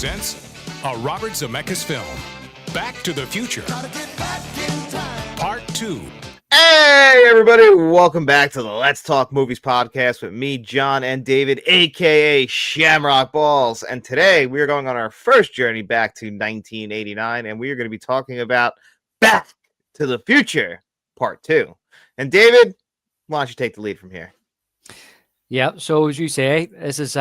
presents a Robert Zemeckis film, Back to the Future, Part 2. Hey, everybody. Welcome back to the Let's Talk Movies podcast with me, John, and David, a.k.a. Shamrock Balls. And today we are going on our first journey back to 1989, and we are going to be talking about Back to the Future, Part 2. And David, why don't you take the lead from here? Yeah, so as you say, this is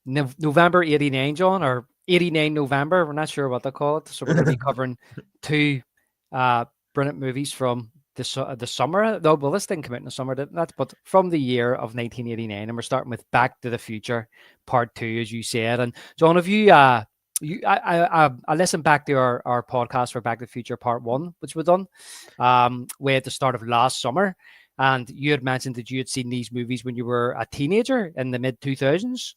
November 89, John, or 89 November. We're not sure what they call it. So we're going to be covering two brilliant movies from the summer. No, well, this didn't come out in the summer, didn't it? But from the year of 1989. And we're starting with Back to the Future, Part 2, as you said. And John, have you... I listened back to our podcast for Back to the Future Part 1, which we done way at the start of last summer. And you had mentioned that you had seen these movies when you were a teenager in the mid-2000s.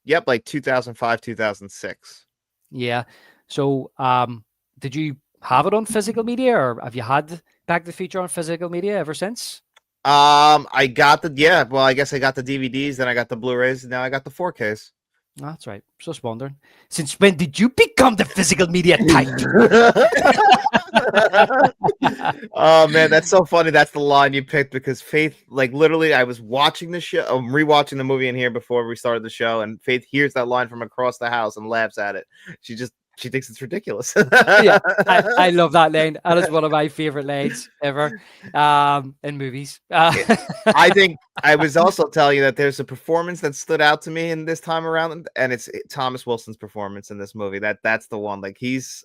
Yep, like 2005, 2006. Yeah. So did you have it on physical media, or have you had Back to the Future on physical media ever since? I got the DVDs, then I got the Blu-rays, and now I got the 4Ks. Oh, that's right. Just wondering. Since when did you become the physical media type? Oh man, that's so funny. That's the line you picked because Faith, like literally, I was watching the show, rewatching the movie in here before we started the show, and Faith hears that line from across the house and laughs at it. She thinks it's ridiculous. Yeah, I love that line. That is one of my favorite lines ever in movies. I think I was also telling you that there's a performance that stood out to me in this time around, and it's Thomas Wilson's performance in this movie. That's the one. Like he's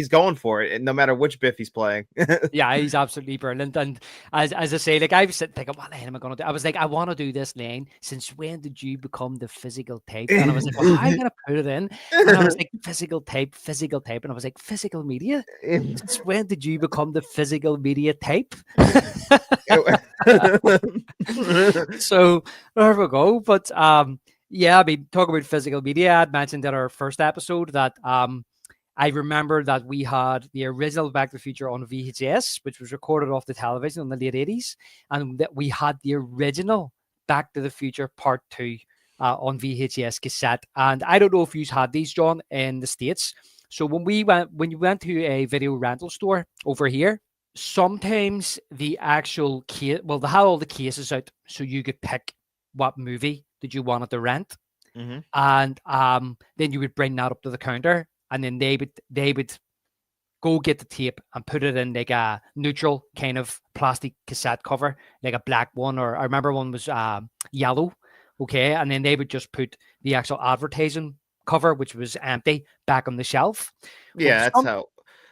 going for it, no matter which Biff he's playing. Yeah, he's absolutely brilliant. And as I say, like I was sitting thinking, what line am I going to do? I was like, I want to do this line. Since when did you become the physical type? And I was like, well, how am I going to put it in? And I was like, physical type. And I was like, physical media? Since when did you become the physical media type? So there we go. But yeah, I mean, talking about physical media, I'd mentioned in our first episode that I remember that we had the original Back to the Future on VHS, which was recorded off the television in the late 80s, and that we had the original Back to the Future Part 2 on VHS cassette. And I don't know if you've had these, John, in the States. So when you went to a video rental store over here, sometimes the actual case, well, they had all the cases out so you could pick what movie did you want to rent. Mm-hmm. And then you would bring that up to the counter, and then they would go get the tape and put it in like a neutral kind of plastic cassette cover, like a black one, or I remember one was yellow. Okay. And then they would just put the actual advertising cover, which was empty, back on the shelf. Yeah,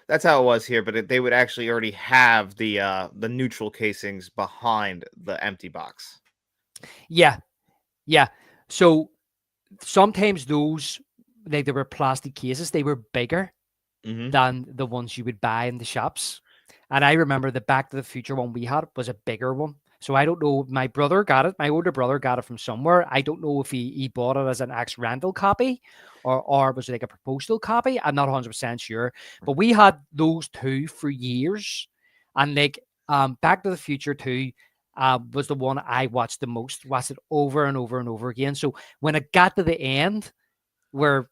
that's how it was here, but they would actually already have the neutral casings behind the empty box. Yeah. So sometimes those, like, they were plastic cases, they were bigger than the ones you would buy in the shops. And I remember the Back to the Future one we had was a bigger one. So I don't know, my brother got it. My older brother got it from somewhere. I don't know if he bought it as an ex-rental copy or was it like a proposal copy. I'm not 100% sure. But we had those two for years. And like Back to the Future 2 was the one I watched the most. Watched it over and over and over again. So when it got to the end where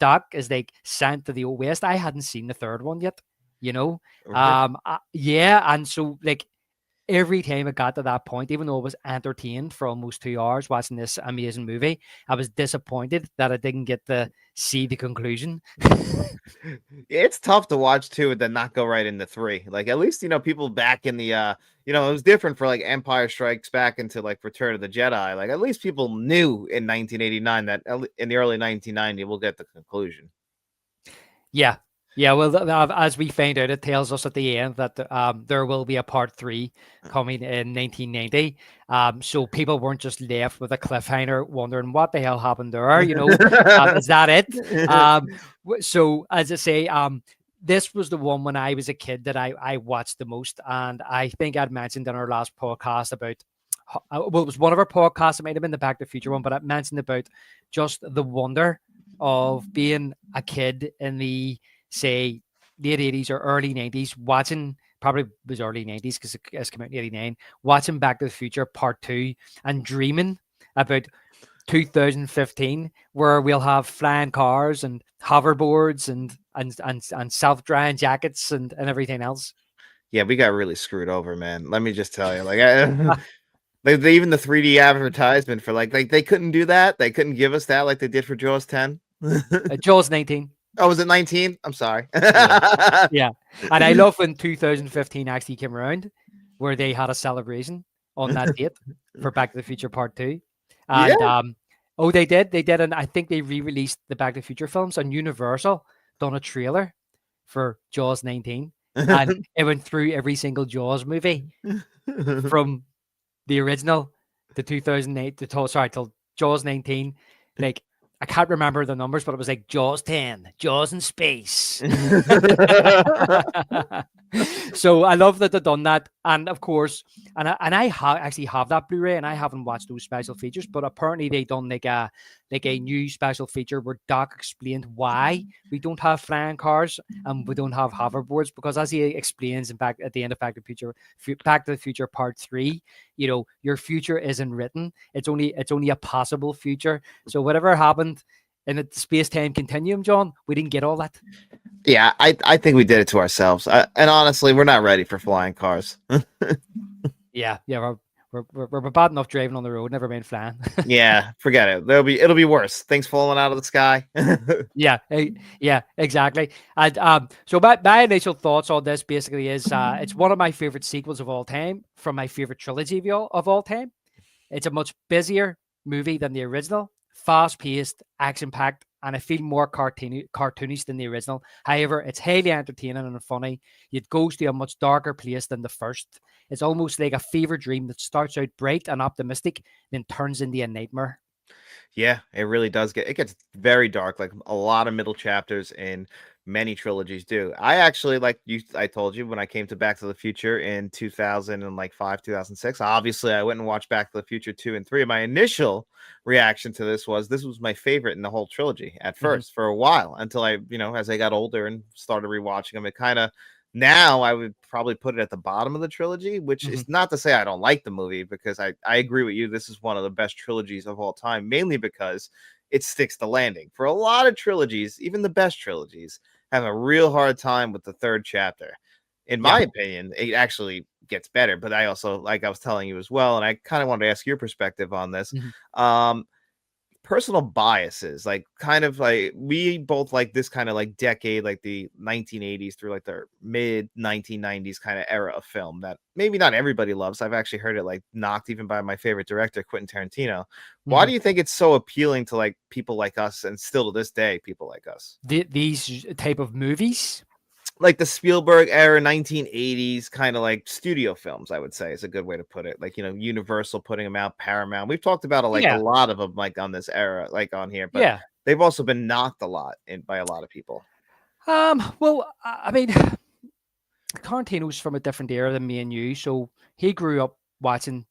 Doc is like sent to the Old West, I hadn't seen the third one yet, you know? Yeah. And so like, every time I got to that point, even though I was entertained for almost 2 hours watching this amazing movie, I was disappointed that I didn't get to see the conclusion. It's tough to watch 2 and then not go right into 3. Like, at least, people back in the, it was different for like Empire Strikes Back into like Return of the Jedi. Like, at least people knew in 1989 that in the early 1990 we'll get the conclusion. Yeah. Yeah, well, as we find out, it tells us at the end that there will be a part 3 coming in 1990. So people weren't just left with a cliffhanger wondering what the hell happened there, is that it? So as I say, this was the one when I was a kid that I watched the most. And I think I'd mentioned in our last podcast about, well, it was one of our podcasts, it might have been the Back to the Future one, but I mentioned about just the wonder of being a kid in the, say, late 80s or early 90s, watching, probably was early 90s because it came out in 89, watching Back to the Future Part 2 and dreaming about 2015, where we'll have flying cars and hoverboards and self-drying jackets and everything else. Yeah, we got really screwed over, man. Let me just tell you, like, they even the 3D advertisement for like they couldn't do that. They couldn't give us that like they did for Jaws 10. Jaws 19. Oh, was it 19? I'm sorry. Yeah. And I love when 2015 actually came around, where they had a celebration on that date for Back to the Future Part 2. And they did, and I think they re-released the Back to the Future films, and Universal done a trailer for Jaws 19, and it went through every single Jaws movie from the original to 2008 till Jaws 19. Like, I can't remember the numbers, but it was like Jaws 10, Jaws in space. So I love that they've done that. And of course, and I actually have that Blu-ray, and I haven't watched those special features, but apparently they done like a new special feature where Doc explained why we don't have flying cars and we don't have hoverboards, because as he explains at the end of Back to the Future Part 3, your future isn't written. It's only a possible future. So whatever happened in the space-time continuum, John, we didn't get all that. Yeah, I think we did it to ourselves. And honestly, we're not ready for flying cars. Yeah, we're bad enough driving on the road, never mind flying. Yeah, forget it. It'll be worse. Things falling out of the sky. Yeah, exactly. And so my initial thoughts on this basically is it's one of my favorite sequels of all time from my favorite trilogy of all time. It's a much busier movie than the original, fast-paced, action-packed, and I feel more cartoonish than the original. However, it's highly entertaining and funny. It goes to a much darker place than the first. It's almost like a fever dream that starts out bright and optimistic, then turns into a nightmare. Yeah, it really does it gets very dark, like a lot of middle chapters in many trilogies do. I actually, I told you, when I came to Back to the Future in 2005, 2006, obviously I went and watched Back to the Future 2 and 3. My initial reaction to this was my favorite in the whole trilogy at first for a while, until I, as I got older and started rewatching them, it kind of, now I would probably put it at the bottom of the trilogy, which is not to say I don't like the movie, because I agree with you. This is one of the best trilogies of all time, mainly because it sticks the landing. For a lot of trilogies, even the best trilogies, have a real hard time with the third chapter. In my opinion, it actually gets better. But I also, like I was telling you as well, and I kind of wanted to ask your perspective on this. Personal biases, like kind of like we both like this kind of like decade, like the 1980s through like the mid 1990s kind of era of film that maybe not everybody loves. I've actually heard it like knocked even by my favorite director, Quentin Tarantino. Why do you think it's so appealing to like people like us, and still to this day, people like us? These type of movies? Like the Spielberg era, 1980s kind of like studio films, I would say is a good way to put it. Like, Universal putting them out, Paramount. We've talked about a lot of them like on this era, like on here, but they've also been knocked a lot by a lot of people. Well, I mean, Tarantino's from a different era than me and you, so he grew up watching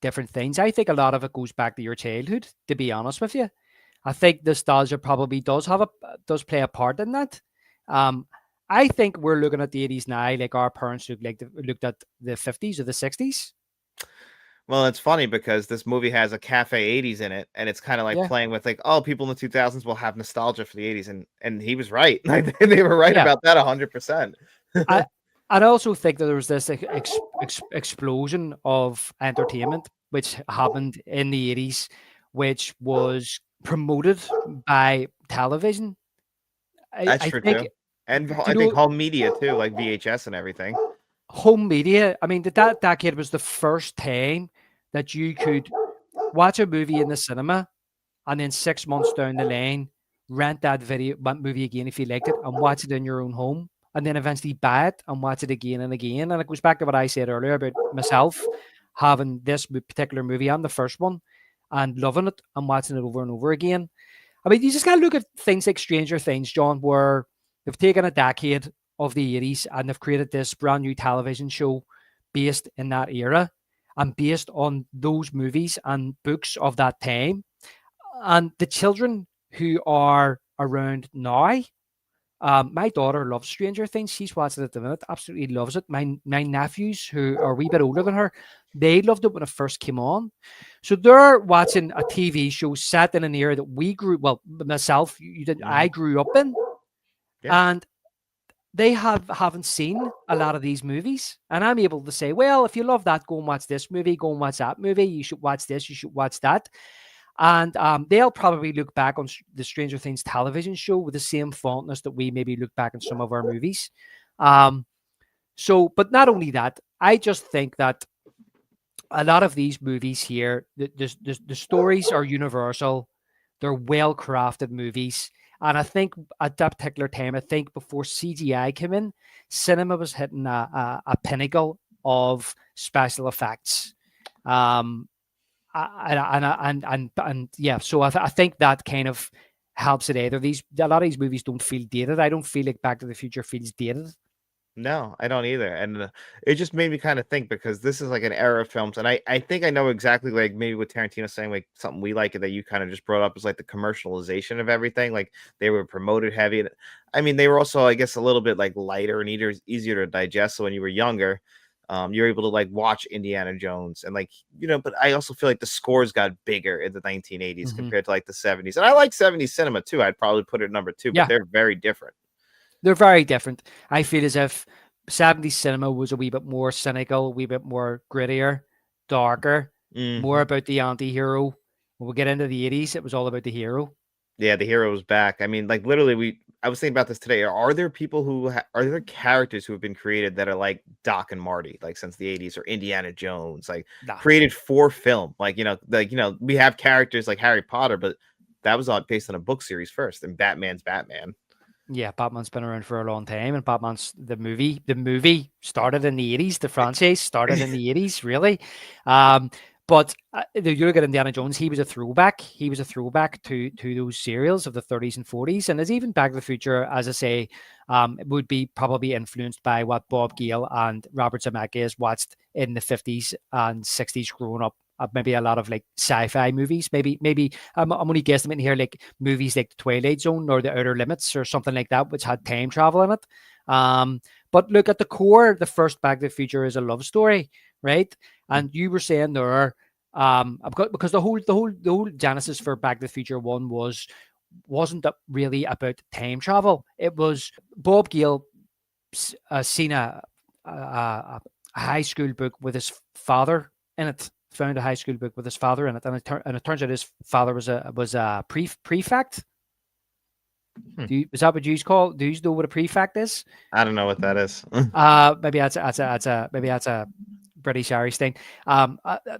different things. I think a lot of it goes back to your childhood, to be honest with you. I think nostalgia probably does play a part in that. I think we're looking at the 80s now like our parents looked at the 50s or the 60s. Well, it's funny because this movie has a cafe 80s in it, and it's kind of like playing with like, oh, people in the 2000s will have nostalgia for the 80s, and he was right. Like, they were right about that 100%. I also think that there was this explosion of entertainment which happened in the 80s, which was promoted by television. That's true too. And I think home media too, like VHS and everything. Home media. I mean, that decade was the first time that you could watch a movie in the cinema and then 6 months down the line, rent that movie again if you liked it and watch it in your own home, and then eventually buy it and watch it again and again. And it goes back to what I said earlier about myself having this particular movie and the first one and loving it and watching it over and over again. I mean, you just got to look at things like Stranger Things, John, where they've taken a decade of the 80s and they've created this brand new television show based in that era and based on those movies and books of that time. And the children who are around now My daughter loves Stranger Things. She's watching it at the minute, absolutely loves it. My nephews, who are a wee bit older than her, they loved it when it first came on. So they're watching a TV show set in an era that we grew, well, myself, you did, I grew up in. Yeah. And they haven't seen a lot of these movies. And I'm able to say, well, if you love that, go and watch this movie, go and watch that movie. You should watch this, you should watch that. And they'll probably look back on the Stranger Things television show with the same fondness that we maybe look back on some of our movies. But not only that, I just think that a lot of these movies here, the stories are universal. They're well-crafted movies. And I think at that particular time, I think before CGI came in, cinema was hitting a pinnacle of special effects. And yeah, so I think that kind of helps it either. A lot of these movies don't feel dated. I don't feel like Back to the Future feels dated. No, I don't either. And it just made me kind of think, because this is like an era of films. And I think I know exactly, like maybe what Tarantino's saying, like something we like that you kind of just brought up is like the commercialization of everything. Like they were promoted heavy. And I mean, they were also, I guess, a little bit like lighter and easier to digest. So when you were younger, you're able to like watch Indiana Jones and like, but I also feel like the scores got bigger in the 1980s compared to like the 70s. And I like 70s cinema too. I'd probably put it number 2, but they're very different. They're very different. I feel as if 70s cinema was a wee bit more cynical, a wee bit more grittier, darker, more about the anti-hero. When we get into the 80s, it was all about the hero. Yeah, the hero was back. I mean, like literally, I was thinking about this today. Are there people are there characters who have been created that are like Doc and Marty, like since the 80s, or Indiana Jones, like created for film? Like, we have characters like Harry Potter, but that was based on a book series first, and Batman's Batman. Yeah, Batman's been around for a long time, and Batman's the movie started in the 80s. The franchise started in the 80s, really. But you look at Indiana Jones, he was a throwback. He was a throwback to those serials of the 30s and 40s. And as even Back to the Future, as I say, would be probably influenced by what Bob Gale and Robert Zemeckis watched in the 50s and 60s growing up. Maybe a lot of like sci-fi movies. Maybe I'm only guesstimating here, like movies like The Twilight Zone or The Outer Limits or something like that, which had time travel in it. But look, at the core, the first Back to the Future is a love story, right? And you were saying there, because the whole genesis for Back to the Future 1 wasn't really about time travel. It was Bob Gale seen a high school book with his father in it. Found a high school book with his father in it, and it turns out his father was a prefect. Is that what you call? Do you know what a prefect is? I don't know what that is. Maybe that's a British Irish thing.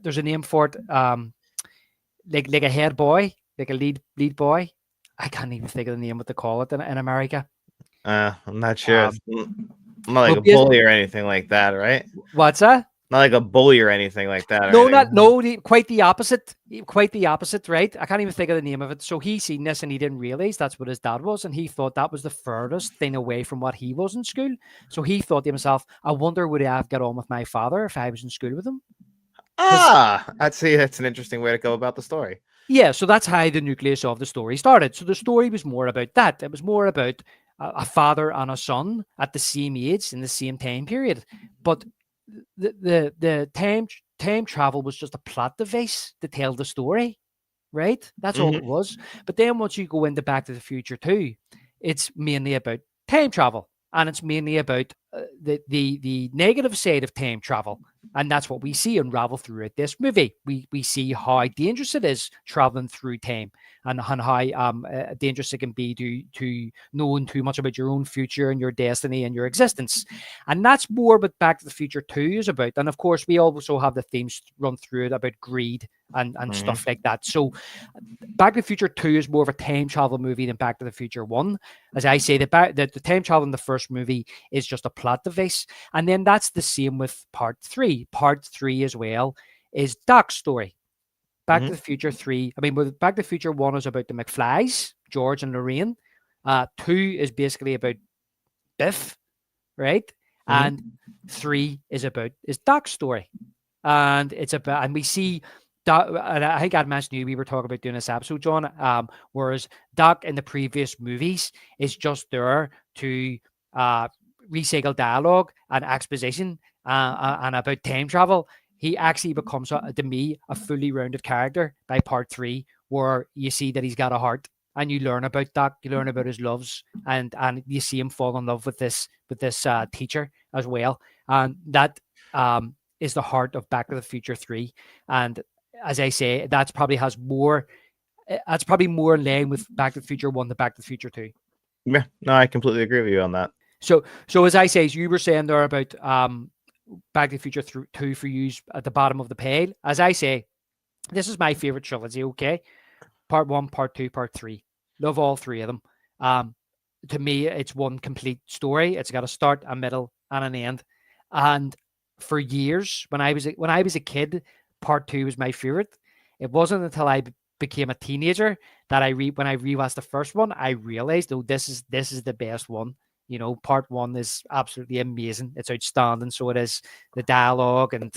There's a name for it. Like a head boy, like a lead boy. I can't even think of the name what they call it in America. I'm not sure. I'm not like a bully or anything like that, right? What's that? Not like a bully or anything like that. Quite the opposite. Quite the opposite, right? I can't even think of the name of it. So he seen this and he didn't realize that's what his dad was, and he thought that was the furthest thing away from what he was in school. So he thought to himself, I wonder would I have got on with my father if I was in school with him? I'd say that's an interesting way to go about the story. Yeah, so that's how the nucleus of the story started. So the story was more about that. It was more about a father and a son at the same age in the same time period. But the time travel was just a plot device to tell the story, right? That's all it was. But then once you go into Back to the Future 2, it's mainly about time travel, and it's mainly about the negative side of time travel, and that's what we see unravel throughout this movie. We see how dangerous it is traveling through time, and how dangerous it can be to knowing too much about your own future and your destiny and your existence. And that's more what Back to the Future 2 is about. And of course, we also have the themes run through it about greed and stuff like that. So Back to the Future 2 is more of a time travel movie than Back to the Future 1. As I say, the time travel in the first movie is just a plot device. And then that's the same with Part 3. Part 3 as well is Doc's story. Back to the Future 3. I mean, Back to the Future 1 is about the McFlys, George and Lorraine. 2 is basically about Biff, right? And 3 is Doc's story. And we see Doc, and I think I'd mentioned you, we were talking about doing this episode, John. Whereas Doc in the previous movies is just there to recycle dialogue and exposition and about time travel. He actually becomes, to me, a fully rounded character by part 3, where you see that he's got a heart, and you learn about Doc, you learn about his loves, and you see him fall in love with this teacher as well, and that is the heart of Back to the Future 3. And as I say, that's probably more in line with Back to the Future 1 than Back to the Future 2. Yeah, no, I completely agree with you on that. So as I say, as you were saying there about Back to the Future 2 for you at the bottom of the pile, as I say, this is my favorite trilogy, okay? Part 1, Part 2, Part 3. Love all 3 of them. To me, it's one complete story. It's got a start, a middle, and an end. And for years, when I was a kid, Part 2 was my favorite. It wasn't until I became a teenager that when I rewatched the first one, I realized, oh, this is the best one. You know, Part 1 is absolutely amazing. It's outstanding. So it is. The dialogue and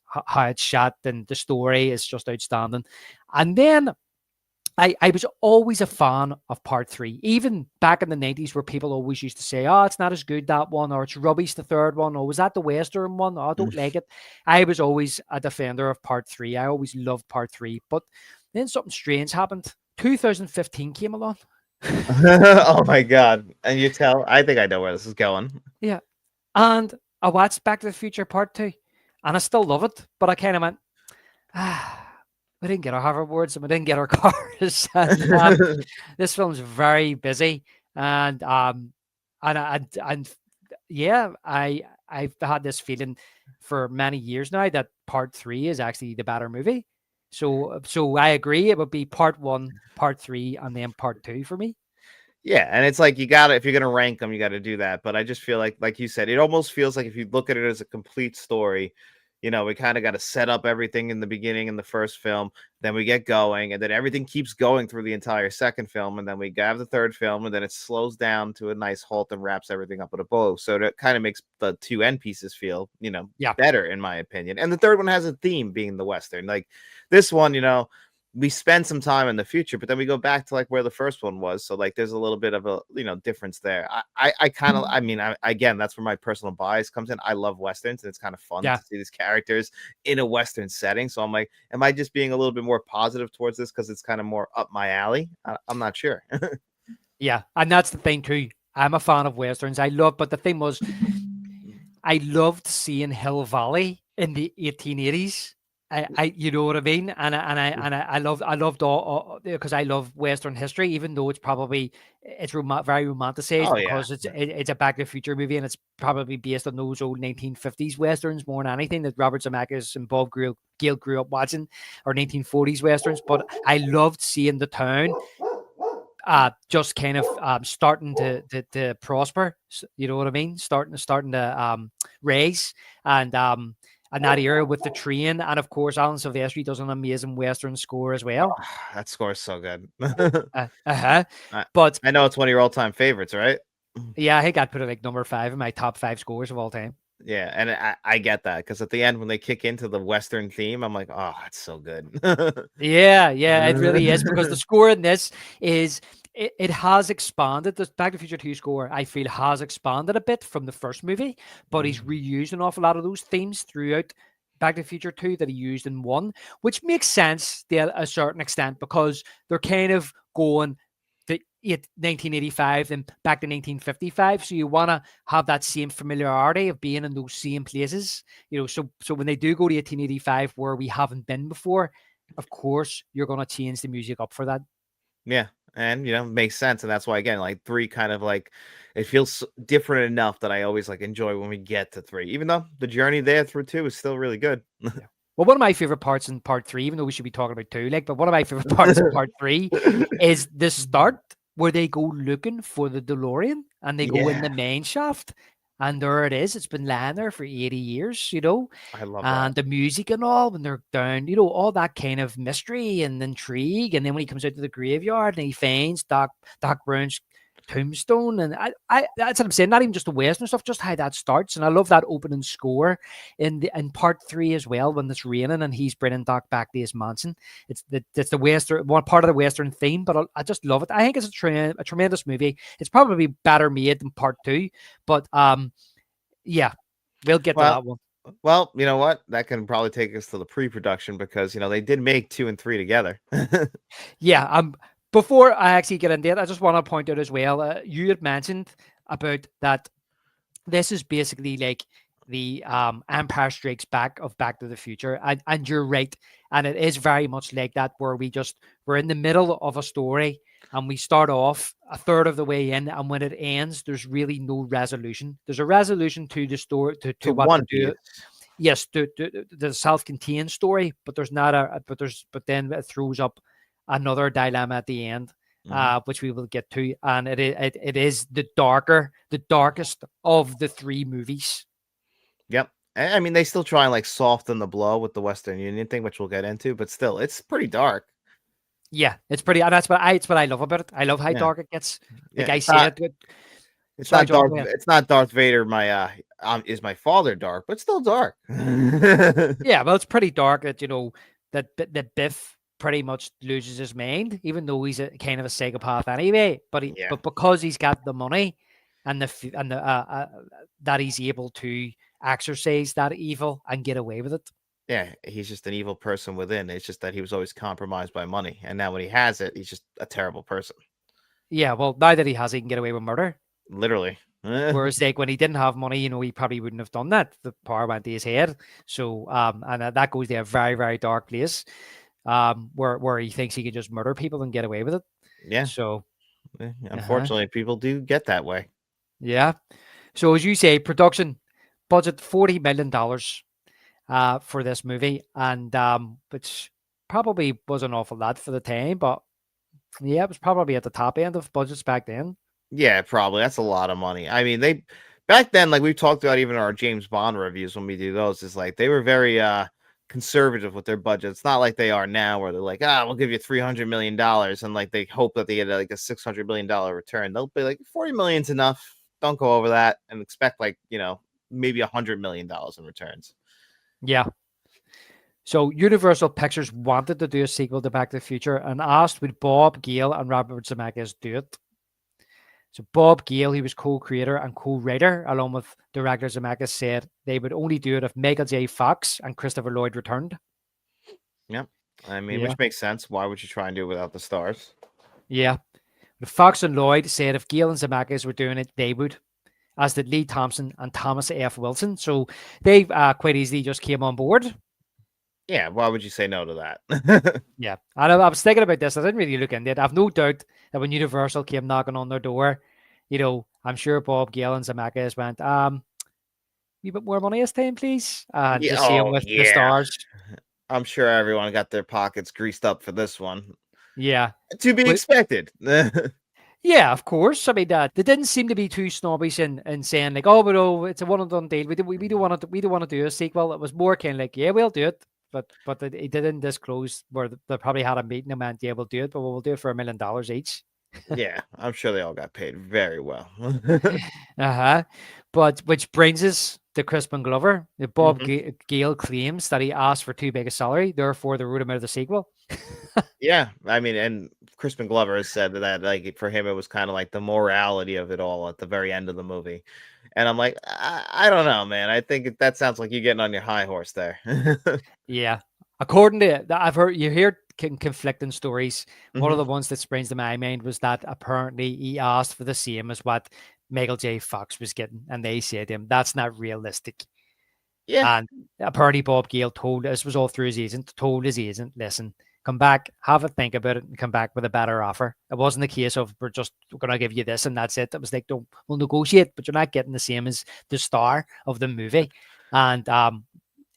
how it's shot and the story is just outstanding. And then I was always a fan of Part 3, even back in the 90s, where people always used to say, oh, it's not as good, that one, or it's rubbish, the third one, or was that the Western one? Oh, I don't like it. I was always a defender of Part 3. I always loved Part 3. But then something strange happened. 2015 came along. Oh my God. And I think I know where this is going. Yeah. And I watched Back to the Future Part 2, and I still love it, but I kind of went, we didn't get our hoverboards and we didn't get our cars. And, this film's very busy, and yeah, I've had this feeling for many years now that Part 3 is actually the better movie. So I agree, it would be Part 1, Part 3, and then Part 2 for me. Yeah, and it's like if you're gonna rank them, you got to do that. But I just feel like you said, it almost feels like if you look at it as a complete story, you know, we kind of got to set up everything in the beginning in the first film, then we get going, and then everything keeps going through the entire second film, and then we have the third film, and then it slows down to a nice halt and wraps everything up with a bow. So that kind of makes the 2 end pieces feel, you know, better in my opinion. And the third one has a theme, being the Western. Like this one, you know, we spend some time in the future, but then we go back to like where the first one was. So like there's a little bit of a, you know, difference there. I kind of, I mean, again, that's where my personal bias comes in. I love Westerns, and it's kind of fun to see these characters in a Western setting. So I'm like, am I just being a little bit more positive towards this because it's kind of more up my alley? I'm not sure. Yeah. And that's the thing too. I'm a fan of Westerns. But the thing was, I loved seeing Hill Valley in the 1880s. You know what I mean, and I loved all because I love Western history, even though it's very romanticized because it's a Back to the Future movie, and it's probably based on those old 1950s Westerns more than anything that Robert Zemeckis and Bob Gale grew up watching, or 1940s Westerns. But I loved seeing the town just kind of starting to prosper. You know what I mean? Starting to raise, and that era with the train, and of course Alan Silvestri does an amazing Western score as well. That score is so good. But I know it's one of your all-time favorites, right? Yeah, I think I'd put it like number 5 in my top 5 scores of all time. Yeah, and I get that, because at the end when they kick into the Western theme, I'm like, oh, that's so good. yeah, it really is, because the score in this is it has expanded. The Back to the Future 2 score, I feel, has expanded a bit from the first movie, but he's reused an awful lot of those themes throughout Back to the Future 2 that he used in 1, which makes sense to a certain extent, because they're kind of going to 1985 and back to 1955. So you want to have that same familiarity of being in those same places, you know. So when they do go to 1885, where we haven't been before, of course you're going to change the music up for that. Yeah. And, you know, makes sense. And that's why, again, like 3 kind of like, it feels different enough that I always like enjoy when we get to 3, even though the journey there through 2 is still really good. Yeah. Well, one of my favorite parts in Part 3, even though we should be talking about 2, but one of my favorite parts in Part 3 is the start, where they go looking for the DeLorean, and they go in the main shaft, and there it is. It's been lying there for 80 years, you know. I love and that. The music and all, when they're down, you know, all that kind of mystery and intrigue. And then when he comes out to the graveyard and he finds Doc Brown's Tombstone, and I that's what I'm saying. Not even just the Western stuff, just how that starts, and I love that opening score in part 3 as well when it's raining and he's bringing Doc back to his mansion. It's the Western one part of the Western theme, but I just love it. I think it's a tremendous movie. It's probably better made than part 2, but yeah, we'll get to that one. Well, you know what? That can probably take us to the pre-production because they did make 2 and 3 together. Yeah. Before I actually get into it, I just want to point out as well. You had mentioned about that. This is basically like the Empire Strikes Back of Back to the Future, and you're right, and it is very much like that, where we're in the middle of a story and we start off a third of the way in, and when it ends, there's really no resolution. There's a resolution to the story to what One to do. Yes, the self-contained story, but there's not but then it throws up another dilemma at the end, which we will get to, and it is the darkest of the 3 movies. Yep. I mean, they still try and like soften the blow with the Western Union thing, which we'll get into, but still, it's pretty dark. Yeah, it's pretty, and that's what I love about it. I love how dark it gets. Like I said, it's not Darth. It's not Darth Vader. Is my father dark, but still dark. Yeah, well, it's pretty dark that that Biff pretty much loses his mind, even though he's a kind of a psychopath anyway. But but because he's got the money and that he's able to exercise that evil and get away with it. Yeah, he's just an evil person within. It's just that he was always compromised by money, and now when he has it, he's just a terrible person. Yeah, well, now that he has, he can get away with murder. Literally. Whereas, like, when he didn't have money, he probably wouldn't have done that. The power went to his head. So, and that goes to a very, very dark place, where he thinks he can just murder people and get away with it. Yeah. So, unfortunately, people do get that way. Yeah. So, as you say, production budget $40 million for this movie, and which probably was an awful lot for the time, but yeah, it was probably at the top end of budgets back then. Yeah, probably. That's a lot of money. I mean, back then, like we've talked about even our James Bond reviews when we do those, is like they were very conservative with their budget. It's not like they are now where they're like, we'll give you $300 million, and like they hope that they get like a $600 million return. They'll be like, 40 million's enough. Don't go over that and expect like, maybe $100 million in returns. Yeah. So Universal Pictures wanted to do a sequel to Back to the Future and asked would Bob Gale and Robert Zemeckis do it. So Bob Gale, he was co-creator and co-writer, along with director Zemeckis, said they would only do it if Michael J. Fox and Christopher Lloyd returned. Yep. I mean, which makes sense. Why would you try and do it without the stars? Yeah. But Fox and Lloyd said if Gale and Zemeckis were doing it, they would, as did Lee Thompson and Thomas F. Wilson. So they quite easily just came on board. Yeah, why would you say no to that? Yeah, and I was thinking about this. I didn't really look into it. I've no doubt that when Universal came knocking on their door, I'm sure Bob Gale and Zemeckis went, a bit more money this time, please. And just see him with the stars. I'm sure everyone got their pockets greased up for this one. Yeah. To be expected. Yeah, of course. I mean, they didn't seem to be too snobbish in saying like, "Oh, but no, it's a one and done deal. We don't want to do a sequel." It was more kind of like, "Yeah, we'll do it." But they didn't disclose where they probably had a meeting and went, "Yeah, we'll do it, but we'll do it for $1 million each." Yeah, I'm sure they all got paid very well. But which brings us to Crispin Glover. Bob Gale claims that he asked for too big a salary, therefore they wrote him out of the sequel. Yeah, I mean, and Crispin Glover has said that like for him it was kind of like the morality of it all at the very end of the movie. And I'm like, I don't know, man. I think that sounds like you getting on your high horse there. Yeah. According to I've heard you hear conflicting stories. One of the ones that springs to my mind was that apparently he asked for the same as what Michael J. Fox was getting, and they said to him, "That's not realistic." Yeah. And apparently Bob Gale this was all through his agent, told his agent, "Listen, come back, have a think about it, and come back with a better offer." It wasn't the case of we're going to give you this and that's it. It was like, we'll negotiate, but you're not getting the same as the star of the movie. And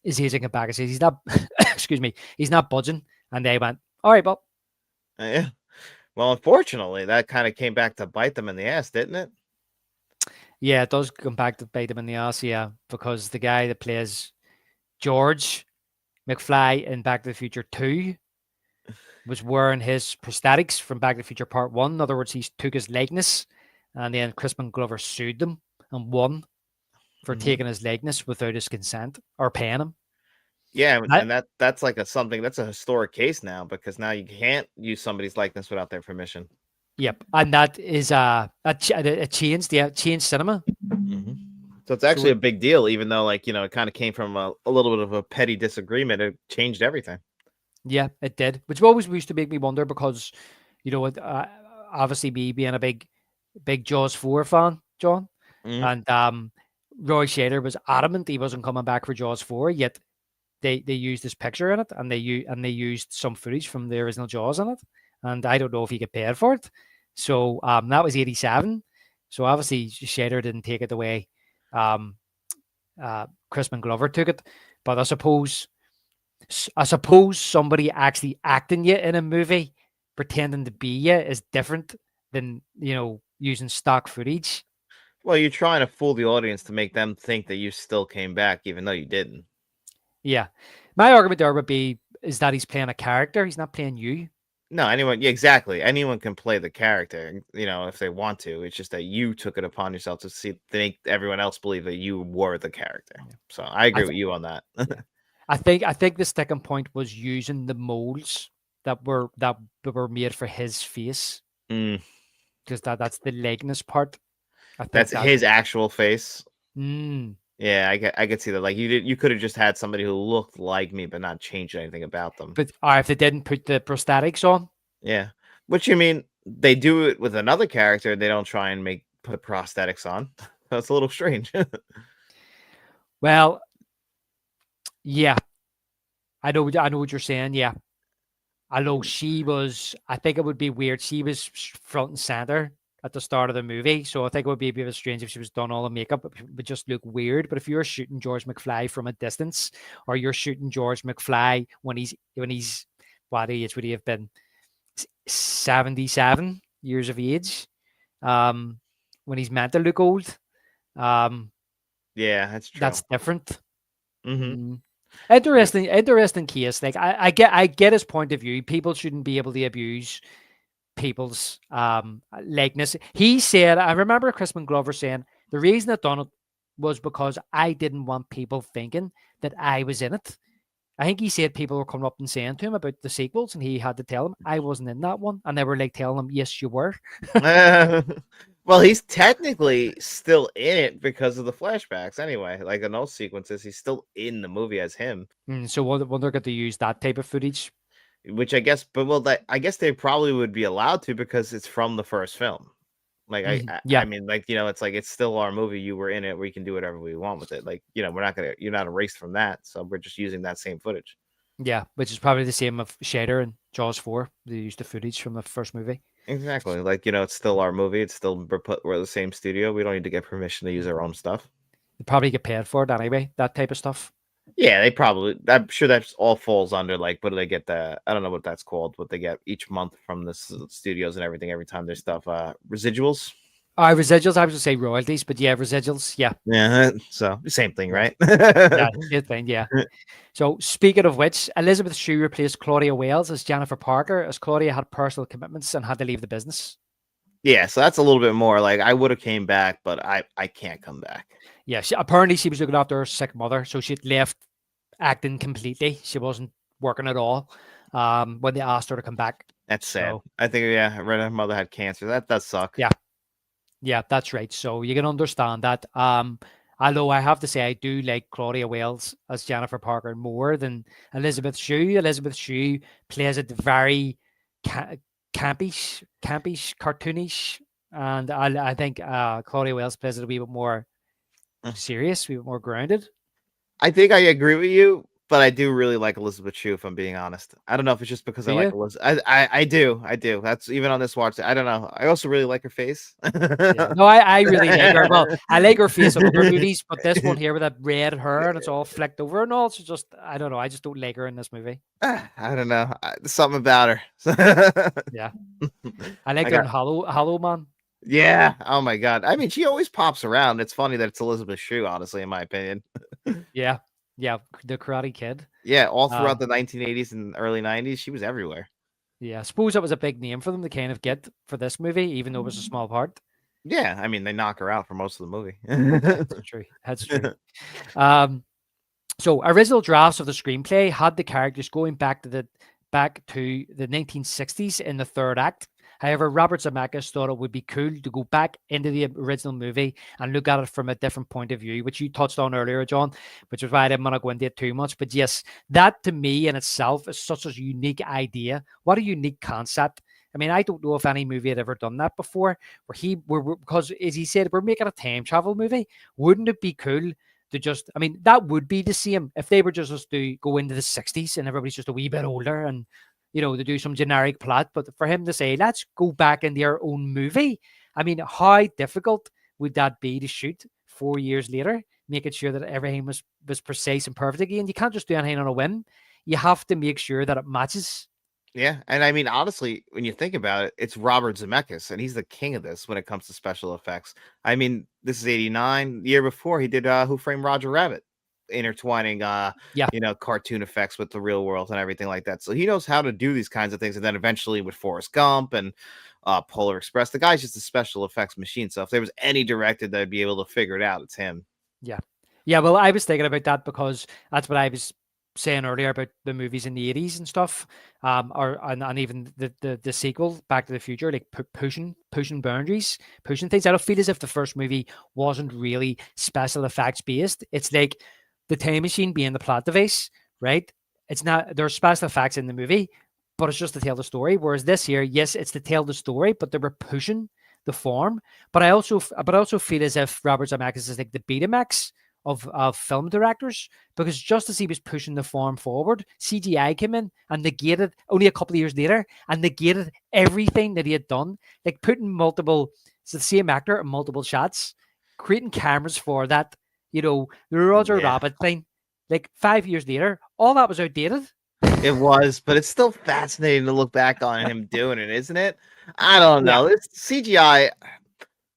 his agent came back and says he's not, excuse me, he's not budging. And they went, "All right, Bob." Yeah. Well, unfortunately, that kind of came back to bite them in the ass, didn't it? Yeah, it does come back to bite them in the ass, yeah, because the guy that plays George McFly in Back to the Future 2 was wearing his prosthetics from Back to the Future Part 1. In other words, he took his likeness and then Crispin Glover sued them and won for Mhm. taking his likeness without his consent or paying him. Yeah, I- and that's like that's a historic case now, because now you can't use somebody's likeness without their permission. Yep, and that is a changed. Yeah, changed cinema. So it's So actually a big deal, even though, like, it kind of came from a little bit of a petty disagreement. It changed everything. yeah, it did, which always used to make me wonder because, obviously me being a big Jaws 4 fan, John, Mhm. and Roy Scheider was adamant he wasn't coming back for Jaws 4, yet they used this picture in it, and they used some footage from the original Jaws in it, and I don't know if he get paid for it. So that was 87. So obviously Scheider didn't take it the way Crispin Glover took it, but I suppose somebody actually acting you in a movie, pretending to be you, is different than using stock footage. Well, you're trying to fool the audience to make them think that you still came back, even though you didn't. Yeah, my argument there would be is that he's playing a character. He's not playing you. No, yeah, exactly. Anyone can play the character, if they want to. It's just that you took it upon yourself to make everyone else believe that you were the character. So I agree with you on that. I think the sticking point was using the molds that were made for his face, because that's the likeness part. I think That's his actual face. Mm. Yeah, I could see that. Like, you could have just had somebody who looked like me, but not changed anything about them. But if they didn't put the prosthetics on, Yeah, which, they do it with another character. They don't try and put prosthetics on. That's a little strange. well, yeah, I know what you're saying. Yeah, although she was, I think it would be weird. She was front and center at the start of the movie, so I think it would be a bit strange if she was done all the makeup. It would just look weird. But if you're shooting George McFly from a distance, or you're shooting George McFly when he's what age would he have been? 77 years of age, when he's meant to look old. Yeah, that's true. That's different. Mm-hmm. Interesting case. Like I get his point of view. People shouldn't be able to abuse people's likeness. He said, I remember Crispin Glover saying, the reason I done it was because I didn't want people thinking that I was in it. I think he said people were coming up and saying to him about the sequels, and he had to tell them I wasn't in that one, and they were like telling him, yes, you were. Well, he's technically still in it because of the flashbacks anyway. Like, in those sequences, he's still in the movie as him. So when they're going to use that type of footage, which I guess, I guess they probably would be allowed to, because it's from the first film. Like, I mean, like, it's like, it's still our movie. You were in it. We can do whatever we want with it. Like, you're not erased from that. So we're just using that same footage. Yeah, which is probably the same of Scheider and Jaws 4. They used the footage from the first movie. Exactly. Like, it's still our movie. It's still, we're the same studio. We don't need to get permission to use our own stuff. They probably get paid for it anyway, that type of stuff. Yeah, I'm sure that all falls under, like, what do they get? I don't know what that's called, what they get each month from the studios and everything every time there's stuff. Residuals? Residuals, I was going to say royalties, but yeah, residuals, yeah. Yeah, so same thing, right? Yeah, same thing, yeah. So speaking of which, Elizabeth Shue replaced Claudia Wells as Jennifer Parker, as Claudia had personal commitments and had to leave the business. Yeah, so that's a little bit more like, I would have came back, but I can't come back. Yeah, apparently she was looking after her sick mother, so she'd left acting completely. She wasn't working at all when they asked her to come back. That's sad. So, I think, yeah, I read her mother had cancer. That does suck. Yeah, that's right. So you can understand that. Although I have to say, I do like Claudia Wells as Jennifer Parker more than Elizabeth Shue. Elizabeth Shue plays it very campish, cartoonish, and I think Claudia Wells plays it a wee bit more serious, a wee bit more grounded. I think I agree with you, but I do really like Elizabeth Shue, if I'm being honest. I don't know if it's just because I like Elizabeth. I do. That's even on this watch. I don't know. I also really like her face. Yeah. No, I really like her. Well, I like her face in other movies, but this one here with that red hair and it's all flicked over and all, it's just, I don't know. I just don't like her in this movie. I don't know. There's something about her. Yeah. I like her in Hollow Man. Yeah. Oh my God. I mean, she always pops around. It's funny that it's Elizabeth Shue, honestly, in my opinion. Yeah. Yeah. The Karate Kid. Yeah. All throughout the 1980s and early 90s, she was everywhere. Yeah. I suppose that was a big name for them to kind of get for this movie, even though it was a small part. Yeah, I mean, they knock her out for most of the movie. That's true. That's true. So original drafts of the screenplay had the characters going back to the 1960s in the third act. However, Robert Zemeckis thought it would be cool to go back into the original movie and look at it from a different point of view, which you touched on earlier, John, which is why I didn't want to go into it too much. But yes, that to me in itself is such a unique idea. What a unique concept. I mean, I don't know if any movie had ever done that before, because as he said, we're making a time travel movie. Wouldn't it be cool to just, I mean, that would be the same if they were just to go into the 60s and everybody's just a wee bit older and, to do some generic plot. But for him to say, let's go back in their own movie, I mean, how difficult would that be to shoot 4 years later, making sure that everything was precise and perfect again? You can't just do anything on a whim. You have to make sure that it matches. Yeah, and I mean, honestly, when you think about it, it's Robert Zemeckis, and he's the king of this when it comes to special effects. I mean, this is 89. The year before, he did Who Framed Roger Rabbit, intertwining, cartoon effects with the real world and everything like that. So he knows how to do these kinds of things. And then eventually with Forrest Gump and Polar Express, the guy's just a special effects machine. So if there was any director that would be able to figure it out, it's him. Yeah. Yeah, well, I was thinking about that because that's what I was saying earlier about the movies in the 80s and stuff, and even the sequel, Back to the Future, like pushing boundaries, pushing things. I don't feel as if the first movie wasn't really special effects based. It's like the time machine being the plot device, right? It's not, there's special effects in the movie, but it's just to tell the story. Whereas this here, yes, it's to tell the story, but they were pushing the form. But I also feel as if Robert Zemeckis is like the Betamax of film directors, because just as he was pushing the form forward, CGI came in and negated, only a couple of years later, and negated everything that he had done, like putting it's the same actor in multiple shots, creating cameras for that, the Roger Rabbit thing, like 5 years later, all that was outdated. It was, but it's still fascinating to look back on him doing it, isn't it? I don't know. It's CGI.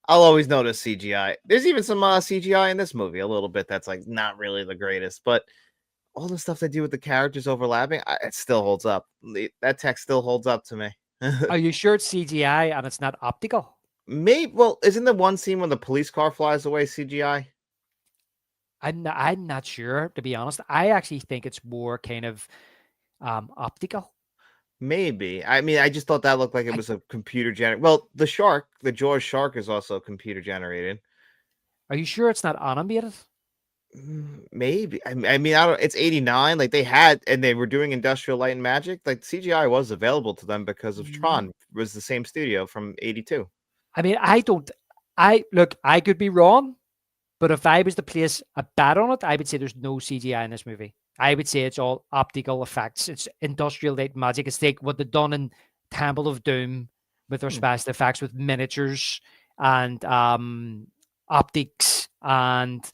I'll always notice CGI. There's even some CGI in this movie, a little bit that's like not really the greatest, but all the stuff they do with the characters overlapping, it still holds up. That text still holds up to me. Are you sure it's CGI and it's not optical? Maybe. Well, isn't the one scene when the police car flies away CGI? I'm not sure, to be honest. I actually think it's more kind of optical. Maybe. I mean, I just thought that looked like it was a computer generated. Well, the Jaws shark is also computer generated. Are you sure it's not animated? Maybe. I mean, I don't. It's 89. Like they were doing Industrial Light and Magic. Like CGI was available to them because of Tron. It was the same studio from 82. I mean, I could be wrong, but if I was to place a bet on it, I would say there's no CGI in this movie. I would say it's all optical effects. It's Industrial Light Magic. It's like what they've done in Temple of Doom with their special effects, with miniatures and optics and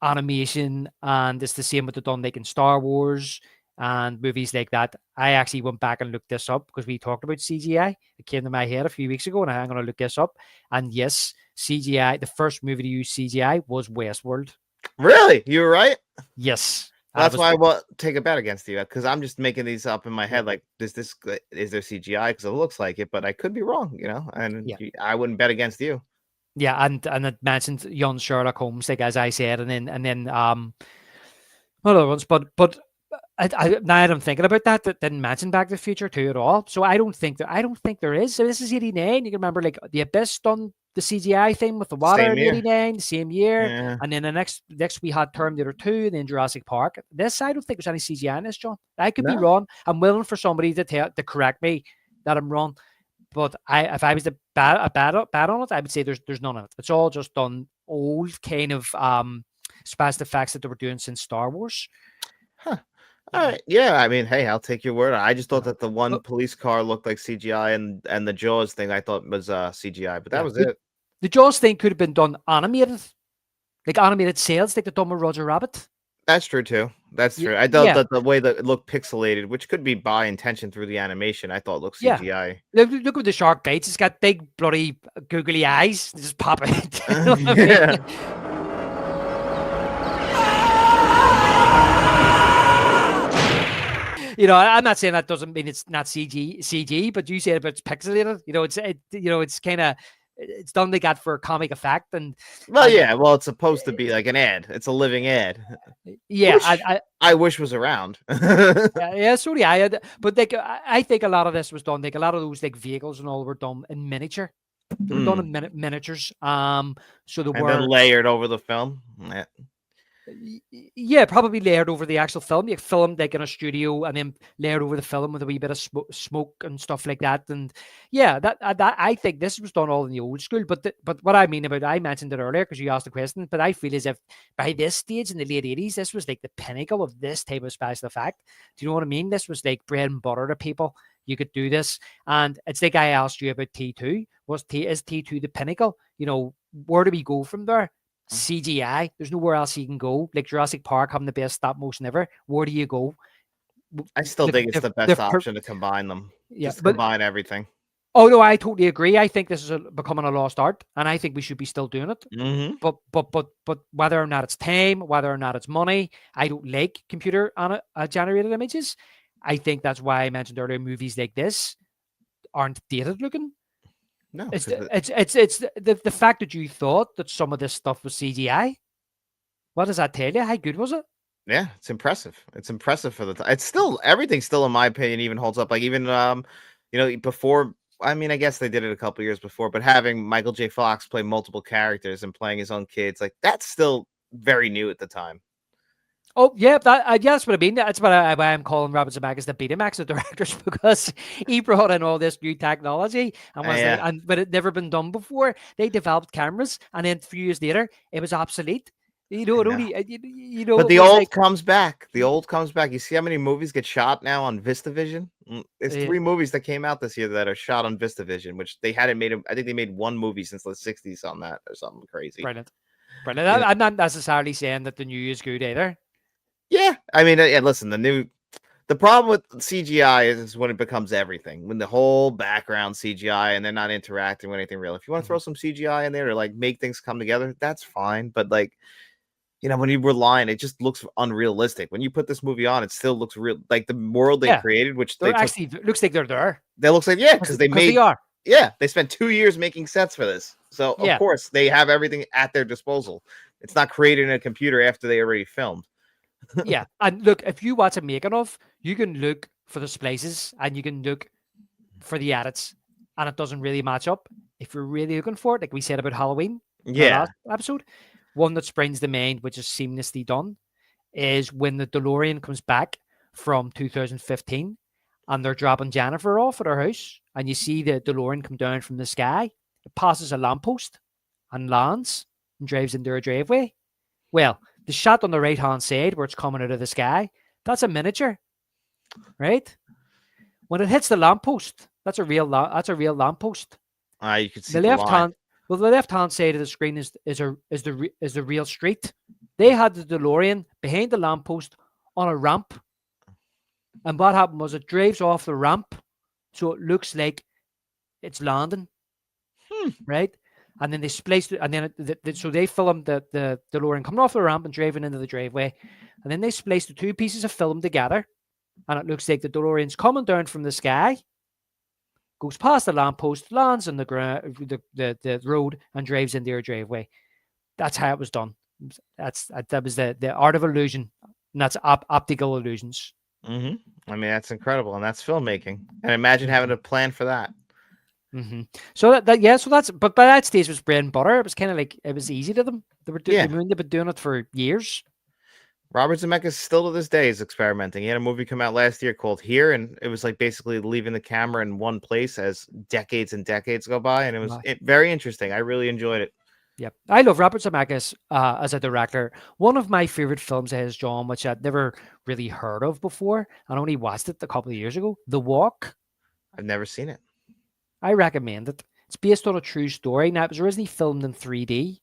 animation. And it's the same with the done like in Star Wars and movies like that. I actually went back and looked this up because we talked about CGI. It came to my head a few weeks ago, and I'm going to look this up. And yes, CGI, the first movie to use CGI was Westworld. Really? You were right? Yes. That's why I won't take a bet against you, because I'm just making these up in my head. Like, is there CGI? Because it looks like it, but I could be wrong, and I wouldn't bet against you. Yeah. And it mentioned young Sherlock Holmes, like as I said, and then other ones, but I now that I'm thinking about that didn't mention Back to the Future 2 at all. So I don't think there is. So this is 89. You can remember like The Abyss done the CGI thing with the water in 89, the same year. Yeah. And then the next we had Terminator 2 and then Jurassic Park. This, I don't think there's any CGI in this, John. I could be wrong. I'm willing for somebody to correct me that I'm wrong. But if I was to bet on it, I would say there's none of it. It's all just done old kind of special effects that they were doing since Star Wars. Huh. All right. Yeah, I mean, hey, I'll take your word. I just thought that the one police car looked like CGI, and the Jaws thing I thought was CGI, but that was it. The Jaws thing could have been done animated, like animated sales, like the done with Roger Rabbit. That's true too. That's true. I thought that the way that it looked pixelated, which could be by intention through the animation, I thought looked CGI. Look at the shark bites. It's got big bloody googly eyes. They just pop out. You know what I mean? I'm not saying that doesn't mean it's not CG, but you said about it's pixelated. It's kind of it's done like that for comic effect. And well, it's supposed to be like an ad. It's a living ad. Yeah, Which I wish was around. yeah, so do I. But like, I think a lot of this was done. Like a lot of those like vehicles and all were done in miniature. They were done in miniatures. So they were then layered over the film. Yeah, probably layered over the actual film. You filmed like in a studio and then layered over the film with a wee bit of smoke and stuff like that. And yeah, that I think this was done all in the old school. But what I mean about, I mentioned it earlier because you asked the question. But I feel as if by this stage in the late 80s, this was like the pinnacle of this type of special effect. Do you know what I mean? This was like bread and butter to people. You could do this, and it's like I asked you about T2. Is T2 the pinnacle? You know, where do we go from there? CGI. There's nowhere else you can go. Like Jurassic Park having the best stop motion ever. Where do you go? I still think it's the best option to combine them. Yeah, just combine everything. Oh no, I totally agree. I think this is becoming a lost art, and I think we should be still doing it. But whether or not it's time, whether or not it's money, I don't like computer generated images. I think that's why I mentioned earlier movies like this aren't dated looking. No, it's the fact that you thought that some of this stuff was CGI. What does that tell you? How good was it? Yeah, it's impressive. It's impressive for the time. It's still everything. Still, in my opinion, even holds up. Like even before. I mean, I guess they did it a couple years before, but having Michael J. Fox play multiple characters and playing his own kids, like that's still very new at the time. Oh yeah, that's what I mean. That's why I'm calling Robert Zemeckis the Betamax of directors, because he brought in all this new technology but it never been done before. They developed cameras, and then a few years later, it was obsolete. You know, But the old comes back. The old comes back. You see how many movies get shot now on VistaVision? There's 3 movies that came out this year that are shot on VistaVision, which they hadn't made. I think they made 1 movie since the 60s on that or something crazy. Brilliant. Yeah. I'm not necessarily saying that the new is good either. Yeah, I mean, listen, the problem with CGI is when it becomes everything, when the whole background CGI and they're not interacting with anything real. If you want to throw some CGI in there to like make things come together, that's fine. But like, when you rely on it, just looks unrealistic. When you put this movie on, it still looks real, like the world they created, which looks like they're there. That looks like because they are. Yeah, they spent 2 years making sets for this, so of course they have everything at their disposal. It's not created in a computer after they already filmed. Yeah, and look, if you watch a making of, you can look for the splices and you can look for the edits, and it doesn't really match up. If you're really looking for it, like we said about Halloween, last episode, one that springs to mind, which is seamlessly done, is when the DeLorean comes back from 2015, and they're dropping Jennifer off at her house, and you see the DeLorean come down from the sky. It passes a lamppost and lands and drives into a driveway. Well, the shot on the right-hand side where it's coming out of the sky, that's a miniature, right? When it hits the lamppost, that's a real lamppost. You can see the left-hand. Well, the left-hand side of the screen is the real street. They had the DeLorean behind the lamppost on a ramp, and what happened was it drives off the ramp, so it looks like it's landing, right? And then they spliced it, and then so they filmed the DeLorean coming off the ramp and driving into the driveway, and then they spliced the 2 pieces of film together, and it looks like the DeLorean's coming down from the sky, goes past the lamppost, lands on the ground, the road, and drives into your driveway. That's how it was done. That was the art of illusion, and that's optical illusions. I mean, that's incredible, and that's filmmaking. And imagine having a plan for that. So but by that stage it was bread and butter. It was kind of like it was easy to them. They've been doing it for years. Robert Zemeckis still to this day is experimenting. He had a movie come out last year called Here, and it was like basically leaving the camera in one place as decades and decades go by, and it was very interesting. I really enjoyed it. Yeah, I love Robert Zemeckis as a director. One of my favorite films is John, which I'd never really heard of before. I only watched it a couple of years ago. The Walk. I've never seen it. I recommend it. It's based on a true story. Now, it was originally filmed in 3D.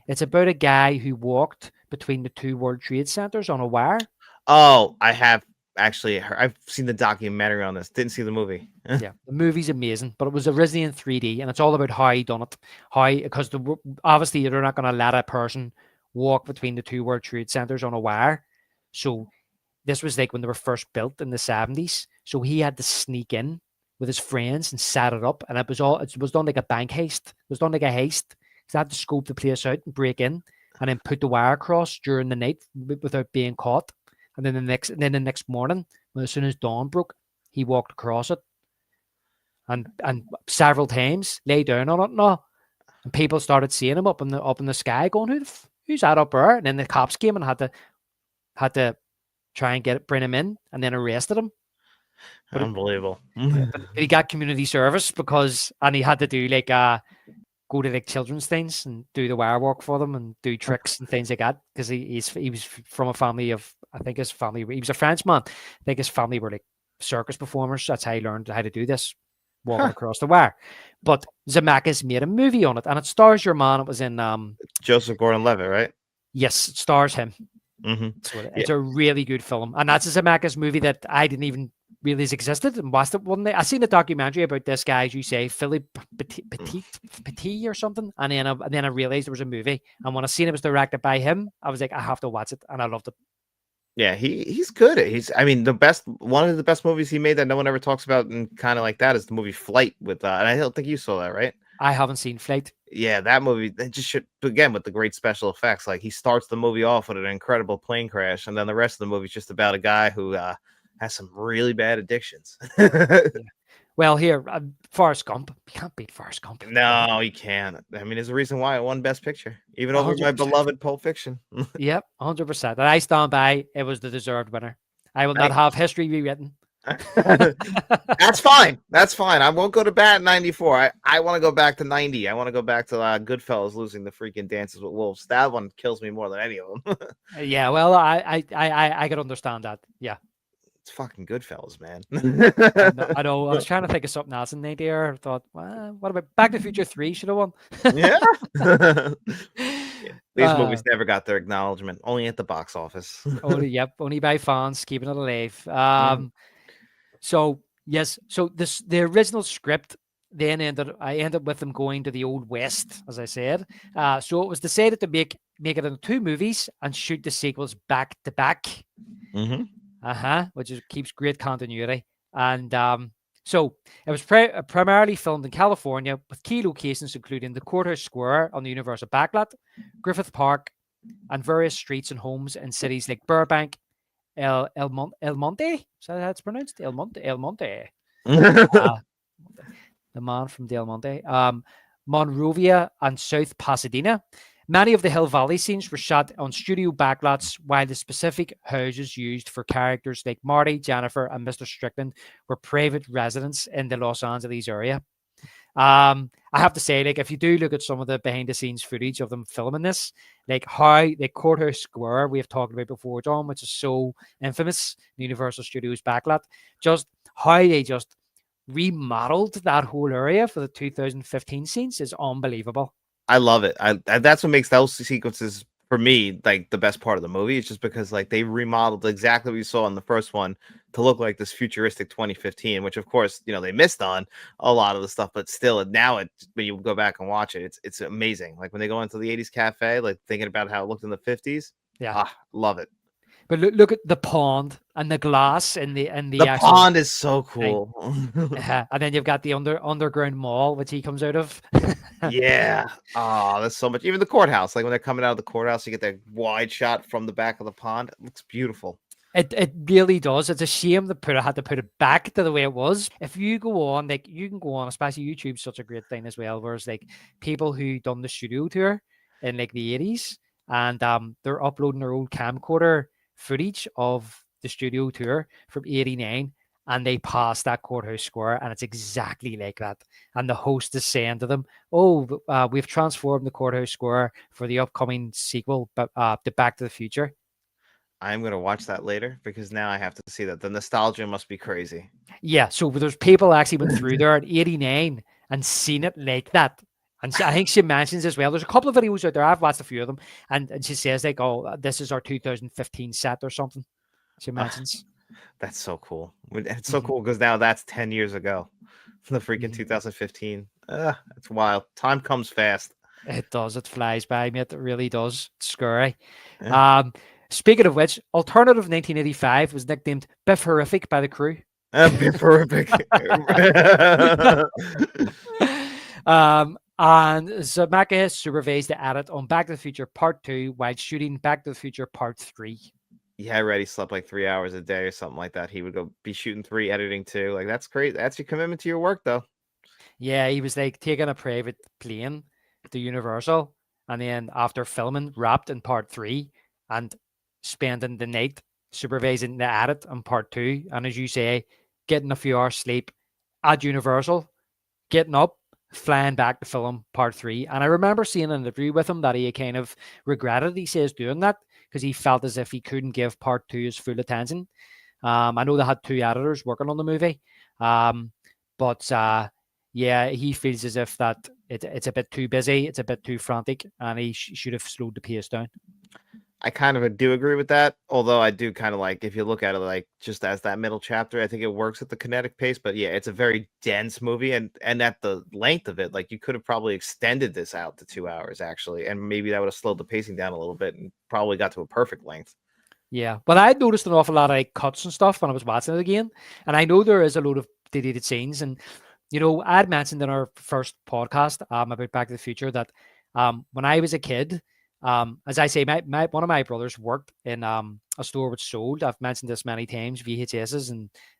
It's about a guy who walked between the 2 World Trade Centers on a wire. Oh, I have actually. I've seen the documentary on this. Didn't see the movie. Yeah, the movie's amazing, but it was originally in 3D, and it's all about how he done it. Because obviously they're not going to let a person walk between the 2 World Trade Centers on a wire. So this was like when they were first built in the 70s. So he had to sneak in with his friends and set it up, and it was done like a bank heist. It was done like a heist. They had to scope the place out and break in, and then put the wire across during the night without being caught. And then the next morning, as soon as dawn broke, he walked across it, and several times lay down on it now, and people started seeing him up in the sky, going, "Who's that up there?" And then the cops came and had to try and bring him in, and then arrested him. But unbelievable. He got community service and he had to do like go to like children's things and do the wire work for them and do tricks and things like that, because he was from a family of, I think his family, he was a Frenchman. I think his family were like circus performers. That's how he learned how to do this, walking across the wire. But Zemeckis made a movie on it, and it stars your man. It was in Joseph Gordon-Levitt, right? Yes, it stars him. Mm-hmm. So it's a really good film, and that's a Zemeckis movie that I didn't even realize existed, and watched it one day. I seen a documentary about this guy, as you say, Philippe Petit or something, and then I realized there was a movie, and when I seen it was directed by him, I was like, I have to watch it, and I loved it. Yeah, he's good. I mean, one of the best movies he made that no one ever talks about, and kind of like that, is the movie Flight with, and I don't think you saw that, right? I haven't seen Flight. Yeah, that movie, it just should, again, with the great special effects. Like, he starts the movie off with an incredible plane crash, and then the rest of the movie is just about a guy who has some really bad addictions. Yeah. Well, here, Forrest Gump. You can't beat Forrest Gump. No, you can't. I mean, there's a reason why it won Best Picture, even over 100%. My beloved Pulp Fiction. Yep, 100%. And I stand by, it was the deserved winner. I will not have history rewritten. That's fine. That's fine. I won't go to bat in 94. I want to go back to 90. I want to go back to Goodfellas losing the freaking Dances with Wolves. That one kills me more than any of them. Yeah, well, I could understand that. Yeah. It's fucking Goodfellas, man. I know. I was trying to think of something else in there. I thought, well, what about Back to the Future 3 should have won? Yeah. These movies never got their acknowledgement, only at the box office. Only by fans, keeping it alive. So yes, the original script then I ended with them going to the Old West, as I said. So it was decided to make it into 2 movies and shoot the sequels back to back. Mm-hmm. Which keeps great continuity. And so it was primarily filmed in California, with key locations including the Courthouse Square on the Universal Backlot, Griffith Park, and various streets and homes in cities like Burbank, El Monte. So that's pronounced El Monte. The man from Del Monte. Monrovia and South Pasadena. Many of the Hill Valley scenes were shot on studio backlots, while the specific houses used for characters like Marty, Jennifer, and Mr. Strickland were private residents in the Los Angeles area. I have to say, like, if you do look at some of the behind-the-scenes footage of them filming this, like how the Courthouse Square we have talked about before, John, which is so infamous, the Universal Studios backlot, just how they just remodeled that whole area for the 2015 scenes is unbelievable. I love it. That's what makes those sequences, for me, like the best part of the movie. It's just because like they remodeled exactly what you saw in the first one to look like this futuristic 2015, which of course, they missed on a lot of the stuff, but still now when you go back and watch it, it's amazing. Like when they go into the 80s cafe, like thinking about how it looked in the 50s. Yeah. Love it. But look at the pond and the glass and the actual pond is so cool. And then you've got the underground mall, which he comes out of. Yeah. Oh, that's so much. Even the courthouse, like when they're coming out of the courthouse, you get that wide shot from the back of the pond. It looks beautiful. It really does. It's a shame they had to put it back to the way it was. If you go on, like you can go on, especially YouTube's such a great thing as well, whereas like people who done the studio tour in like the 80s, and they're uploading their old camcorder footage of the studio tour from 89, and they pass that Courthouse Square, and it's exactly like that. And the host is saying to them, we've transformed the Courthouse Square for the upcoming sequel, to Back to the Future. I'm going to watch that later, because now I have to see that. The nostalgia must be crazy. Yeah, so there's people actually went through there at 89 and seen it like that. And I think she mentions as well, there's a couple of videos out there, I've watched a few of them, and she says like, this is our 2015 set or something. She mentions. That's so cool. It's so cool because now that's 10 years ago. The freaking 2015. It's wild. Time comes fast. It does. It flies by, mate. It really does. It's scary. Yeah. Speaking of which, Alternative 1985 was nicknamed Biff Horrific by the crew. Horrific. And Zemeckis supervised the edit on Back to the Future Part 2 while shooting Back to the Future Part 3. Yeah, I read he slept like 3 hours a day or something like that. He would go be shooting 3, editing 2. Like, that's crazy. That's your commitment to your work, though. Yeah, he was like taking a private plane to Universal, and then after filming, wrapped in Part 3, and spending the night supervising the edit on Part 2. And as you say, getting a few hours sleep at Universal, getting up, flying back to film Part 3. And I remember seeing an interview with him that he kind of regretted, he says, doing that because he felt as if he couldn't give Part 2 his full attention. I know they had 2 editors working on the movie, but yeah, he feels as if that it's a bit too busy, it's a bit too frantic, and he should have slowed the pace down. I kind of do agree with that, although I do kind of like, if you look at it like just as that middle chapter, I think it works at the kinetic pace. But yeah, it's a very dense movie, and at the length of it, like you could have probably extended this out to 2 hours actually, and maybe that would have slowed the pacing down a little bit and probably got to a perfect length. Yeah, but I noticed an awful lot of like cuts and stuff when I was watching it again, and I know there is a load of deleted scenes. And you know, I had mentioned in our first podcast about Back to the Future that when I was a kid, as I say, my one of my brothers worked in a store which sold, I've mentioned this many times, VHSs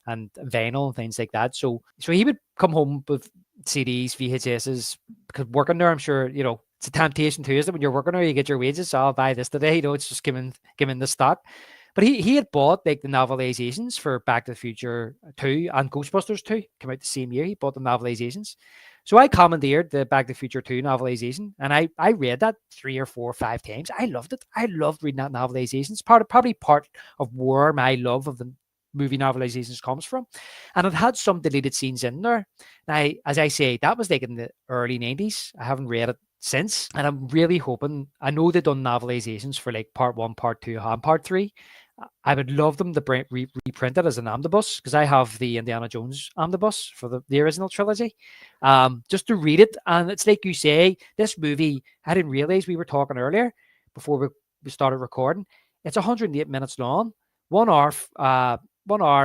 and vinyl and things like that. So he would come home with CDs, VHSs, because working there, I'm sure, you know, it's a temptation too, isn't it? When you're working there, you get your wages, so I'll buy this today. You know, it's just giving the stock. But he had bought like the novelizations for Back to the Future 2 and Ghostbusters 2, came out the same year. He bought the novelizations. So I commandeered the Back to the Future 2 novelization, and I read that 3 or 4 or 5 times. I loved it. I loved reading that novelization. It's probably part of where my love of the movie novelizations comes from. And it had some deleted scenes in there. Now, as I say, that was like in the early 90s. I haven't read it since, and I'm really hoping, I know they've done novelizations for like Part 1, Part 2, and Part 3. I would love them to reprint it as an omnibus, because I have the Indiana Jones omnibus for the original trilogy, just to read it. And it's like you say, this movie, I didn't realize, we were talking earlier before we started recording, it's 108 minutes long, 1 hour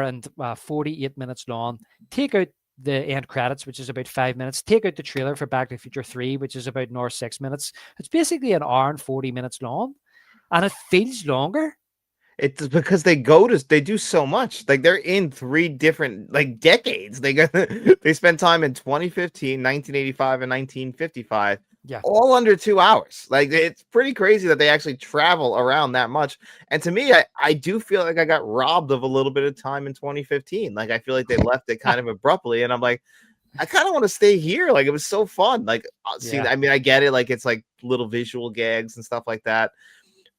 and 48 minutes long. Take out the end credits, which is about 5 minutes. Take out the trailer for Back to the Future 3, which is about an hour 6 minutes. It's basically an hour and 40 minutes long, and it feels longer. It's because they do so much. Like, they're in 3 different like decades. They spend time in 2015, 1985, and 1955. Yeah, all under 2 hours. Like, it's pretty crazy that they actually travel around that much. And to me, I do feel like I got robbed of a little bit of time in 2015. Like, I feel like they left it kind of abruptly, and I'm like, I kind of want to stay here. Like, it was so fun. Like, see, I mean, I get it. Like, it's like little visual gags and stuff like that.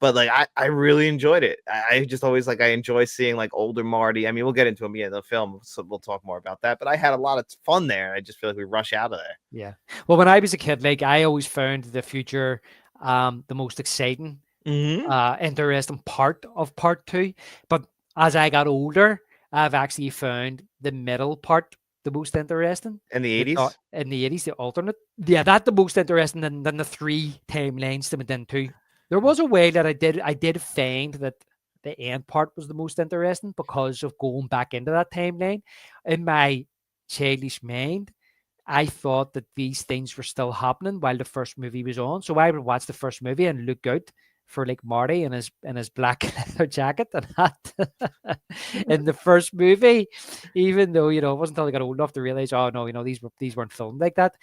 But like, I really enjoyed it. I just always like, I enjoy seeing like older Marty. I mean, we'll get into him in the film, so we'll talk more about that. But I had a lot of fun there. I just feel like we rush out of there. Yeah. Well, when I was a kid, like, I always found the future the most exciting, interesting part of Part 2. But as I got older, I've actually found the middle part the most interesting. In the 80s? In the 80s, the alternate. Yeah, that's the most interesting than the 3 timelines they went into. There was a way that I did find that the end part was the most interesting because of going back into that timeline. In my childish mind, I thought that these things were still happening while the first movie was on. So I would watch the first movie and look out for like Marty in his black leather jacket and hat in the first movie, even though, you know, it wasn't until I got old enough to realize, oh no, you know, these weren't filmed like that.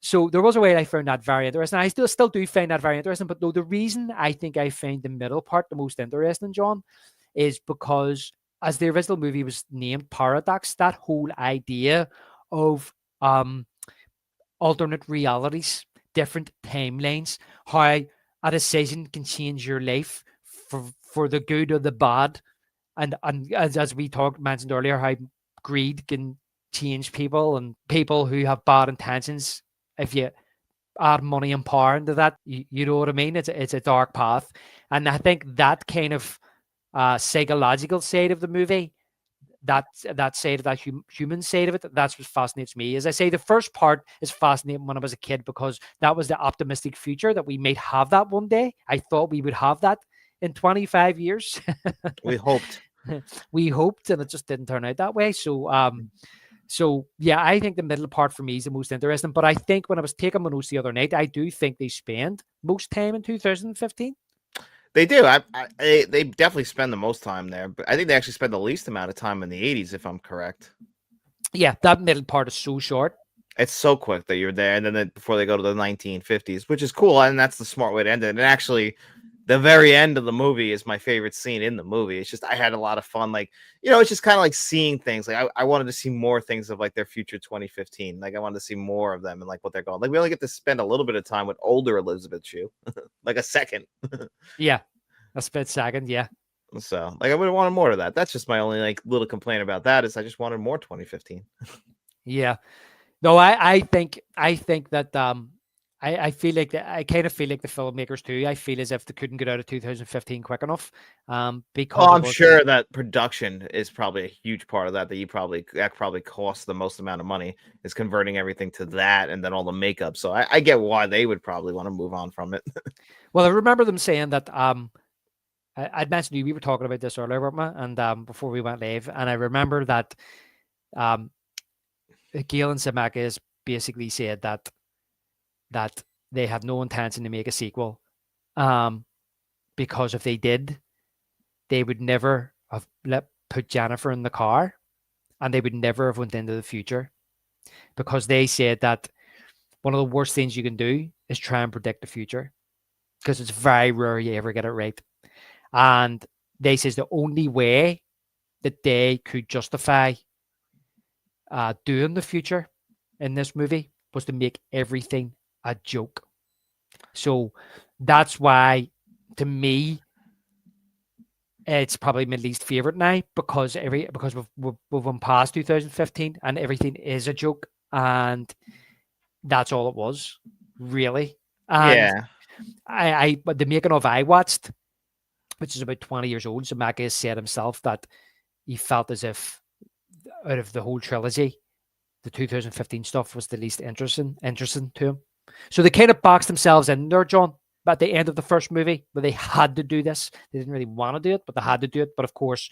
So there was a way I found that very interesting. I still do find that very interesting. But no, the reason I think I found the middle part the most interesting, John, is because as the original movie was named Paradox, that whole idea of alternate realities, different timelines, how a decision can change your life for the good or the bad, and as we mentioned earlier, how greed can change people, and people who have bad intentions, if you add money and power into that, you know what I mean? It's a dark path. And I think that kind of psychological side of the movie, that side of that human side of it, that's what fascinates me. As I say, the first part is fascinating when I was a kid because that was the optimistic future that we might have that one day. I thought we would have that in 25 years. We hoped. we hoped, and it just didn't turn out that way. So yeah, I think the middle part for me is the most interesting. But I think when I was taking my notes the other night, I do think they spend most time in 2015. They do. They definitely spend the most time there, but I think they actually spend the least amount of time in the 80s, if I'm correct. Yeah, that middle part is so short. It's so quick that you're there, and then before they go to the 1950s, which is cool, and that's the smart way to end it. And actually, the very end of the movie is my favorite scene in the movie. It's just I had a lot of fun, like, it's just kind of like seeing things. Like I wanted to see more things of like their future 2015. Like I wanted to see more of them and like what they're going. Like we only get to spend a little bit of time with older Elizabeth Shue, like a second. Yeah, a split second. Yeah. So like I would have wanted more of that. That's just my only like little complaint about that is I just wanted more 2015. Yeah. No, I think that I feel like I kind of feel like the filmmakers too. I feel as if they couldn't get out of 2015 quick enough. Because I'm sure that production is probably a huge part of that. That probably costs the most amount of money is converting everything to that, and then all the makeup. So I get why they would probably want to move on from it. Well, I remember them saying that. I'd mentioned to you we were talking about this earlier, weren't we? And before we went live, and I remember that Galen Zemeckis basically said that they had no intention to make a sequel, because if they did, they would never have put Jennifer in the car, and they would never have went into the future, because they said that one of the worst things you can do is try and predict the future, because it's very rare you ever get it right. And they says the only way that they could justify doing the future in this movie was to make everything a joke. So that's why, to me, it's probably my least favorite now, because we've gone past 2015 and everything is a joke, and that's all it was, really. And yeah, but the making of I watched, which is about 20 years old, Zemeckis said himself that he felt as if out of the whole trilogy, the 2015 stuff was the least interesting to him. So they kind of boxed themselves in there, John, at the end of the first movie, where they had to do this. They didn't really want to do it, but they had to do it. But of course,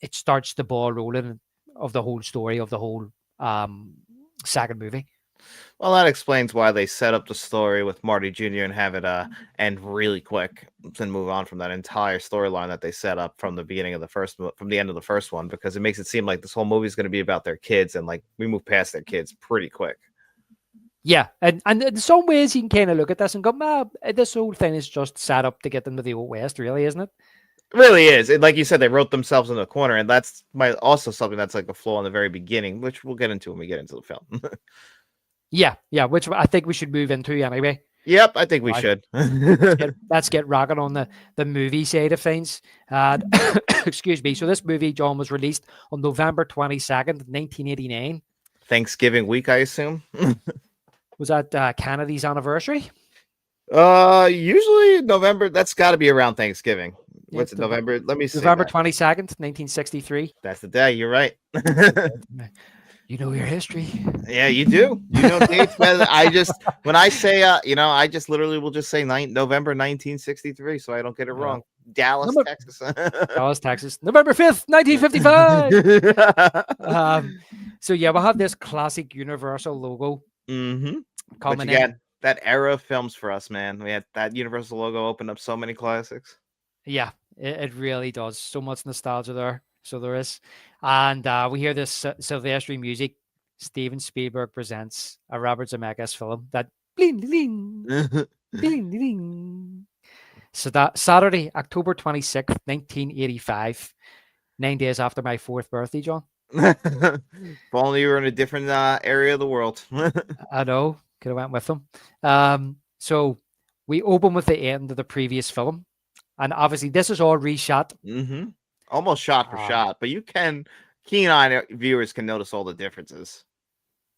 it starts the ball rolling of the whole story of the whole second movie. Well, that explains why they set up the story with Marty Jr. and have it end really quick and move on from that entire storyline that they set up from the beginning of from the end of the first one, because it makes it seem like this whole movie is going to be about their kids, and like we move past their kids pretty quick. Yeah, and in some ways you can kind of look at this and go, this whole thing is just set up to get them to the Old West, really, isn't it? It really is. And like you said, they wrote themselves in the corner, and that's also something that's like a flaw in the very beginning, which we'll get into when we get into the film. Yeah, which I think we should move into anyway. Yep, I think we should. Let's get rocking on the movie side of things. Excuse me. So this movie, John, was released on November 22nd, 1989. Thanksgiving week, I assume. Was that Kennedy's anniversary? Usually November. That's got to be around Thanksgiving. What's it, November? Let me see. November 22nd, 1963. That's the day. You're right. You know your history. Yeah, you do. You know dates better. When I say, I just literally will just say November 1963, so I don't get it wrong. Dallas, Texas. Dallas, Texas. November 5th, 1955. So yeah, we'll have this classic Universal logo. Mm-hmm. Coming in. That era of films for us, man. We had that Universal logo open up so many classics. Yeah, it really does. So much nostalgia there. So there is. And we hear this Silvestri music. Steven Spielberg presents a Robert Zemeckis film. That bling, bling, bling, bling. So that Saturday, October 26th, 1985, 9 days after my 4th birthday, John. If only you were in a different area of the world. I know. Could have went with them. So we open with the end of the previous film. And obviously this is all reshot. Mm-hmm. Almost shot for shot, but keen-eyed viewers can notice all the differences.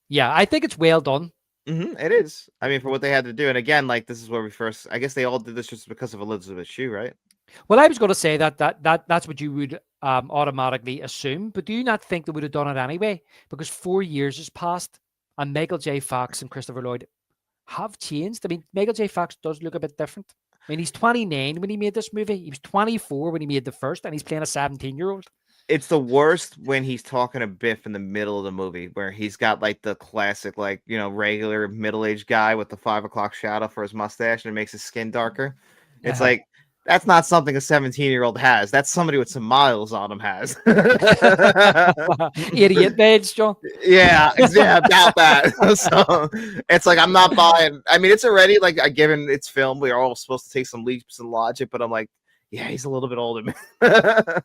Yeah, I think it's well done. Mm-hmm, it is. I mean, for what they had to do. And again, like, this is where I guess they all did this just because of Elizabeth Shue, right? Well, I was going to say that's what you would automatically assume, but do you not think they would have done it anyway? Because 4 years has passed, and Michael J. Fox and Christopher Lloyd have changed. I mean, Michael J. Fox does look a bit different. mean, he's 29 when he made this movie. He was 24 when he made the first, and he's playing a 17-year-old. It's the worst when he's talking to Biff in the middle of the movie, where he's got like the classic, like, regular middle-aged guy with the 5 o'clock shadow for his mustache, and it makes his skin darker. It's like, that's not something a 17-year-old has. That's somebody with some miles on him has. Idiot maids, John. Yeah, about that. So it's like, I'm not buying. I mean, it's already like, given its film, we are all supposed to take some leaps in logic, but I'm like, yeah, he's a little bit older, man.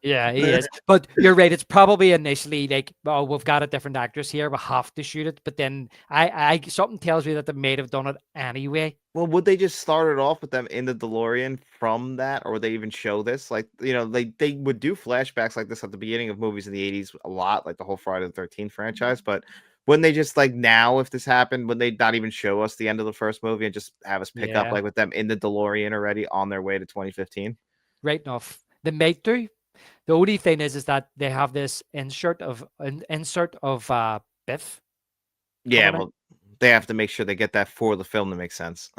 Yeah, he is. But you're right. It's probably initially like, oh, we've got a different actress here. We have to shoot it. But then I something tells me that they may have done it anyway. Well, would they just start it off with them in the DeLorean from that, or would they even show this? Like, they would do flashbacks like this at the beginning of movies in the 80s a lot, like the whole Friday the 13th franchise. But wouldn't they just, like, now, if this happened, would they not even show us the end of the first movie and just have us pick up like with them in the DeLorean already on their way to 2015? Right enough. They might do. The only thing is that they have this insert of Biff. Yeah, well, they have to make sure they get that for the film to make sense.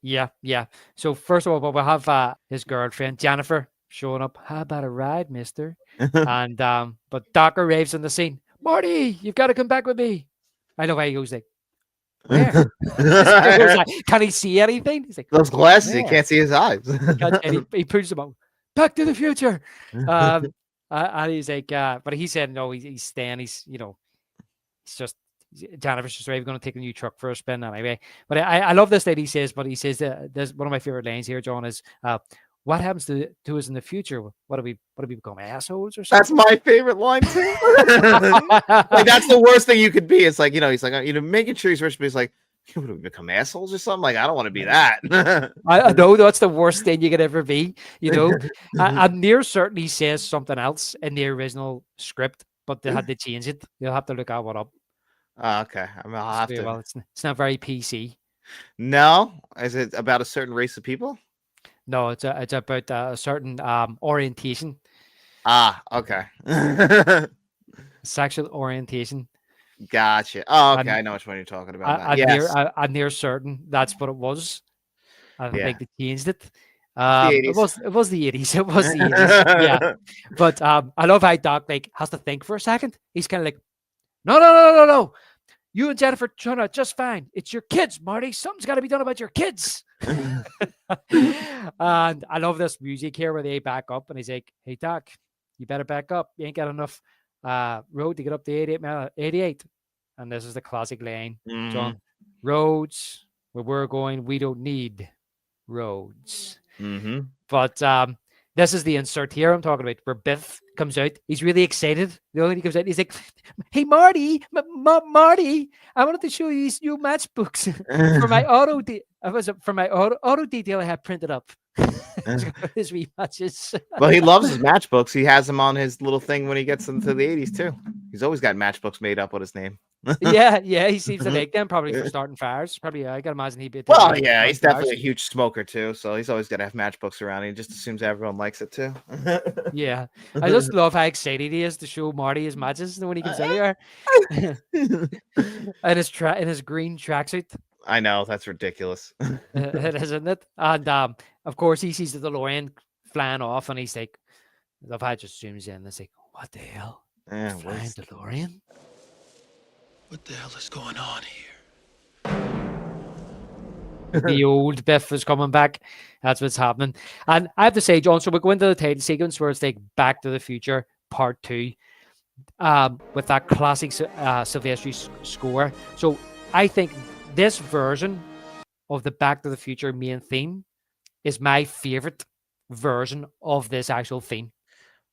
Yeah. So first of all, we'll have his girlfriend Jennifer showing up. How about a ride, mister? And but Doc arrives on the scene. Marty, you've got to come back with me. I know why he goes like, where? Like, can he see anything? He's like, those glasses, you can't see his eyes. And he pushes them out. Back to the Future. And he's like, but he said no, he's staying. He's he's just, Jennifer's just going to take a new truck for a spin anyway. But I love this that he says. But he says there's one of my favorite lines here, John, is what happens to us in the future? What do we become, assholes or something? That's my favorite line too. Like, that's the worst thing you could be. It's like, he's like, making sure he's rich, but he's like, would we become assholes or something? Like, I don't want to be that. I know that's the worst thing you could ever be. I'm near certain he says something else in the original script, but they had to change it. You'll have to look that one up. Okay, I'll have to. Well, it's not very PC. No, is it about a certain race of people? No, it's about a certain orientation. Okay. Sexual orientation. Gotcha. Oh, okay. I know which one you're talking about. I'm near certain that's what it was. I think they changed it. It was the 80s. It was the 80s. Yeah. But I love how Doc has to think for a second. He's kind of like, no. You and Jennifer turn out just fine. It's your kids, Marty. Something's got to be done about your kids. And I love this music here where they back up and he's like, hey, Doc, you better back up. You ain't got enough road to get up to 88. And this is the classic line, John. Roads, where we're going, we don't need roads. Mm-hmm. But this is the insert here I'm talking about, where Biff comes out. He's really excited. He comes out. He's like, "Hey, Marty, Marty, I wanted to show you these new matchbooks for my auto. For my auto detail I have printed up." His wee matches. Well, he loves his matchbooks. He has them on his little thing when he gets into the 80s too. He's always got matchbooks made up with his name. yeah, he seems to like them, probably for starting fires. Probably, I can imagine he'd be. Well, yeah, he's definitely a huge smoker too, so he's always got to have matchbooks around. He just assumes everyone likes it too. Yeah, I just love how excited he is to show Marty his matches when he comes in here, and his green tracksuit. I know, that's ridiculous. It is, isn't it? And of course, he sees the DeLorean flying off, and he's like, I love how it just zooms in. And it's like, what the hell? Yeah, flying DeLorean? What the hell is going on here? The old Biff is coming back. That's what's happening. And I have to say, John, so we go into the title sequence where it's like Back to the Future Part 2 with that classic Silvestri score. So I think this version of the Back to the Future main theme is my favorite version of this actual theme.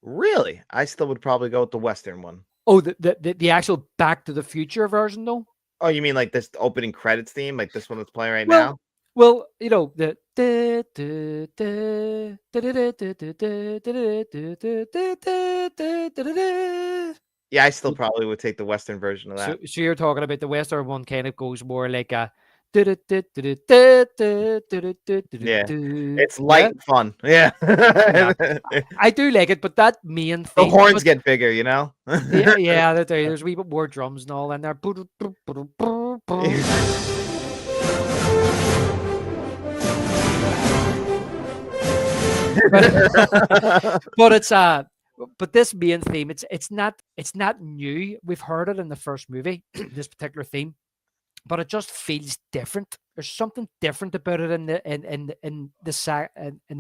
Really? I still would probably go with the Western one. Oh, the actual Back to the Future version, though? Oh, you mean like this opening credits theme, like this one that's playing right now? Well, you know, the yeah, I still probably would take the Western version of that. So you're talking about the Western one kind of goes more like a yeah, it's light and fun. Yeah. I do like it, but that main thing, the horns get bigger, you know. yeah, there's a wee bit more drums and all in there. but it's but this main theme, it's not new. We've heard it in the first movie, this particular theme, but it just feels different. There's something different about it in the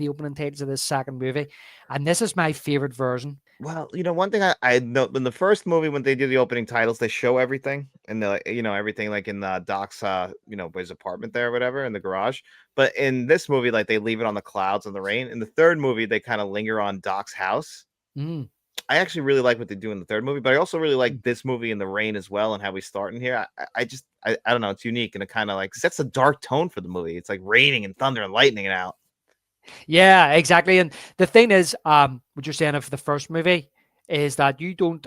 opening titles of this second movie, and this is my favorite version. Well, one thing I know in the first movie when they do the opening titles, they show everything and everything like in Doc's his apartment there or whatever in the garage. But in this movie, like they leave it on the clouds and the rain. In the third movie, they kind of linger on Doc's house. Mm. I actually really like what they do in the third movie, but I also really like this movie in the rain as well and how we start in here. I don't know, it's unique and it kind of like sets a dark tone for the movie. It's like raining and thunder and lightning it out. Yeah, exactly. And the thing is, what you're saying of the first movie is that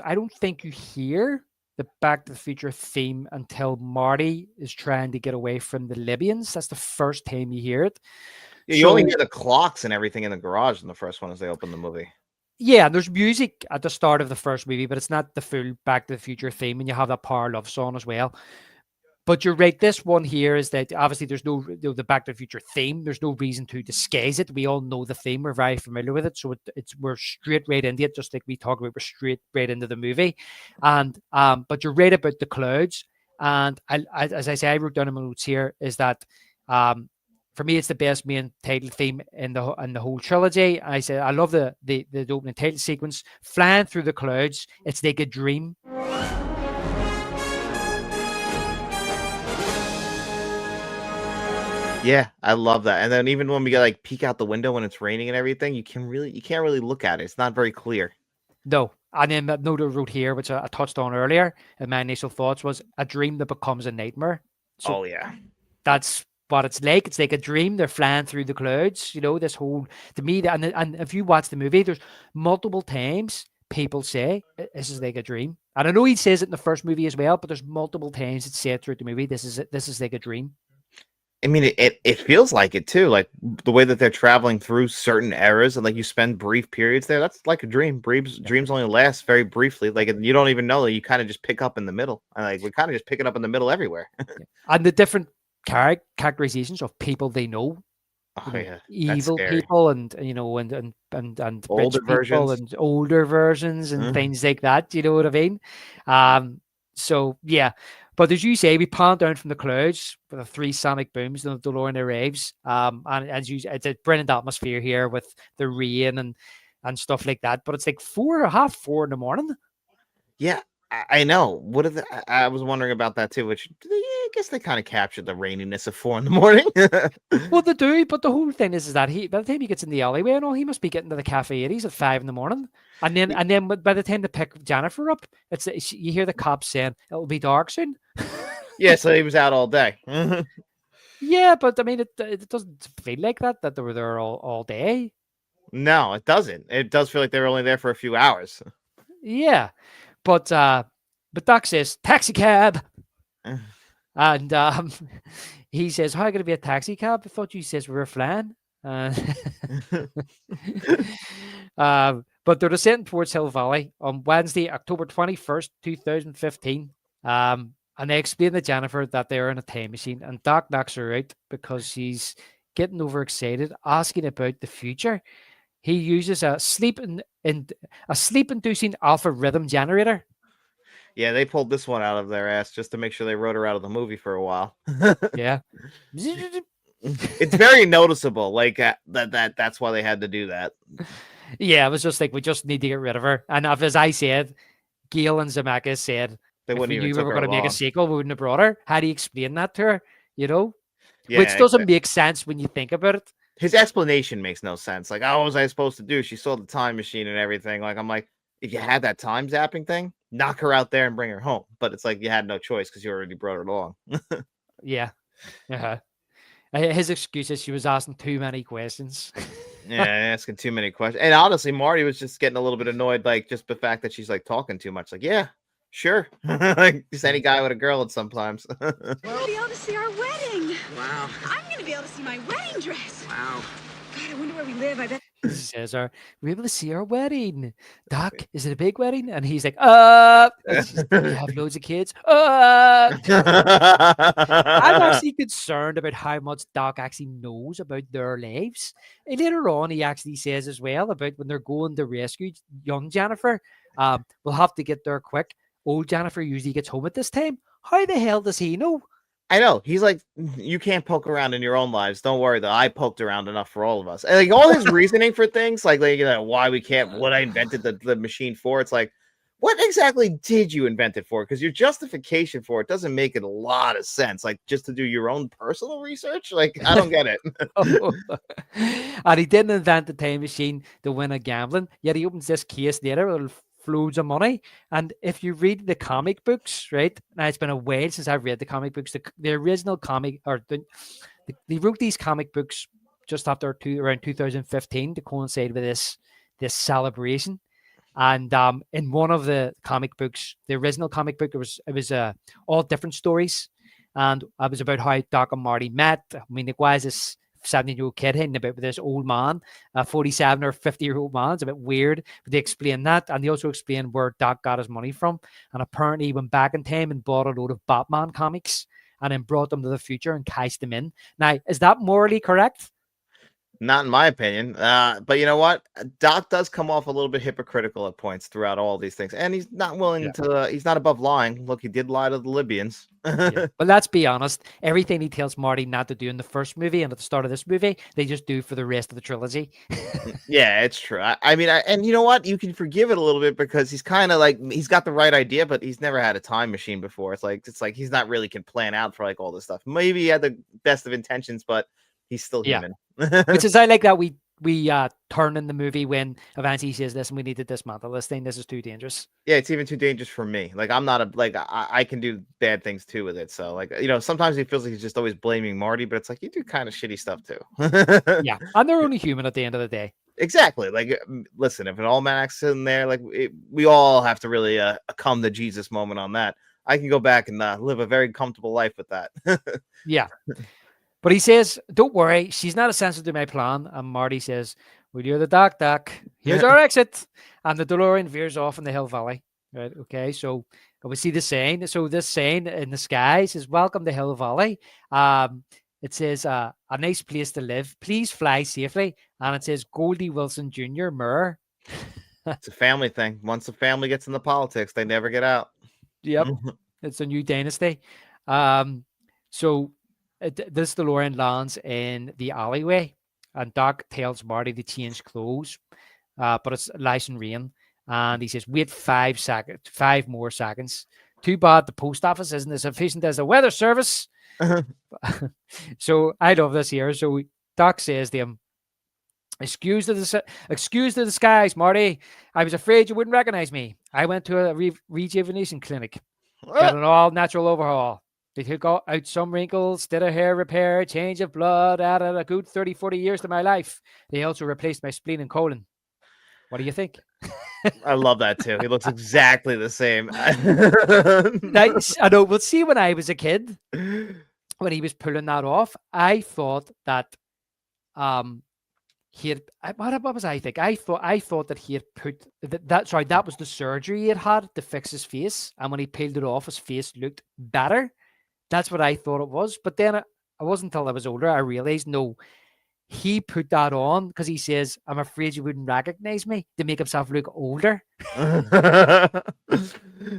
I don't think you hear the Back to the Future theme until Marty is trying to get away from the Libyans. That's the first time you hear it. Yeah, you only hear the clocks and everything in the garage in the first one as they open the movie. Yeah, there's music at the start of the first movie, but it's not the full Back to the Future theme, and you have that Power Love song as well. But you're right. This one here is that obviously there's no the Back to the Future theme. There's no reason to disguise it. We all know the theme. We're very familiar with it, so we're straight right into it. Just like we talk about, we're straight right into the movie. And but you're right about the clouds. And as I say, I wrote down in my notes here is that for me, it's the best main title theme in the whole trilogy. I said I love the opening title sequence, flying through the clouds. It's like a dream. Yeah, I love that. And then even when we get like peek out the window when it's raining and everything, you can't really look at it. It's not very clear. No. And then that note I wrote here, which I touched on earlier, and my initial thoughts was a dream that becomes a nightmare. So yeah. That's what it's like. It's like a dream. They're flying through the clouds. This whole, to me, and if you watch the movie, there's multiple times people say this is like a dream. And I know he says it in the first movie as well, but there's multiple times it's said throughout the movie. This is like a dream. I mean, it feels like it too, like the way that they're traveling through certain eras and like you spend brief periods there. That's like a dream. Dreams only last very briefly. Like you don't even know that you kind of just pick up in the middle. And like we kind of just pick it up in the middle everywhere. And the different characterizations of people they know. Evil people and older versions and older versions and things like that. You know what I mean? So yeah. But as you say, we pan down from the clouds with the three sonic booms, the DeLorean arrives. And as it's a brilliant atmosphere here with the rain and stuff like that. But it's like 4 in the morning. Yeah, I know. I was wondering about that too, which I guess they kind of captured the raininess of 4 in the morning. Well, they do, but the whole thing is that by the time he gets in the alleyway and all, he must be getting to the cafe 80s at 5 in the morning. And then by the time they pick Jennifer up, you hear the cops saying it'll be dark soon. Yeah, so he was out all day. Yeah, but I mean, it doesn't feel like that they were there all day. No, it doesn't. It does feel like they were only there for a few hours. Yeah, but Doc says taxi cab, and he says, "How are you going to be a taxi cab? I thought you says we were flying." But they're descending towards Hill Valley on Wednesday, October 21st, 2015. And they explain to Jennifer that they're in a time machine, and Doc knocks her out because she's getting overexcited, asking about the future. He uses a sleep-inducing alpha rhythm generator. Yeah, they pulled this one out of their ass just to make sure they wrote her out of the movie for a while. Yeah. It's very noticeable, like that's why they had to do that. Yeah, it was just like, we just need to get rid of her. And as I said, Gale and Zemeckis said, they wouldn't even if we were going to make a sequel, we wouldn't have brought her. How do you explain that to her? Yeah, which doesn't make sense when you think about it. His explanation makes no sense. Like, what was I supposed to do? She saw the time machine and everything. Like, I'm like, if you had that time zapping thing, knock her out there and bring her home. But it's like you had no choice because you already brought her along. Yeah. Uh-huh. His excuse is she was asking too many questions. Yeah, asking too many questions. And honestly, Marty was just getting a little bit annoyed, like just the fact that she's like talking too much. Like, yeah, sure. Like just any guy with a girl at sometimes. We'll be able to see our wedding. Wow. I'm going to be able to see my wedding dress. Wow. God, I wonder where we live. I bet. He says, "Are we able to see our wedding? Doc, is it a big wedding?" And he's like, it's just, "You have loads of kids." I'm actually concerned about how much Doc actually knows about their lives. And later on, he actually says as well about when they're going to rescue young Jennifer, we'll have to get there quick. Old Jennifer usually gets home at this time. How the hell does he know? I know. He's like, you can't poke around in your own lives. Don't worry, though. I poked around enough for all of us. And like all his reasoning for things, like why we can't, what I invented the machine for. It's like, what exactly did you invent it for? Because your justification for it doesn't make it a lot of sense. Like just to do your own personal research. Like I don't get it. And he didn't invent the time machine to win a gambling. Yet he opens this case later with loads of money. And if you read the comic books, right? Now it's been a while since I've read the comic books. The original comic, or they wrote these comic books just after around 2015 to coincide with this celebration. And in one of the comic books, the original comic book, it was all different stories, and it was about how Doc and Marty met. I mean, it was this 17-year-old kid hanging about with this old man, a 47 or 50-year-old man. It's a bit weird, but they explain that, and they also explain where Doc got his money from. And apparently, he went back in time and bought a load of Batman comics, and then brought them to the future and cashed them in. Now, is that morally correct? Not in my opinion. But you know what? Doc does come off a little bit hypocritical at points throughout all these things. And he's not willing to, he's not above lying. Look, he did lie to the Libyans. But let's be honest, everything he tells Marty not to do in the first movie and at the start of this movie, they just do for the rest of the trilogy. Yeah, it's true. I mean, and you know what? You can forgive it a little bit because he's kind of like, he's got the right idea, but he's never had a time machine before. It's like he's not really can plan out for like all this stuff. Maybe he had the best of intentions, but he's still human. Which is, I like that we turn in the movie when eventually he says, "Listen, we need to dismantle this thing. This is too dangerous." Yeah, it's even too dangerous for me. Like I'm not I can do bad things too with it. So like, sometimes he feels like he's just always blaming Marty, but it's like you do kind of shitty stuff too. Yeah, and they're only human at the end of the day. Exactly. Like, listen, if an almanac's in there, like we all have to really come to Jesus moment on that. I can go back and live a very comfortable life with that. Yeah. But he says, "Don't worry, she's not essential to my plan." And Marty says, "Well, you're the Doc. Here's our exit." And the DeLorean veers off in the Hill Valley. Right? Okay, so we see the sign. So this sign in the sky says, "Welcome to Hill Valley." It says, "A nice place to live. Please fly safely." And it says, "Goldie Wilson Jr., Mirror." It's a family thing. Once the family gets into politics, they never get out. Yep. It's a new dynasty. So this DeLorean lands in the alleyway, and Doc tells Marty to change clothes, but it's lice and rain, and he says, "Wait 5 more seconds. Too bad the post office isn't as efficient as the weather service." So I love this here. So Doc says to him, excuse to the skies, Marty. I was afraid you wouldn't recognize me. I went to a rejuvenation clinic, got an all-natural overhaul. They took out some wrinkles, did a hair repair, change of blood, added a good 30, 40 years to my life. They also replaced my spleen and colon. What do you think? I love that too. He looks exactly the same. Nice. I know. We'll see, when I was a kid, when he was pulling that off, I thought that he had, what was I think? I thought that he had put that was the surgery he had to fix his face. And when he peeled it off, his face looked better. That's what I thought it was. But then it wasn't until I was older I realized, no, he put that on because he says, "I'm afraid you wouldn't recognize me," to make himself look older. Yeah,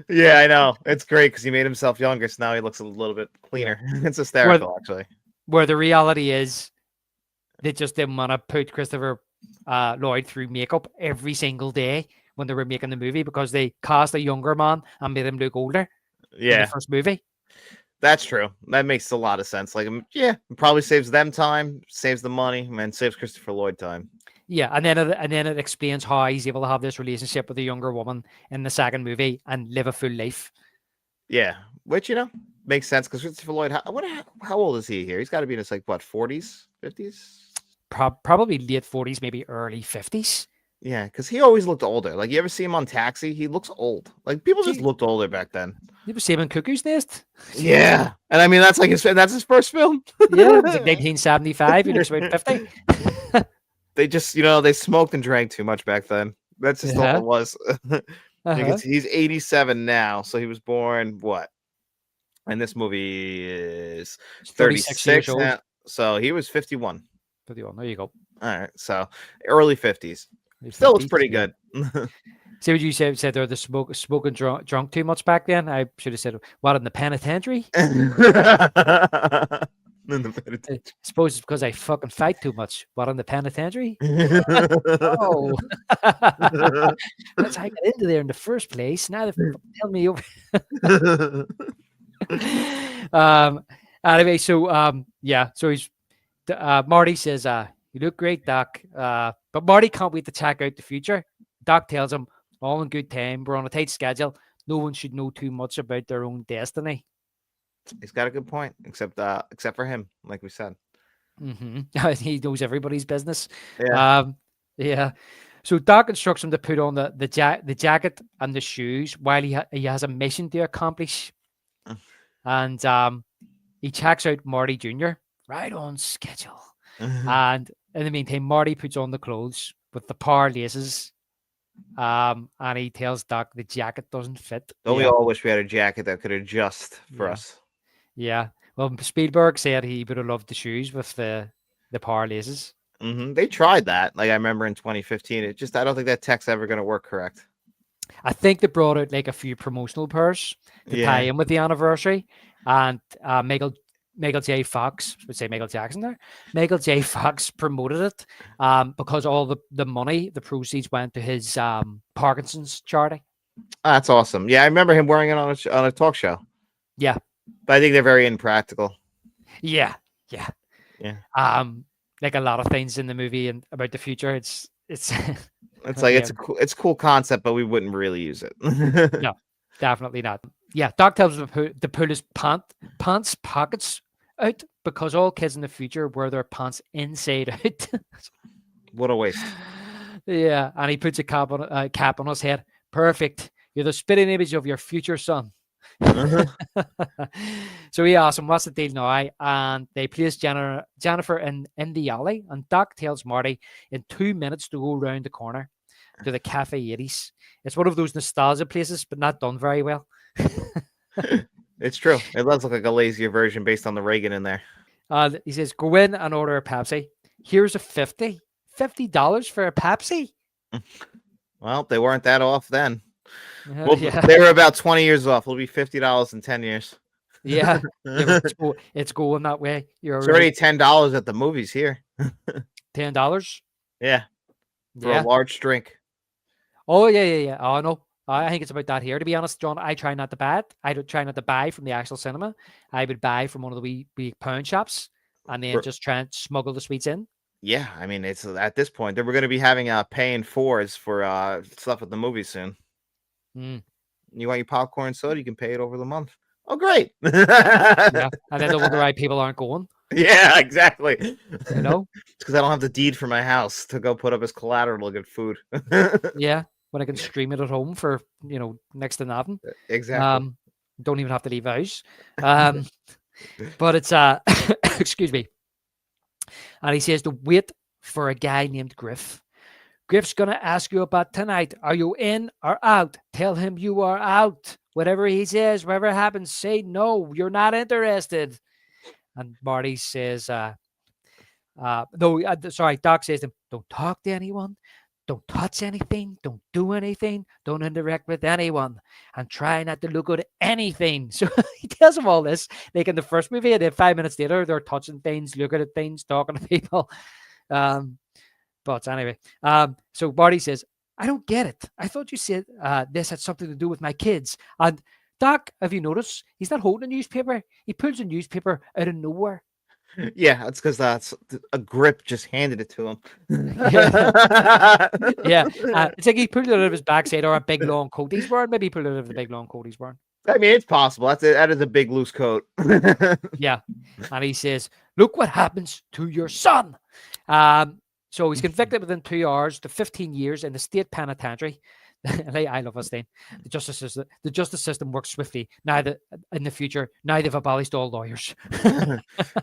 I know. It's great because he made himself younger, so now he looks a little bit cleaner. It's hysterical, actually. Where the reality is, they just didn't want to put Christopher Lloyd through makeup every single day when they were making the movie, because they cast a younger man and made him look older. Yeah. In the first movie. That's true. That makes a lot of sense. Like, yeah, it probably saves them time, saves the money, and saves Christopher Lloyd time. Yeah, and then it explains how he's able to have this relationship with a younger woman in the second movie and live a full life. Yeah, which makes sense because Christopher Lloyd. How old is he here? He's got to be in his 40s, 50s. Probably late 40s, maybe early 50s. Yeah, because he always looked older. Like, you ever see him on Taxi? He looks old. Like, people just looked older back then. You ever see him in Cuckoo's Nest? Yeah, and I mean that's his first film. Yeah, it was like 1975. He looks about 50. They just, they smoked and drank too much back then. That's just all it was. Uh-huh. He's 87 now, so he was born what? And this movie is 36 years 36 old. now, so he was 51. 51. There you go. All right, so early 50s. He's Still looks 50s, pretty yeah. good. See what you said they're the smoking drunk too much back then. I should have said what in the penitentiary. I suppose it's because I fucking fight too much. What in the penitentiary? Oh, that's how I got into there in the first place. Now they're telling me over. Anyway, so yeah, so he's Marty says, "You look great, Doc." But Marty can't wait to check out the future. Doc tells him, "All in good time. We're on a tight schedule. No one should know too much about their own destiny." He's got a good point, except for him, like we said. He knows everybody's business. Yeah. Yeah. So Doc instructs him to put on the jacket and the shoes while he has a mission to accomplish, and he checks out Marty Jr. right on schedule. And in the meantime, Marty puts on the clothes with the power laces, and he tells Doc the jacket doesn't fit. Don't we all wish we had a jacket that could adjust for us? Yeah. Well, Spielberg said he would have loved the shoes with the power laces. They tried that. Like I remember in 2015. I don't think that tech's ever going to work correct. I think they brought out like a few promotional pairs to tie in with the anniversary, and Michael J. Fox would say Michael Jackson there. Michael J. Fox promoted it because all the money, the proceeds went to his Parkinson's charity. That's awesome. Yeah, I remember him wearing it on a talk show. Yeah. But I think they're very impractical. Yeah. Like a lot of things in the movie and about the future, it's it's like it's a cool concept, but we wouldn't really use it. No, definitely not. Yeah, Doc tells him to pull his pants pockets out because all kids in the future wear their pants inside out. What a waste. Yeah, and he puts a cap on his head. Perfect. You're the spitting image of your future son. So he asks him, "What's the deal now?" And they place Jennifer in the alley, and Doc tells Marty in 2 minutes to go around the corner to the Cafe 80s. It's one of those nostalgia places, but not done very well. It's true. It does look like a lazier version based on the Reagan in there. He says, "Go in and order a Pepsi. Here's a $50 for a Pepsi." Well, they weren't that off then. Well, yeah. They were about 20 years off. It'll be $50 in 10 years. Yeah, it's going that way. It's already $10 at the movies here. $10. Yeah, for a large drink. Oh yeah. Oh no, I think it's about that here. To be honest, John, I try not to buy it. I don't try not to buy from the actual cinema. I would buy from one of the wee pound shops, and then just try and smuggle the sweets in. Yeah, I mean, it's at this point that we're going to be having paying fours for stuff at the movies soon. You want your popcorn soda? You can pay it over the month. Oh, great! Yeah, and then they wonder why people aren't going. Yeah, exactly. It's because I don't have the deed for my house to go put up as collateral to get food. Yeah, when I can stream it at home for next to nothing. Exactly. Don't even have to leave the house. But it's excuse me. And he says to wait for a guy named Griff. Griff's gonna ask you about tonight. Are you in or out? Tell him you are out. Whatever he says, whatever happens, say no. You're not interested. And Marty says, sorry. Doc says to him, don't talk to anyone. Don't touch anything. Don't do anything. Don't interact with anyone. And try not to look at anything. So he tells him all this. Like in the first movie, and then 5 minutes later, they're touching things, looking at things, talking to people. But anyway, so Marty says, I don't get it. I thought you said this had something to do with my kids. And Doc, have you noticed? He's not holding a newspaper. He pulls a newspaper out of nowhere. Yeah, it's because that's a grip just handed it to him. Yeah. It's like he pulled it out of his backside or a big long coat he's wearing. Maybe he pulled it out of the big long coat he's wearing. I mean, it's possible. That is a big loose coat. Yeah. And he says, look what happens to your son. So he's convicted within 2 hours to 15 years in the state penitentiary. I love this thing. The justice system works swiftly. In the future, now they've abolished all lawyers.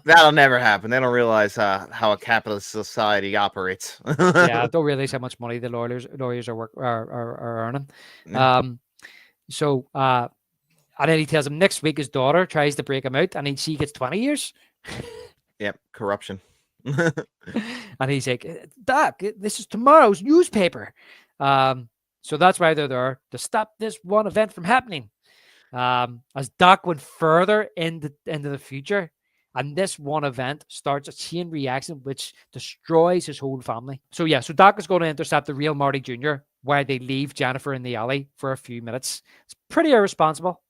That'll never happen. They don't realize how a capitalist society operates. Yeah, I don't realize how much money the lawyers are earning. Yeah. And then he tells him next week his daughter tries to break him out, and she gets 20 years. Yep, corruption. And he's like, Doc, this is tomorrow's newspaper. So that's why they're there, to stop this one event from happening. As Doc went further into the future, and this one event starts a chain reaction which destroys his whole family. So Doc is going to intercept the real Marty Jr. while they leave Jennifer in the alley for a few minutes. It's pretty irresponsible.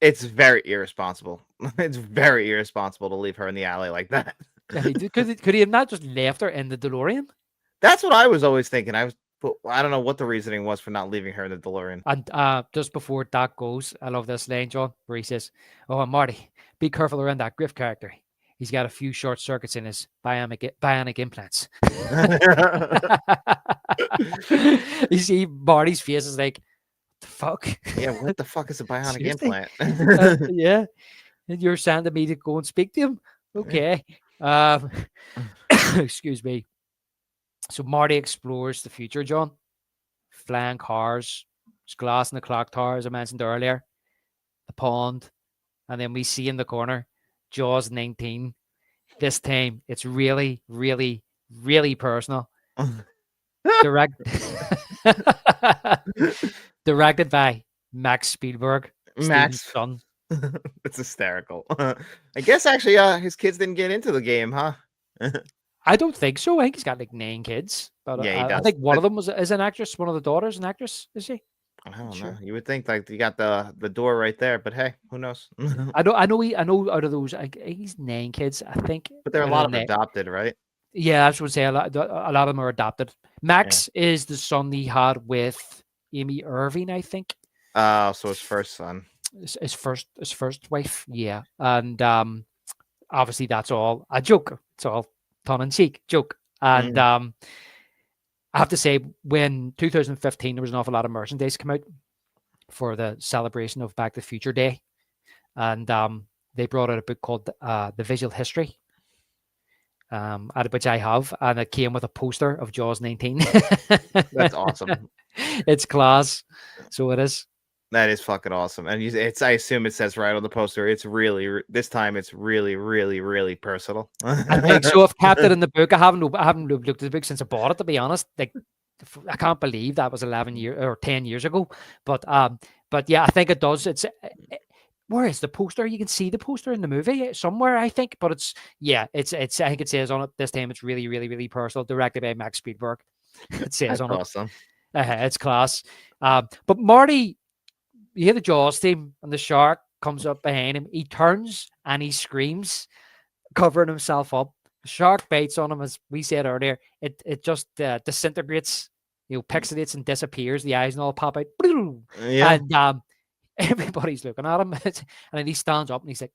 It's very irresponsible. It's very irresponsible to leave her in the alley like that. Could he have not just left her in the DeLorean? That's what I was always thinking. But I don't know what the reasoning was for not leaving her in the DeLorean. And just before Doc goes, I love this line, John, where he says, "Oh, and Marty, be careful around that Griff character. He's got a few short circuits in his bionic implants." You see Marty's face is like, the fuck? Yeah, what the fuck is a bionic Seriously? implant? Yeah. And you're sending me to go and speak to him? Okay. Excuse me. So Marty explores the future, John. Flying cars, there's glass in the clock tower, as I mentioned earlier, the pond, and then we see in the corner Jaws 19. This time it's really, really, really personal. Directed by Max Spielberg. Max. Steven's son. It's hysterical. I guess actually his kids didn't get into the game, huh? I don't think so. I think he's got like 9 kids. But Yeah, he I does. think one of them is an actress. One of the daughters an actress, is she? I don't Sure. know. You would think like you got the door right there, but hey, who knows? I know out of those, he's 9 kids, I think. But there are a out lot of the them nine- adopted, right? Yeah, I would say a lot of them are adopted. Max is the son he had with Amy Irving, I think. Oh, so his first son. His first wife, yeah. And obviously that's all a joke. It's all tongue in cheek joke. And I have to say, when 2015 there was an awful lot of merchandise come out for the celebration of Back to the Future Day, and they brought out a book called The Visual History, which I have, and it came with a poster of Jaws 19. That's awesome. It's class, so it is. That is fucking awesome. And I assume it says right on the poster. It's really this time. It's really, really, really personal. I think so. I've kept it in the book. I haven't looked at the book since I bought it. To be honest, like I can't believe that was 11 years or 10 years ago. But yeah, I think it does. It's where is the poster? You can see the poster in the movie somewhere, I think. But it's I think it says on it this time. It's really, really, really personal. Directed by Max Spielberg. It says on awesome. it. It's class. But Marty. You hear the Jaws theme, and the shark comes up behind him. He turns and he screams, covering himself up. The shark bites on him, as we said earlier. It just disintegrates, pixelates and disappears. The eyes and all pop out. Yeah. And everybody's looking at him. And then he stands up and he's like,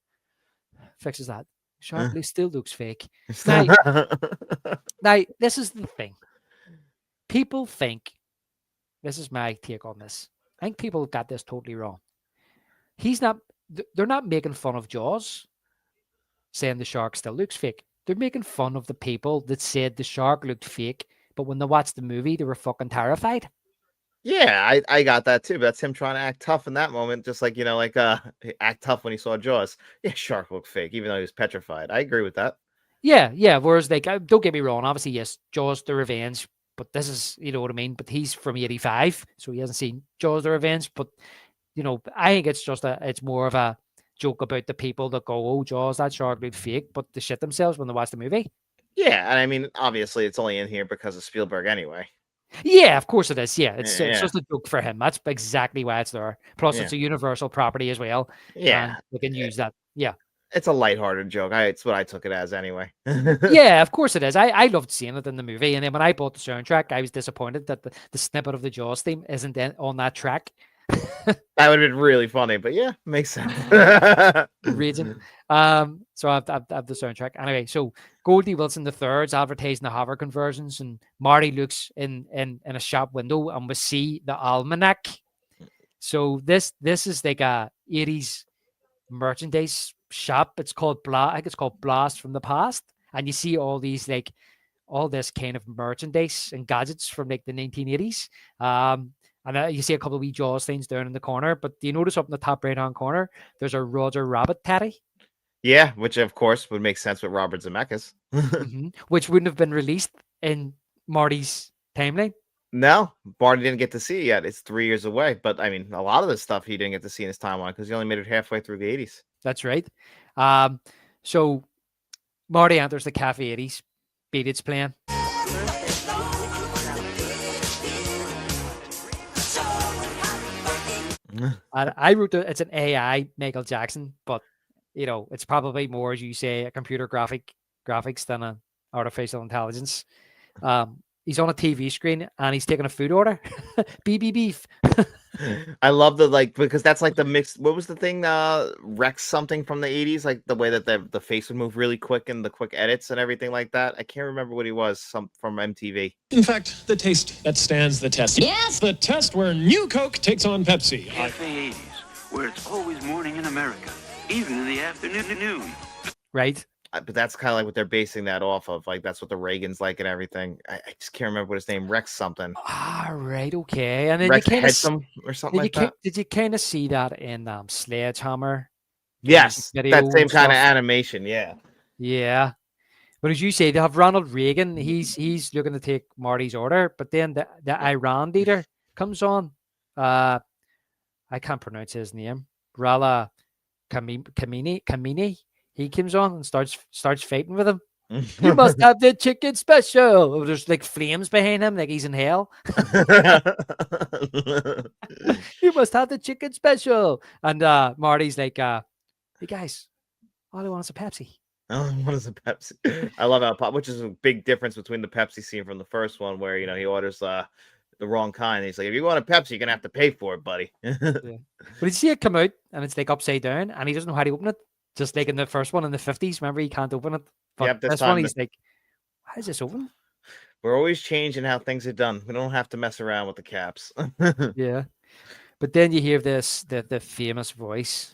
fixes that. Shark still looks fake. Now, this is the thing. People think, this is my take on this. I think people got this totally wrong. They're not making fun of Jaws, saying the shark still looks fake. They're making fun of the people that said the shark looked fake, but when they watched the movie, they were fucking terrified. Yeah, I got that too. But that's him trying to act tough in that moment, just like act tough when he saw Jaws. Yeah, shark looked fake, even though he was petrified. I agree with that. Yeah. Whereas, like, don't get me wrong. Obviously, yes, Jaws: The Revenge. But this is, you know what I mean? But he's from 85, so he hasn't seen Jaws: The Revenge. But, I think it's more of a joke about the people that go, oh, Jaws, that shark looked fake, but they shit themselves when they watch the movie. Yeah, and I mean, obviously, it's only in here because of Spielberg anyway. Yeah, of course it is. Yeah, it's Yeah. just a joke for him. That's exactly why it's there. Plus, it's a universal property as well. Yeah. And they can use that. Yeah. It's a lighthearted joke. It's what I took it as anyway. Yeah, of course it is. I loved seeing it in the movie. And then when I bought the soundtrack, I was disappointed that the snippet of the Jaws theme isn't on that track. That would have been really funny, but yeah, makes sense. Raging. So I have the soundtrack. Anyway, so Goldie Wilson the third's advertising the Hoover conversions, and Marty looks in a shop window and we see the almanac. So this is like a 80s merchandise shop. It's called I think it's called Blast from the Past. And you see all these like all this kind of merchandise and gadgets from like the 1980s. And you see a couple of wee Jaws things down in the corner, but do you notice up in the top right hand corner, there's a Roger Rabbit teddy? Yeah, which of course would make sense with Robert Zemeckis. Which wouldn't have been released in Marty's timeline. No, Marty didn't get to see it yet. It's 3 years away. But I mean, a lot of this stuff he didn't get to see in his timeline because he only made it halfway through the 80s. That's right. So Marty enters the Cafe 80s. Beat It's playing. And I wrote it's an AI Michael Jackson, but you know, it's probably more, as you say, a computer graphics than an artificial intelligence. He's on a TV screen and he's taking a food order. BB beef. I love because that's like the mix. What was the thing? Rex something from the 80s, like the way that the face would move really quick and the quick edits and everything like that. I can't remember what he was. Some from MTV. In fact, the taste that stands the test. Yes. The test where New Coke takes on Pepsi. Cafe 80s, where it's always morning in America, even in the afternoon. Right. But that's kind of like what they're basing that off of. Like that's what the Reagans like and everything. I just can't remember what his name. Rex something. Right. Okay. And then Rex you kind Headsom or something like that. Did you kind of see that in Sledgehammer? Yes, that same stuff? kind of animation. Yeah. Yeah. But as you say, they have Ronald Reagan. He's looking to take Marty's order, but then the Iran leader comes on. I can't pronounce his name. Rala Kamini. He comes on and starts fighting with him. You must have the chicken special. There's like flames behind him, like he's in hell. You must have the chicken special. And Marty's like, hey guys, all I want is a Pepsi. What is a Pepsi? I love how which is a big difference between the Pepsi scene from the first one, where he orders the wrong kind. He's like, if you want a Pepsi, you're gonna have to pay for it, buddy. Yeah. But you see it come out and it's like upside down, and he doesn't know how to open it. Just like in the first one in the 50s, remember, he can't open it. But yep, this one, he's like, how is this open? We're always changing how things are done. We don't have to mess around with the caps. Yeah. But then you hear the famous voice.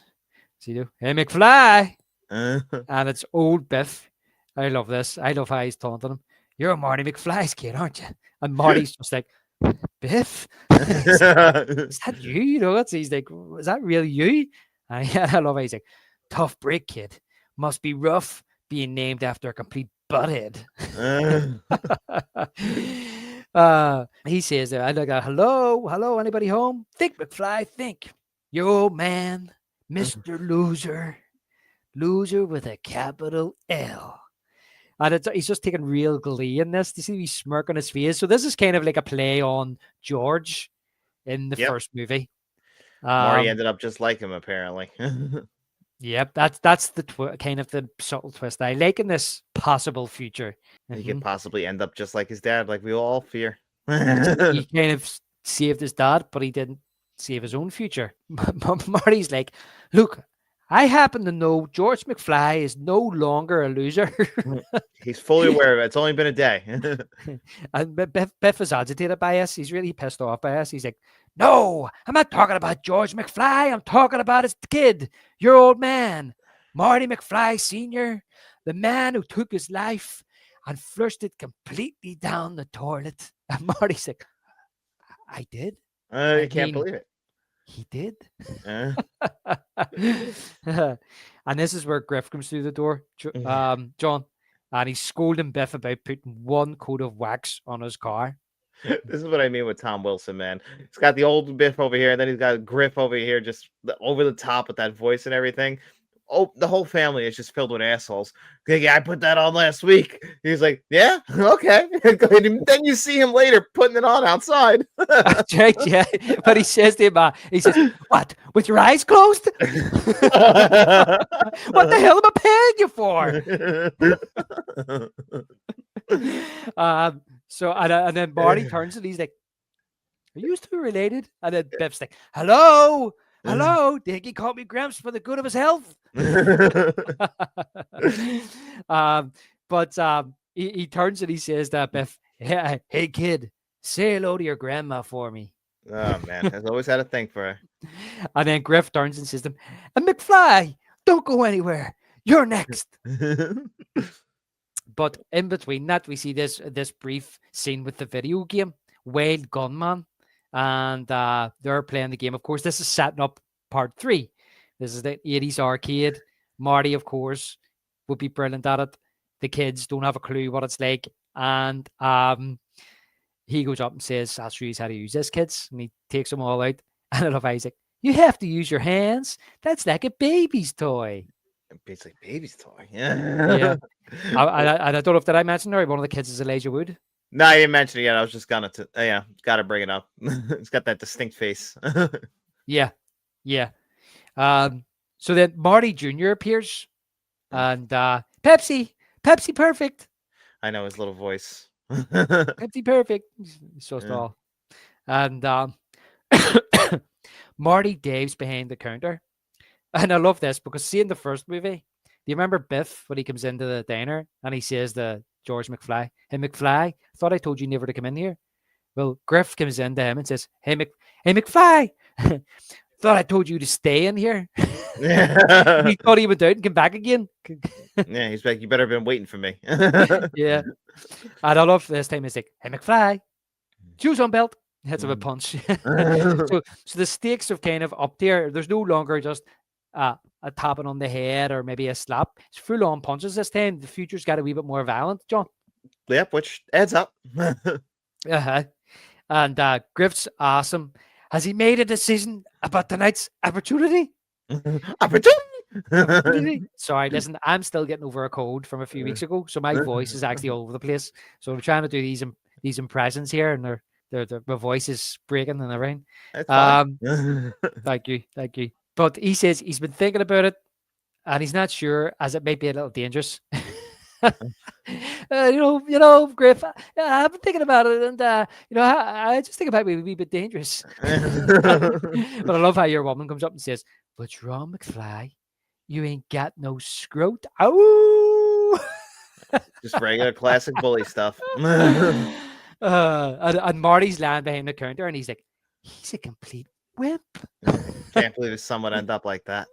So you do, hey, McFly. And it's old Biff. I love this. I love how he's taunting him. You're Marty McFly's kid, aren't you? And Marty's just like, Biff? Is that you? He's like, is that really you? And I love how he's like, tough break, kid. Must be rough being named after a complete butthead. He says, I look at, hello, anybody home? Think, McFly, think. You old man, Mr. Loser with a capital L. And he's just taking real glee in this. You see he's smirk on his face. So this is kind of like a play on George in the first movie. Marty ended up just like him, apparently. Yep, that's the kind of the subtle twist I like in this possible future. He could possibly end up just like his dad, like we all fear. He kind of saved his dad, but he didn't save his own future. Marty's like, look, I happen to know George McFly is no longer a loser. He's fully aware of it. It's only been a day. And Biff is agitated by us. He's really pissed off by us. He's like, no, I'm not talking about George McFly. I'm talking about his kid, your old man, Marty McFly Sr., the man who took his life and flushed it completely down the toilet. And Marty's like, I did? You can't believe it. He did? And this is where Griff comes through the door, John, and he's scolding Biff about putting one coat of wax on his car. This is what I mean with Tom Wilson, man. He's got the old Biff over here, and then he's got Griff over here, just over the top with that voice and everything. Oh, the whole family is just filled with assholes. Yeah, I put that on last week. He's like, yeah, okay. Then you see him later putting it on outside. That's right, yeah. But he says to him, he says, what, with your eyes closed? What the hell am I paying you for? So, and then Marty turns and he's like, Are you two related? And then Biff's like, hello, hello. Think he called me Gramps for the good of his health? But he turns and he says that Biff, hey kid, say hello to your grandma for me. Oh man, has always had a thing for her. And then Griff turns and says to him, and McFly, don't go anywhere. You're next. But in between that, we see this brief scene with the video game, Wild Gunman, and they're playing the game. Of course, this is setting up part 3. This is the 80s arcade. Marty, of course, would be brilliant at it. The kids don't have a clue what it's like. And he goes up and says, I'll show you how to use this, kids. And he takes them all out. And I love Isaac. You have to use your hands. That's like a baby's toy. It's like baby's toy. Yeah. Yeah. I don't know if did I mention her. One of the kids is Elijah Wood. No, I didn't mention it yet. I was just gonna gotta bring it up. It's got that distinct face. Yeah. So then Marty Jr. appears, and Pepsi perfect. I know his little voice. Pepsi perfect. He's so tall. And Marty Dave's behind the counter. And I love this because see in the first movie, do you remember Biff when he comes into the diner and he says to George McFly, hey McFly, I thought I told you never to come in here. Well, Griff comes in to him and says, hey McFly, thought I told you to stay in here. He thought he went out and come back again. Yeah, he's like, you better have been waiting for me. Yeah. And I love this time he's like, hey McFly, shoes on belt. Hits him a punch. So the stakes are kind of up there. There's no longer just a tapping on the head or maybe a slap. It's full on punches this time. The future's got a wee bit more violent, John. Yep, which adds up. And Griff's awesome. Has he made a decision about tonight's opportunity? Opportunity? Sorry, listen, I'm still getting over a cold from a few weeks ago, so my voice is actually all over the place. So I'm trying to do these impressions here, and my voice is breaking and everything. Thank you. But he says he's been thinking about it, and he's not sure, as it might be a little dangerous. Griff, I've been thinking about it, and I just think it might be a wee bit dangerous. But I love how your woman comes up and says, "What's wrong, McFly? You ain't got no scrot." Oh, just regular classic bully stuff. And Marty's lying behind the counter, and he's like, "He's a complete wimp." Can't believe his son would end up like that.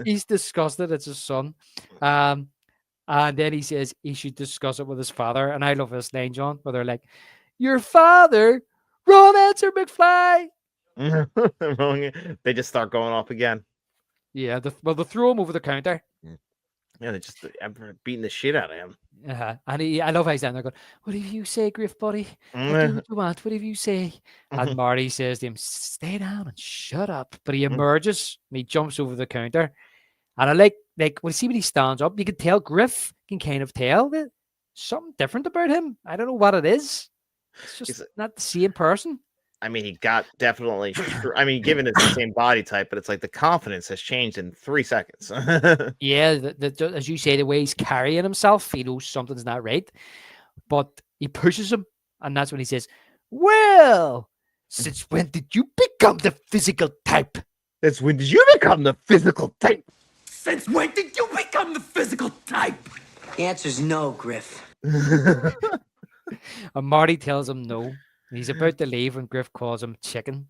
He's disgusted. It's his son. And then he says he should discuss it with his father. And I love this line, John, where they're like, "Your father? Wrong answer, McFly." They just start going off again. Yeah, they throw him over the counter. Yeah, they just beating the shit out of him. And I love how he's down there going, "Whatever you say, Griff, buddy. I'll do what you want. Whatever you say." And Marty says to him, "Stay down and shut up." But he emerges and he jumps over the counter. And I like when you see when he stands up, you can tell Griff can kind of tell that something different about him. I don't know what it is. It's just not the same person. I mean, he got definitely. I mean, given it's the same body type, but it's like the confidence has changed in 3 seconds. Yeah, as you say, the way he's carrying himself, he knows something's not right. But he pushes him, and that's when he says, "Well, since when did you become the physical type?" Since when did you become the physical type? Since when did you become the physical type? The answer's no, Griff. And Marty tells him no. He's about to leave when Griff calls him chicken.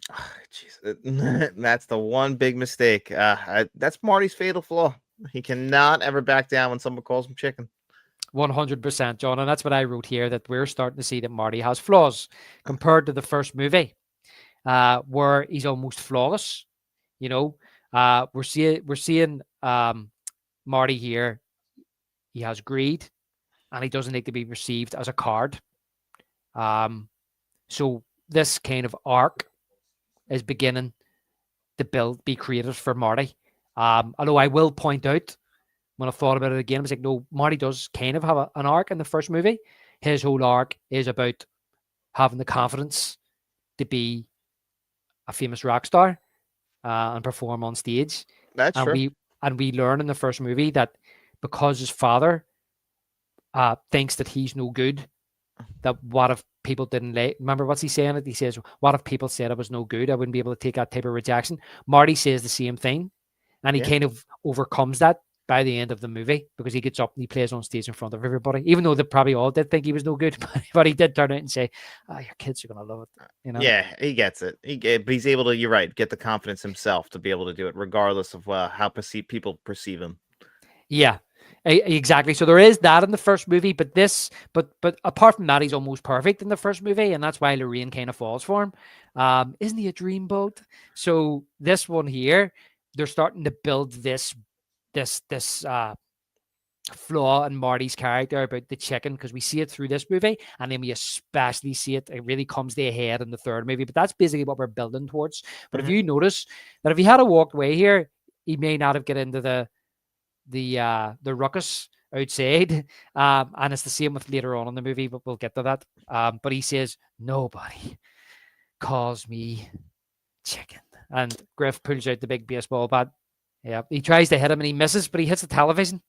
Oh, jeez, that's the one big mistake. That's Marty's fatal flaw. He cannot ever back down when someone calls him chicken. 100%, John. And that's what I wrote here, that we're starting to see that Marty has flaws compared to the first movie, where he's almost flawless. We're seeing Marty here. He has greed, and he doesn't need to be received as a card. So this kind of arc is beginning to be created for Marty. Although I will point out, when I thought about it again, I was like, no, Marty does kind of have an arc in the first movie. His whole arc is about having the confidence to be a famous rock star and perform on stage. That's true. We learn in the first movie that because his father thinks that he's no good, that what if people didn't like. Remember what's he saying? He says, "What if people said I was no good? I wouldn't be able to take that type of rejection." Marty says the same thing, and he kind of overcomes that by the end of the movie because he gets up and he plays on stage in front of everybody, even though they probably all did think he was no good, but he did turn out and say, "Oh, your kids are gonna love it." You know? Yeah, he gets it. But he's able to. You're right. Get the confidence himself to be able to do it, regardless of how people perceive him. Yeah, exactly. So there is that in the first movie, but apart from that, he's almost perfect in the first movie, and that's why Lorraine kind of falls for him. Isn't he a dreamboat? So this one here, they're starting to build this flaw in Marty's character about the chicken, because we see it through this movie, and then we especially see it really comes to a head in the third movie. But that's basically what we're building towards. But if you notice that if he had walked away here, he may not have get into the ruckus outside, and it's the same with later on in the movie, but we'll get to that. But he says, "Nobody calls me chicken," and Griff pulls out the big baseball bat. Yeah, he tries to hit him and he misses, but he hits the television.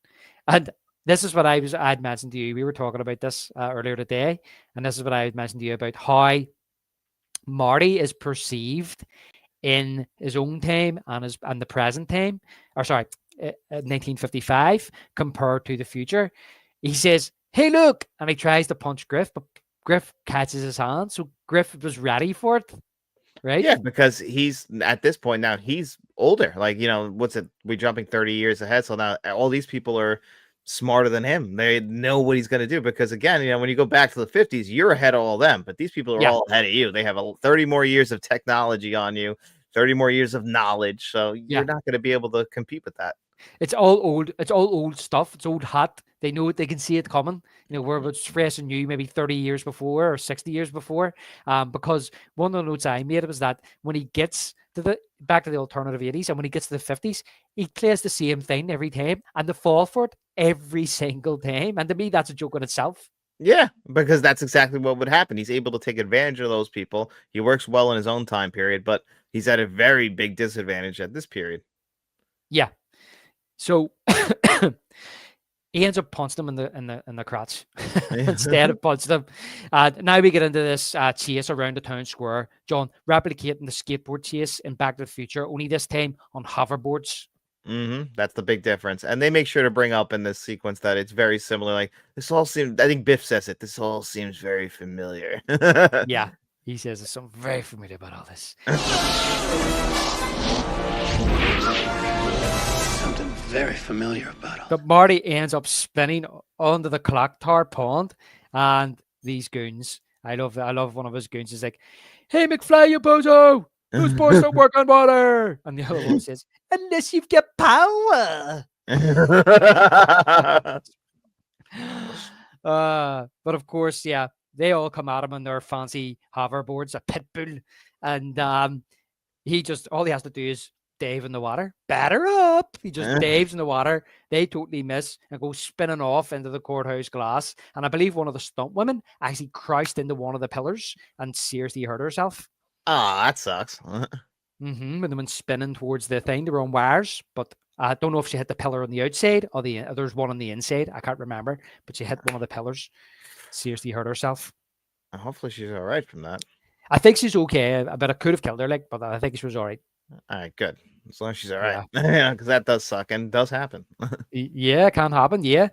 And this is what I'd mentioned to you. We were talking about this earlier today, and this is what I had mentioned to you about how Marty is perceived in his own time and the present time, 1955 compared to the future. He says, "Hey, look," and he tries to punch Griff, but Griff catches his hand, so Griff was ready for it. Right? Yeah, because he's at this point now, he's older. Like, what's it? We're jumping 30 years ahead. So now all these people are smarter than him. They know what he's going to do. Because again, when you go back to the 50s, you're ahead of all them. But these people are all ahead of you. They have 30 more years of technology on you, 30 more years of knowledge. So you're not going to be able to compete with that. It's all old. It's all old stuff. It's old hat. They know it. They can see it coming. Where it's fresh and new, maybe 30 years before or 60 years before. Because one of the notes I made was that when he gets to back to the alternative 80s and when he gets to the 50s, he plays the same thing every time and they fall for it every single time. And to me, that's a joke in itself. Yeah, because that's exactly what would happen. He's able to take advantage of those people. He works well in his own time period, but he's at a very big disadvantage at this period. Yeah. So he ends up punching him in the crotch instead of punching him. Now we get into this chase around the town square. John, replicating the skateboard chase in Back to the Future, only this time on hoverboards. That's the big difference. And they make sure to bring up in this sequence that it's very similar. Like, this all seems, I think Biff says it, this all seems very familiar. Yeah, he says there's something very familiar about all this. Something very familiar about it. But Marty ends up spinning onto the clock tower pond, and these goons, I love one of his goons is like, "Hey McFly, you bozo! Those boys don't work on water." And the other one says, "Unless you've got power." But of course, yeah, they all come at him on their fancy hoverboards, a pit bull, and all he has to do is dive in the water, batter up. He just dives in the water. They totally miss and go spinning off into the courthouse glass. And I believe one of the stunt women actually crouched into one of the pillars and seriously hurt herself. Ah, that sucks. When they went spinning towards the thing, they were on wires, but I don't know if she hit the pillar on the outside or there's one on the inside. I can't remember, but she hit one of the pillars. Seriously hurt herself. Hopefully she's all right from that. I think she's okay, but I could have killed her, but I think she was all right. All right, good. As long as she's all right. Yeah, because that does suck and does happen. Yeah, it can happen. Yeah.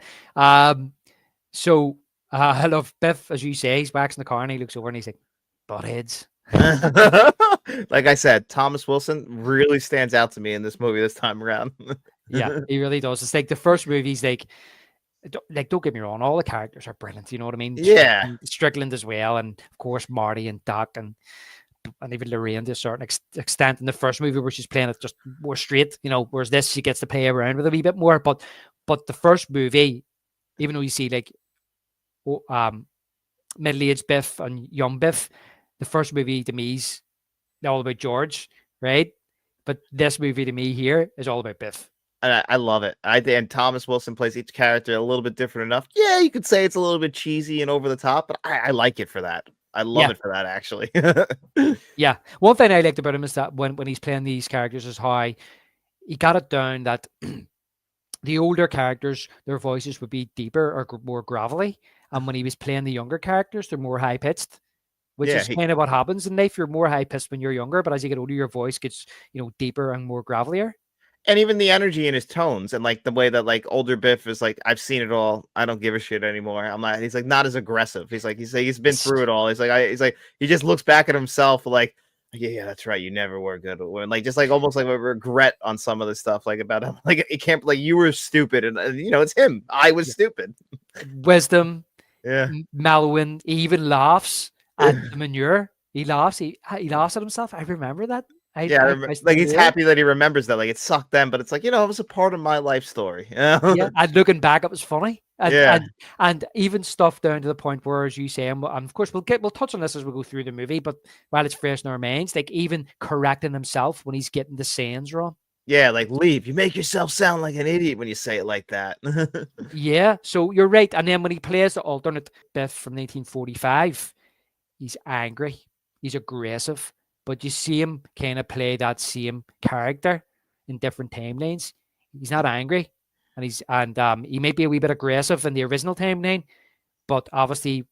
So I love Biff, as you say, he's waxing the car and he looks over and he's like, "Buttheads." Like I said, Thomas Wilson really stands out to me in this movie this time around. Yeah, he really does. It's like the first movie's like don't get me wrong, all the characters are brilliant. You know what I mean? Yeah. Strickland as well, and of course Marty and Doc and even Lorraine to a certain extent in the first movie where she's playing it just more straight, whereas this she gets to play around with a wee bit more. But the first movie, even though you see like middle-aged Biff and young Biff, the first movie to me is all about George, right? But this movie to me here is all about Biff. And I love it. And Thomas Wilson plays each character a little bit different enough. Yeah, you could say it's a little bit cheesy and over the top, but I like it for that. I love it for that, actually. Yeah. One thing I liked about him is that when he's playing these characters is how he got it down that the older characters, their voices would be deeper or more gravelly. And when he was playing the younger characters, they're more high-pitched. which Yeah, is kind of what happens in life. You're more high pitched when you're younger, but as you get older, your voice gets, deeper and more gravelier. and even the energy in his tones and like the way that like older Biff is like, I've seen it all. I don't give a shit anymore. I'm not. He's like not as aggressive. He's been through it all. He's like he just looks back at himself like, yeah, that's right. You never were good. And like just like almost like a regret on some of the stuff like about him. Like it can't like you were stupid and it's him. I was stupid. Wisdom, Yeah. mellowing. He even laughs at the manure. He laughs. He laughs at himself. I remember that. I Like he's happy that he remembers that. Like it sucked then, but it's like, it was a part of my life story. Yeah, and looking back, it was funny. And, Yeah. and even stuff down to the point where, as you say, and of course we'll touch on this as we go through the movie, but while it's fresh in our minds, like even correcting himself when he's getting the sayings wrong. Yeah, like leave. You make yourself sound like an idiot when you say it like that. Yeah, so you're right. And then when he plays the alternate Biff from 1945, he's angry, he's aggressive, but you see him kind of play that same character in different timelines. He's not angry, and he may be a wee bit aggressive in the original timeline, but obviously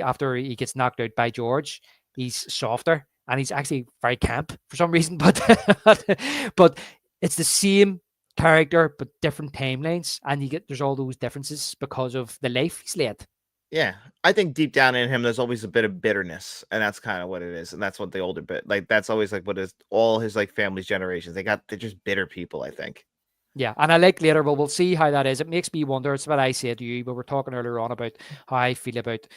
after he gets knocked out by George, he's softer and he's actually very camp for some reason. But it's the same character but different timelines, and there's all those differences because of the life he's led. Yeah, I think deep down in him, there's always a bit of bitterness, and that's kind of what it is, and that's what the older bit like. That's always like what is all his like family's generations. They're just bitter people, I think. Yeah, and I like later, but we'll see how that is. It makes me wonder. It's what I said to you, but we're talking earlier on about how I feel about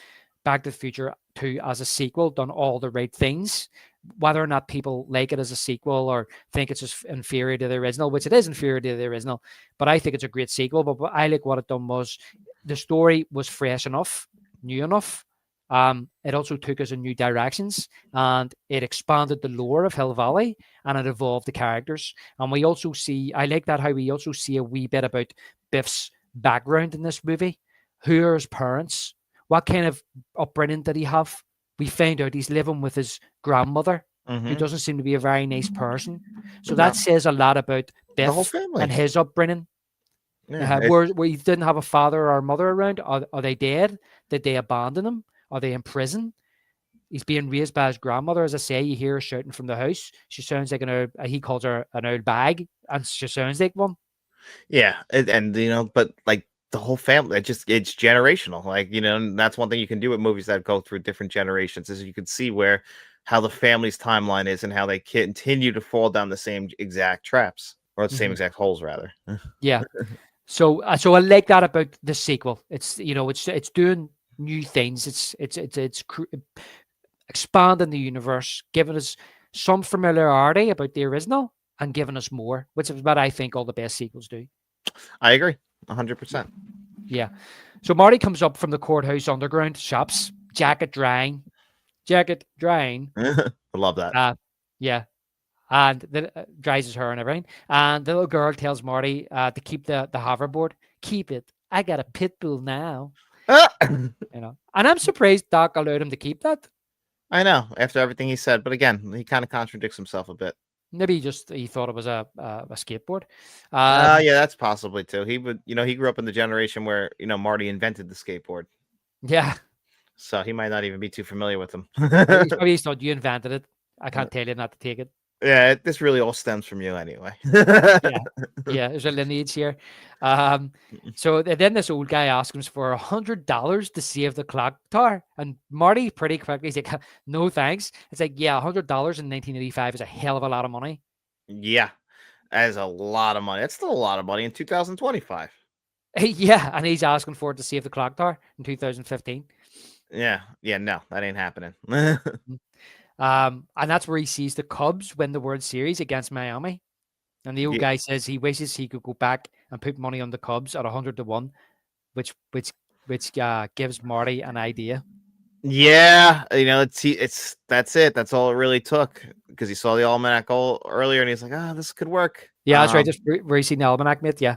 Back to the Future 2 as a sequel, done all the right things. Whether or not people like it as a sequel or think it's just inferior to the original, which it is inferior to the original, but I think it's a great sequel. But what I like what it done was the story was fresh enough, new enough. It also took us in new directions, and it expanded the lore of Hill Valley, and it evolved the characters. And we also see, I like that how we also see a wee bit about Biff's background in this movie. Who are his parents? What kind of upbringing did he have? We find out he's living with his grandmother, who doesn't seem to be a very nice person. So that says a lot about Biff and his upbringing. Yeah, where he didn't have a father or mother around. Are they dead? Did they abandon him? Are they in prison? He's being raised by his grandmother. As I say, you hear her shouting from the house. She sounds like he calls her an old bag, and she sounds like one. Yeah, and but like the whole family, it's generational. Like, and that's one thing you can do with movies that go through different generations is you can see how the family's timeline is and how they continue to fall down the same exact traps or the same exact holes, rather. Yeah. So I like that about the sequel. It's it's doing new things. It's expanding the universe, giving us some familiarity about the original and giving us more, which is what I think all the best sequels do. I agree 100%. Yeah. So Marty comes up from the courthouse underground shops, jacket drying. I love that. Yeah. And then dries his hair and everything. And the little girl tells Marty to keep the hoverboard. Keep it. I got a pit bull now. And I'm surprised Doc allowed him to keep that. I know, after everything he said, but again, he kind of contradicts himself a bit. Maybe he thought it was a skateboard. Yeah, that's possibly too. He would, he grew up in the generation where Marty invented the skateboard. Yeah. So he might not even be too familiar with them. Maybe he thought you invented it. I can't tell you not to take it. Yeah, this really all stems from you anyway. Yeah, there's a lineage here. So then this old guy asks him for $100 to save the clock tower, and Marty pretty quickly he's like, "No thanks." It's like, yeah, $100 in 1985 is a hell of a lot of money. Yeah, that is a lot of money. That's still a lot of money in 2025. Yeah, and he's asking for it to save the clock tower in 2015. Yeah, no, that ain't happening. And that's where he sees the Cubs win the World Series against Miami. And the old guy says he wishes he could go back and put money on the Cubs at 100-1, which gives Marty an idea. Yeah, that's it. That's all it really took, because he saw the almanac earlier and he's like, this could work. Yeah, that's right. Just where you seen the almanac, mate. Yeah.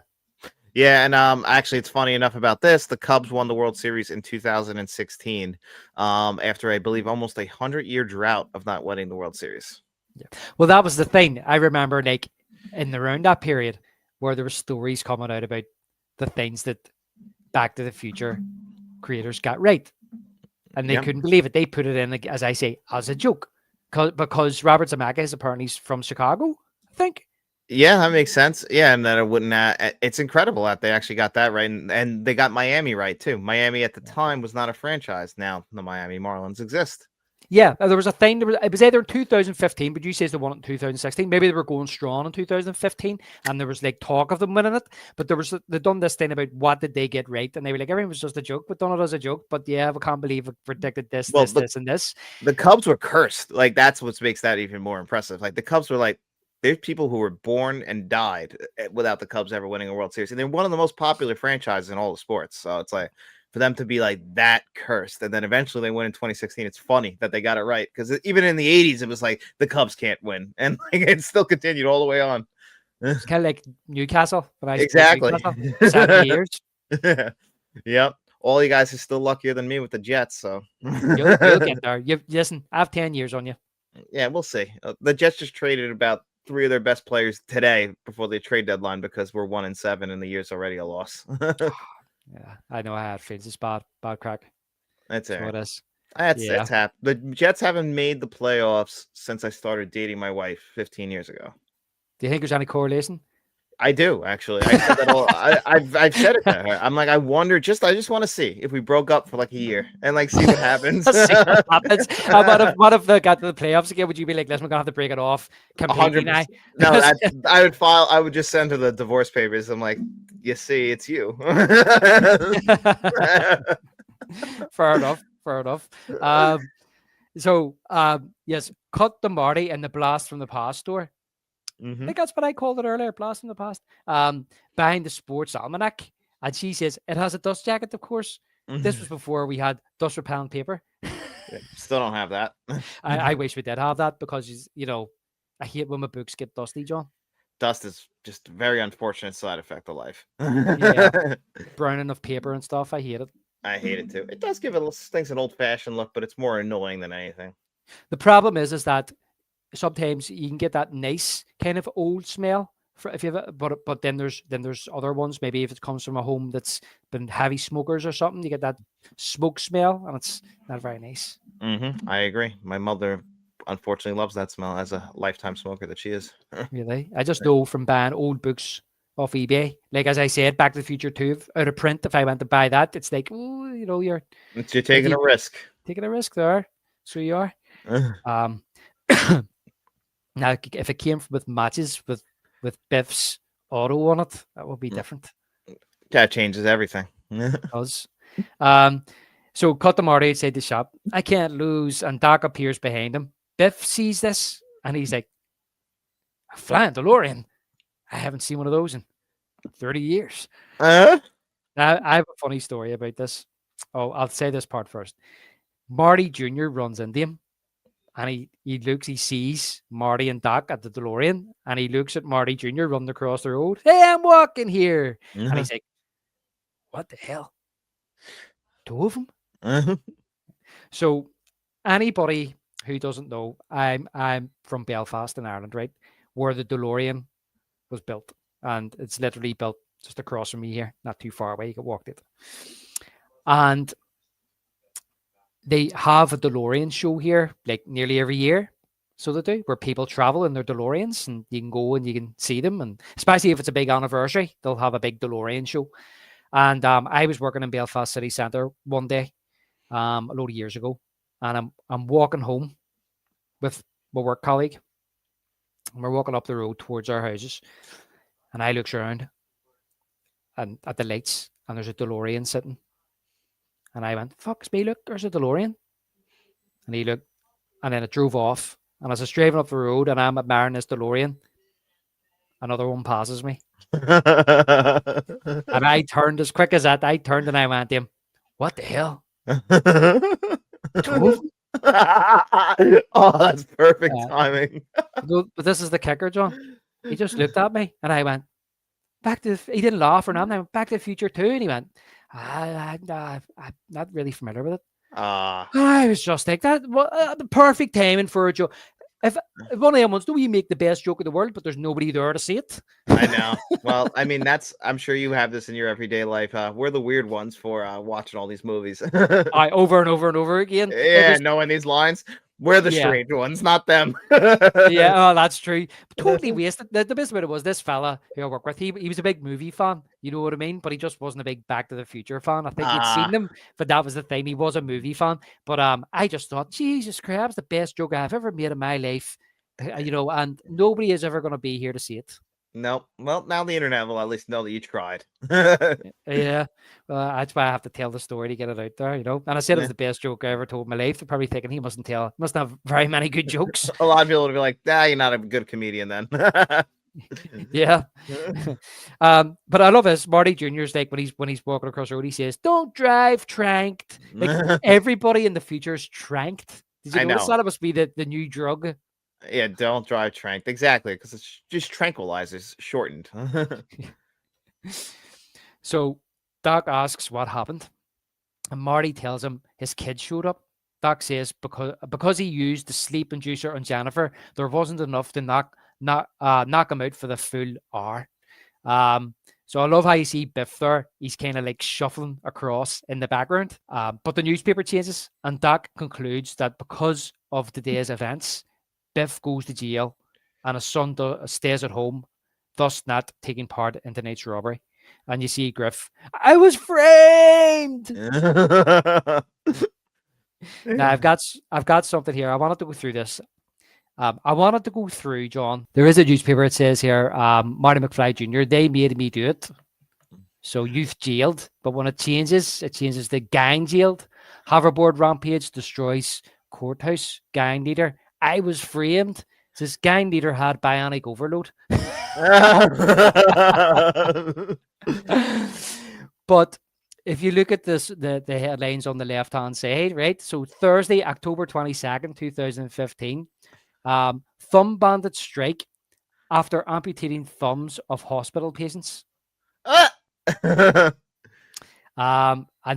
Yeah, and actually, it's funny enough about this. The Cubs won the World Series in 2016, after I believe almost 100-year drought of not winning the World Series. Yeah. Well, that was the thing. I remember, like in around that period, where there were stories coming out about the things that Back to the Future creators got right. and they couldn't believe it. They put it in, as I say, as a joke, because Robert Zemeckis apparently is from Chicago, I think. Yeah, that makes sense. Yeah, and that it wouldn't. It's incredible that they actually got that right, and they got Miami right too. Miami at the time was not a franchise. Now the Miami Marlins exist. Yeah, there was a thing. It was either in 2015, but you say they won it in 2016. Maybe they were going strong in 2015, and there was like talk of them winning it. But they done this thing about what did they get right, and they were like, everything was just a joke, but done it as a joke. But yeah, we can't believe it predicted this, this, and this. The Cubs were cursed. Like that's what makes that even more impressive. Like the Cubs were like, there's people who were born and died without the Cubs ever winning a World Series, and they're one of the most popular franchises in all the sports. So it's like, for them to be like that cursed, and then eventually they win in 2016. It's funny that they got it right, because even in the 80s, it was like the Cubs can't win, and like, it still continued all the way on. It's kind of like Newcastle. Exactly. Newcastle, 70 years. Yep. All you guys are still luckier than me with the Jets, so you'll get there. Listen, I have 10 years on you. Yeah, we'll see. The Jets just traded about 3 of their best players today before the trade deadline, because we're 1-7 and the year's already a loss. Yeah, I know. I had feels it's bad crack. That's it. What is? That's happened. The Jets haven't made the playoffs since I started dating my wife 15 years ago. Do you think there's any correlation? I do, actually. I said that all. I've said it to her. I'm like, I wonder. I just want to see if we broke up for like a year and like see what happens. See what happens. What if they got to the playoffs again? Would you be like, listen, we're gonna have to break it off completely now? No, I would file. I would just send her the divorce papers. I'm like, you see, it's you. Fair enough. Yes, cut the Marty and the Blast from the Past store. I think that's what I called it earlier, Blast from the Past. Behind the Sports Almanac. And she says, it has a dust jacket, of course. This was before we had dust repellent paper. Still don't have that. I wish we did have that, because, I hate when my books get dusty, John. Dust is just a very unfortunate side effect of life. Yeah. Browning of paper and stuff. I hate it. I hate it too. It does give things an old-fashioned look, but it's more annoying than anything. The problem is that sometimes you can get that nice kind of old smell if you have but then there's other ones. Maybe if it comes from a home that's been heavy smokers or something, you get that smoke smell, and it's not very nice. I agree. My mother unfortunately loves that smell as a lifetime smoker that she is. Really? I just know from buying old books off eBay. Like, as I said, Back to the Future 2 out of print, if I went to buy that, it's like, oh, you're taking a risk. Taking a risk there. So you are. Now, if it came with matches with Biff's auto on it, that would be different. That changes everything. It does. So cut the Marty outside the shop. I can't lose, and Doc appears behind him. Biff sees this, and he's like, a flying DeLorean. I haven't seen one of those in 30 years. Now, I have a funny story about this. Oh, I'll say this part first. Marty Jr. runs into him, and he sees Marty and Doc at the DeLorean, and he looks at Marty Jr. running across the road. Hey, I'm walking here. And he's like, what the hell? 2 of them? So anybody who doesn't know, I'm from Belfast in Ireland, right? Where the DeLorean was built. And it's literally built just across from me here, not too far away. You can walk it. And they have a DeLorean show here, like nearly every year. So they do, where people travel in their DeLoreans, and you can go and you can see them. And especially if it's a big anniversary, they'll have a big DeLorean show. And I was working in Belfast City Centre one day, a load of years ago, and I'm walking home with my work colleague, and we're walking up the road towards our houses, and I look around and at the lights, and there's a DeLorean sitting, and I went, "Fuck me, look, there's a DeLorean," and he looked, and then it drove off, and as I was driving up the road, and I'm admiring this DeLorean, another one passes me. And I turned as quick as that. I turned and I went to him, what the hell? Oh, that's perfect timing. But this is the kicker, John. He just looked at me and I went, he didn't laugh or nothing. I went, Back to the Future 2. And he went, I'm not really familiar with it. I was just like, that the perfect timing for a joke. if one of them ones, do you make the best joke in the world, but there's nobody there to see it? I know. Well, I mean, I'm sure you have this in your everyday life. We're the weird ones for watching all these movies. I over and over and over again. Yeah, knowing these lines. We're the Yeah. strange ones, not them. Yeah, oh, that's true. Totally wasted. The best about it was this fella who I work with. He was a big movie fan, you know what I mean? But he just wasn't a big Back to the Future fan. I think he'd seen them, but that was the thing. He was a movie fan. But I just thought, Jesus Christ, that was the best joke I've ever made in my life. You know, and nobody is ever going to be here to see it. Nope. Well, now the internet will at least know that you tried. Yeah. Well, that's why I have to tell the story to get it out there, you know. And I said it was the best joke I ever told in my life. They're probably thinking he mustn't have very many good jokes. A lot of people would be like, you're not a good comedian then. Yeah. But I love this. Marty Jr.'s like when he's walking across the road, he says, "Don't drive tranked." Like everybody in the future is tranked. Did you notice that? It must be the new drug. Yeah, don't drive tranked. Exactly, because it's just tranquilizers shortened. So Doc asks what happened, and Marty tells him his kid showed up. Doc says because he used the sleep inducer on Jennifer, there wasn't enough to knock him out for the full hour. So I love how you see Biff there. He's kind of like shuffling across in the background. But the newspaper changes, and Doc concludes that because of today's events, Biff goes to jail and his son stays at home, thus not taking part in tonight's robbery. And you see Griff, I was framed. Now I've got something here. I wanted to go through this. I wanted to go through, John. There is a newspaper. It says here, Marty McFly Jr. They made me do it. So youth jailed, but when it changes the gang jailed. Hoverboard rampage destroys courthouse. Gang leader. I was framed. It says gang leader had bionic overload. But if you look at this, the headlines on the left-hand side, right? So Thursday, October 22nd, 2015, thumb bandits strike after amputating thumbs of hospital patients. And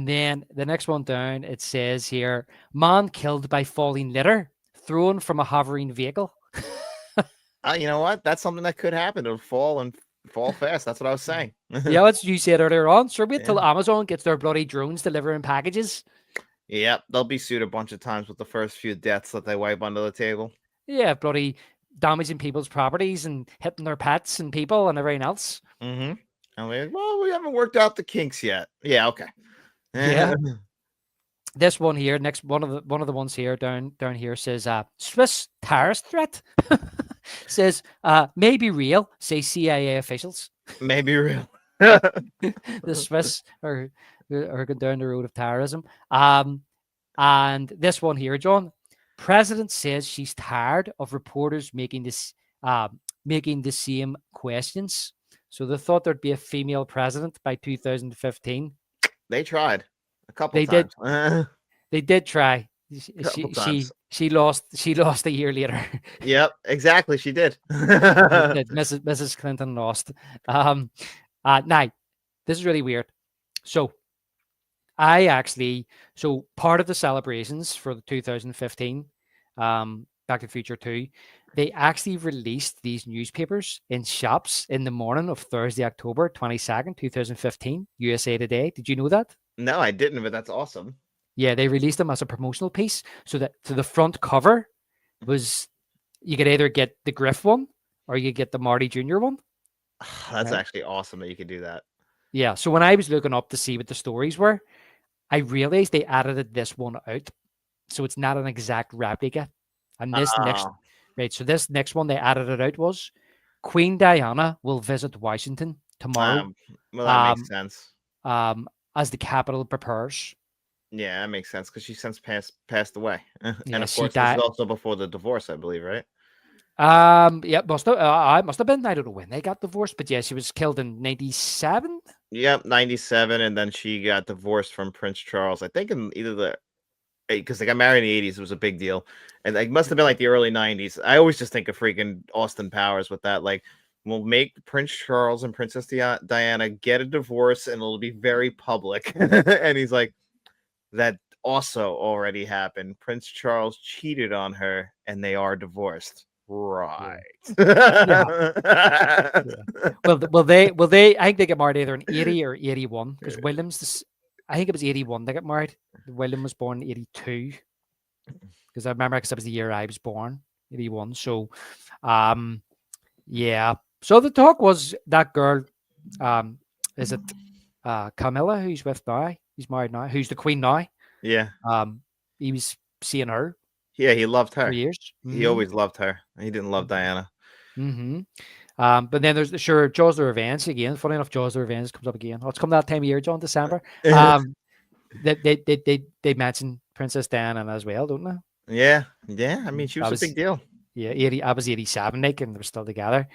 then the next one down, it says here, man killed by falling litter, thrown from a hovering vehicle. You know what? That's something that could happen. It'll fall fast. That's what I was saying. Yeah, what you said earlier on. So wait till Amazon gets their bloody drones delivering packages. Yep, they'll be sued a bunch of times with the first few deaths that they wipe under the table. Yeah, bloody damaging people's properties and hitting their pets and people and everything else. Mm-hmm. I mean, well, we haven't worked out the kinks yet. Yeah, okay. Yeah. This one here, next one of the ones here down here says Swiss terrorist threat. Says may be real, say CIA officials. May be real. The Swiss are going down the road of terrorism. And this one here, John, President says she's tired of reporters making the same questions. So they thought there'd be a female president by 2015. They tried a couple they times. Did. They did try. She lost a year later. Yep, exactly. She did. Mrs. Clinton lost. Now, this is really weird. So part of the celebrations for the 2015 Back to the Future 2, they actually released these newspapers in shops in the morning of Thursday, October 22nd, 2015, USA Today. Did you know that? No, I didn't, but that's awesome. Yeah, they released them as a promotional piece. So that to the front cover was, you could either get the Griff one or you get the Marty Jr. one. That's actually awesome that you could do that. Yeah. So when I was looking up to see what the stories were, I realized they edited this one out. So it's not an exact replica. And this this next one they added it out was Queen Diana will visit Washington tomorrow. Well, that makes sense. As the Capitol prepares. Yeah, that makes sense because she since passed away, and Yeah, of course, this is also before the divorce, I believe, right? Yeah, must have been. I don't know when they got divorced, but yeah, she was killed in 97. Yep, 97, and then she got divorced from Prince Charles. I think in either because they got married in the 80s, it was a big deal, and it must have been like the early 90s. I always just think of freaking Austin Powers with that, like, we'll make Prince Charles and Princess Diana get a divorce, and it'll be very public. And he's like, that also already happened. Prince Charles cheated on her, and they are divorced. Right. Yeah. Well, they. I think they get married either in 80 or 81 because Williams. I think it was 81 they got married. William was born in 82 because I remember because that was the year I was born, 81. So, yeah. So the talk was that girl. Is it Camilla who's with now? He's married now. Who's the queen now? Yeah. He was seeing her. Yeah, he loved her. For years. He always loved her. He didn't love Diana. Mm-hmm. But then there's sure Jaws the Revenge again. Funny enough, Jaws the Revenge comes up again. Oh, it's come that time of year, John, December. They mention Princess Diana as well, don't they? Yeah. I mean, she was a big deal. Yeah, 80. I was 87, Nick, and they were still together.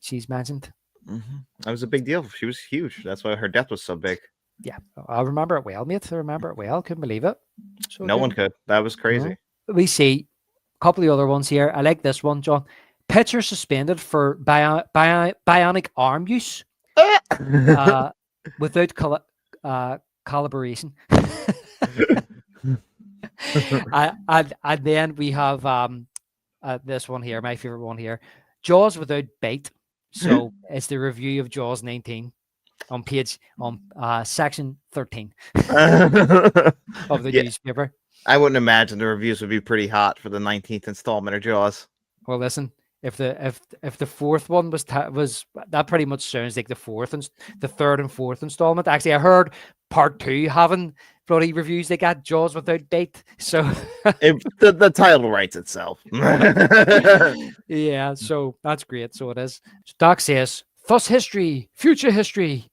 She's mentioned. That was a big deal. She was huge. That's why her death was so big. Yeah, I remember it well, mate. I remember it well. Couldn't believe it. So no one could. That was crazy. We see a couple of other ones here. I like this one, John. Pitcher suspended for bionic arm use without calibration. And then we have this one here, my favorite one here. Jaws without bait. So it's the review of Jaws 19 on section 13 of the newspaper. I wouldn't imagine the reviews would be pretty hot for the 19th installment of Jaws. Well, listen, if the fourth one was that pretty much sounds like the third and fourth installment. Actually, I heard part 2 having bloody reviews. They got Jaws without bait, so the title writes itself. Yeah, so that's great. So it is. So Doc says, "Thus history, future history,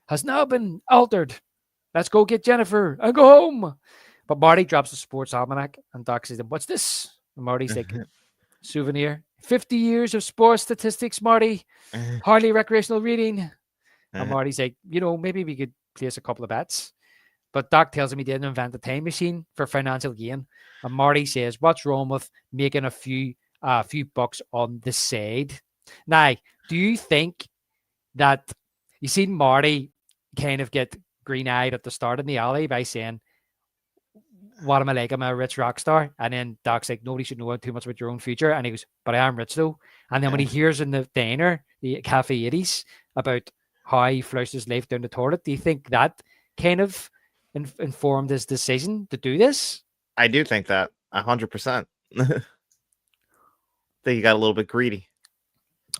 has now been altered. Let's go get Jennifer and go home." But Marty drops the sports almanac, and Doc says, "What's this?" And Marty's like, "Souvenir. 50 years of sports statistics, Marty. Hardly recreational reading." And Marty's like, maybe we could place a couple of bets. But Doc tells him he didn't invent the time machine for financial gain. And Marty says, "What's wrong with making a few bucks on the side?" Now, do you think that you seen Marty kind of get green-eyed at the start in the alley by saying, "What am I like? I'm a rich rock star." And then Doc's like, "Nobody should know too much about your own future." And he goes, "But I am rich though." And then when he hears in the diner, the Cafe 80s, about how he flushed his life down the toilet, do you think that kind of informed his decision to do this? I do think that 100%. I think he got a little bit greedy.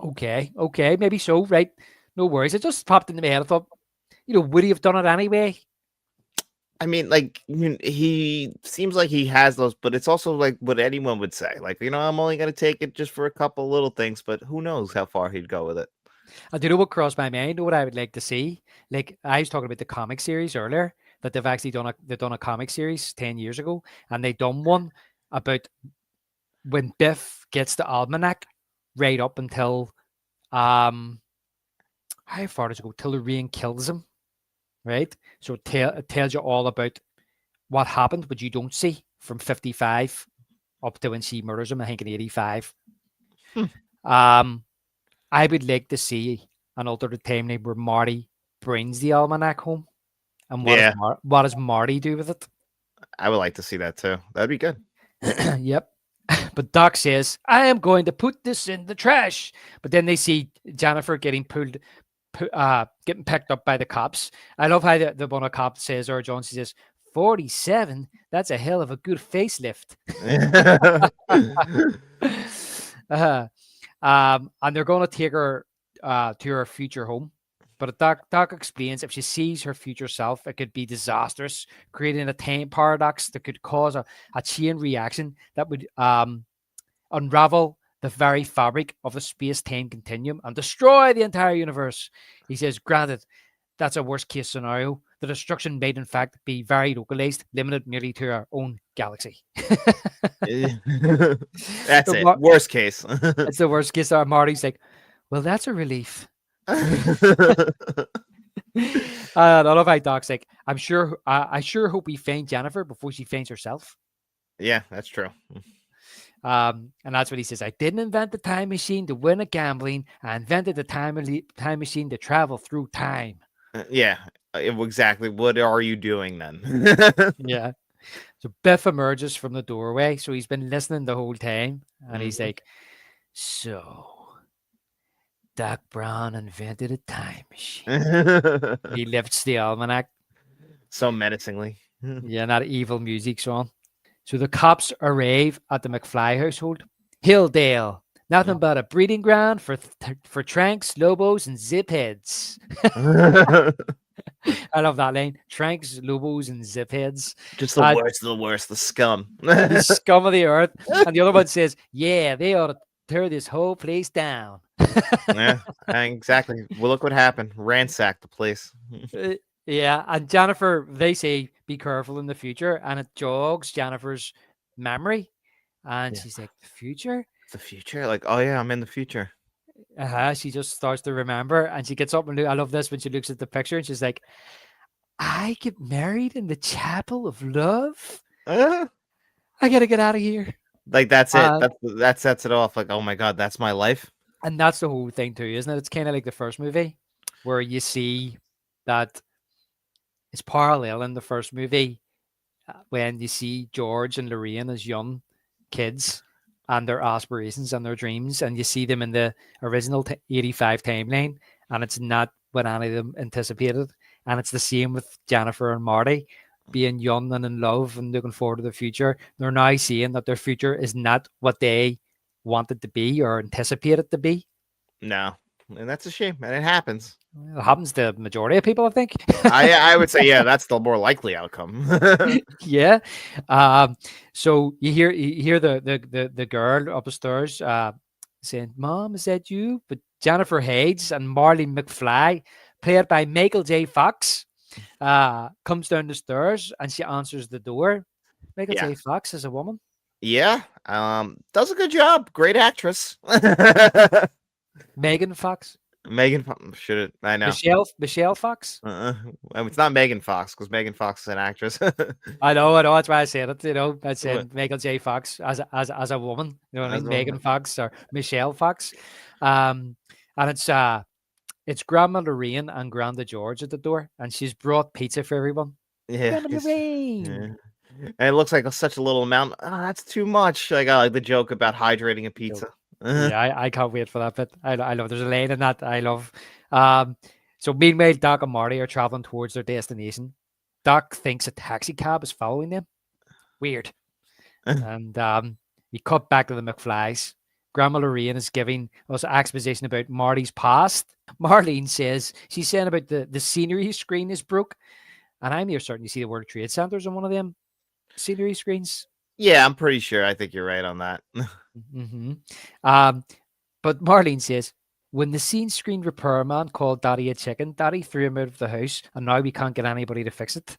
Okay, maybe so, right? No worries. It just popped into my head. I thought, would he have done it anyway? I mean, he seems like he has those, but it's also like what anyone would say. Like, I'm only going to take it just for a couple little things, but who knows how far he'd go with it. I do know what crossed my mind. What I would like to see. Like, I was talking about the comic series earlier, that they've actually done a comic series 10 years ago, and they done one about when Biff gets the almanac right up until how far does it go? Till Lorraine kills him. Right, so it tells you all about what happened, but you don't see from 55 up to when she murders him. I think in 85. I would like to see an alternate timeline where Marty brings the almanac home, and what does Marty do with it? I would like to see that too. That'd be good. Yep. But Doc says, "I am going to put this in the trash." But then they see Jennifer getting getting picked up by the cops. I love how the one of the cops says, or Jones says, 47, that's a hell of a good facelift. And they're going to take her to her future home. But Doc explains if she sees her future self, it could be disastrous, creating a time paradox that could cause a chain reaction that would unravel the very fabric of the space-time continuum and destroy the entire universe. He says, granted, that's a worst-case scenario. The destruction might, in fact, be very localized, limited merely to our own galaxy. That's it. Worst case. It's the worst case. Marty's like, well, that's a relief. I love how Doc's like, I sure hope we find Jennifer before she finds herself. Yeah, that's true. And that's what he says. I didn't invent the time machine to win at gambling. I invented the time machine to travel through time. Yeah, exactly. What are you doing then? Yeah. So Biff emerges from the doorway. So he's been listening the whole time. And he's Mhm. like, so Doc Brown invented a time machine. He lifts the almanac. So menacingly. Yeah, and that evil music's on. So the cops arrive at the McFly household. Hilldale, nothing but a breeding ground for Tranks, Lobos, and Zipheads. I love that line. Tranks, Lobos, and Zipheads. Just the worst of the worst, the scum. The scum of the earth. And the other one says, yeah, they ought to tear this whole place down. Yeah, exactly. Well, look what happened. Ransacked the place. Yeah, and Jennifer, they say, be careful in the future, and it jogs Jennifer's memory. And she's like, the future? The future? Like, oh yeah, I'm in the future. She just starts to remember, and she gets up and I love this when she looks at the picture, and she's like, I get married in the chapel of love? I gotta get out of here. Like, that's it. That sets it off. Like, oh my God, that's my life. And that's the whole thing too, isn't it? It's kind of like the first movie, where you see that it's parallel in the first movie when you see George and Lorraine as young kids and their aspirations and their dreams, and you see them in the original 85 timeline, and it's not what any of them anticipated. And it's the same with Jennifer and Marty being young and in love and looking forward to the future. They're now seeing that their future is not what they wanted to be or anticipated to be. No, and that's a shame, and it happens. It happens to the majority of people, I think. I would say, yeah, that's the more likely outcome. Yeah. So you hear the girl upstairs saying, "Mom, is that you?" But Jennifer Hades and Marley McFly, played by Michael J. Fox, comes down the stairs and she answers the door. Michael J. Fox is a woman. Yeah. Does a good job. Great actress. Megan Fox. Megan, should it? I know. Michelle Fox. It's not Megan Fox, because Megan Fox is an actress. I know. That's why I said it. I said Michael J. Fox as a woman. You know what I mean? Megan Fox or Michelle Fox. And it's Grandma Lorraine and Grandma George at the door, and she's brought pizza for everyone. Yeah. Grandma Lorraine. Yeah. And it looks like such a little amount. Oh, that's too much. Like, I like the joke about hydrating a pizza. Yeah, I can't wait for that bit. I love. There's a line in that I love. So meanwhile, Doc and Marty are traveling towards their destination. Doc thinks a taxi cab is following them. Weird. And we cut back to the McFlys. Grandma Lorraine is giving us exposition about Marty's past. Marlene says she's saying about the scenery screen is broke, and I'm here starting to see the World Trade Centers on one of them scenery screens. Yeah, I'm pretty sure. I think you're right on that. Mm-hmm. But Marlene says, when the scene screen repairman called Daddy a chicken, Daddy threw him out of the house, and now we can't get anybody to fix it.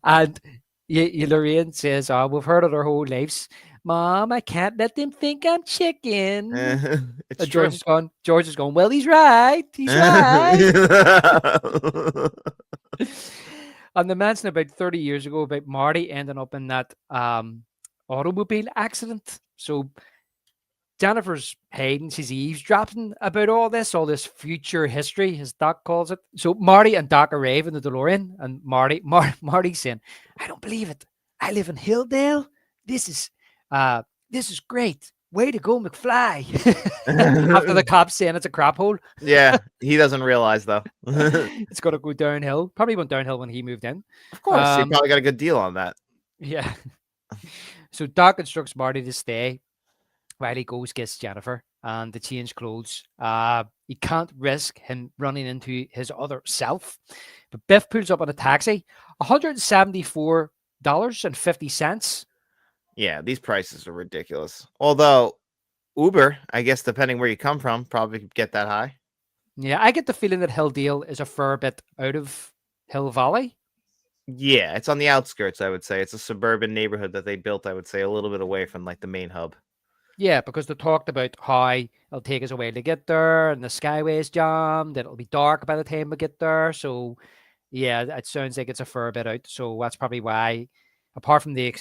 And Lorraine says, "Oh, we've heard it our whole lives. Mom, I can't let them think I'm chicken." It's George is going, well, he's right. He's right. And they mentioned about 30 years ago about Marty ending up in that automobile accident. So Jennifer's hiding, she's eavesdropping about all this future history, as Doc calls it. So Marty and Doc arrive in the DeLorean, and Marty's saying, "I don't believe it. I live in Hilldale. This is great. Way to go, McFly." After the cops saying it's a crap hole. Yeah, he doesn't realize though. It's got to go downhill. Probably went downhill when he moved in. Of course, he probably got a good deal on that. Yeah. So Doc instructs Marty to stay while he goes gets Jennifer and to change clothes. He can't risk him running into his other self. But Biff pulls up on a taxi, $174.50. Yeah, these prices are ridiculous. Although Uber, I guess, depending where you come from, probably could get that high. Yeah, I get the feeling that Hilldale is a fair bit out of Hill Valley. Yeah, it's on the outskirts, I would say. It's a suburban neighborhood that they built, I would say, a little bit away from like the main hub. Yeah, because they talked about how it'll take us a while to get there, and the skyway's jammed, it'll be dark by the time we get there. So, yeah, it sounds like it's a fair bit out. So that's probably why, apart from the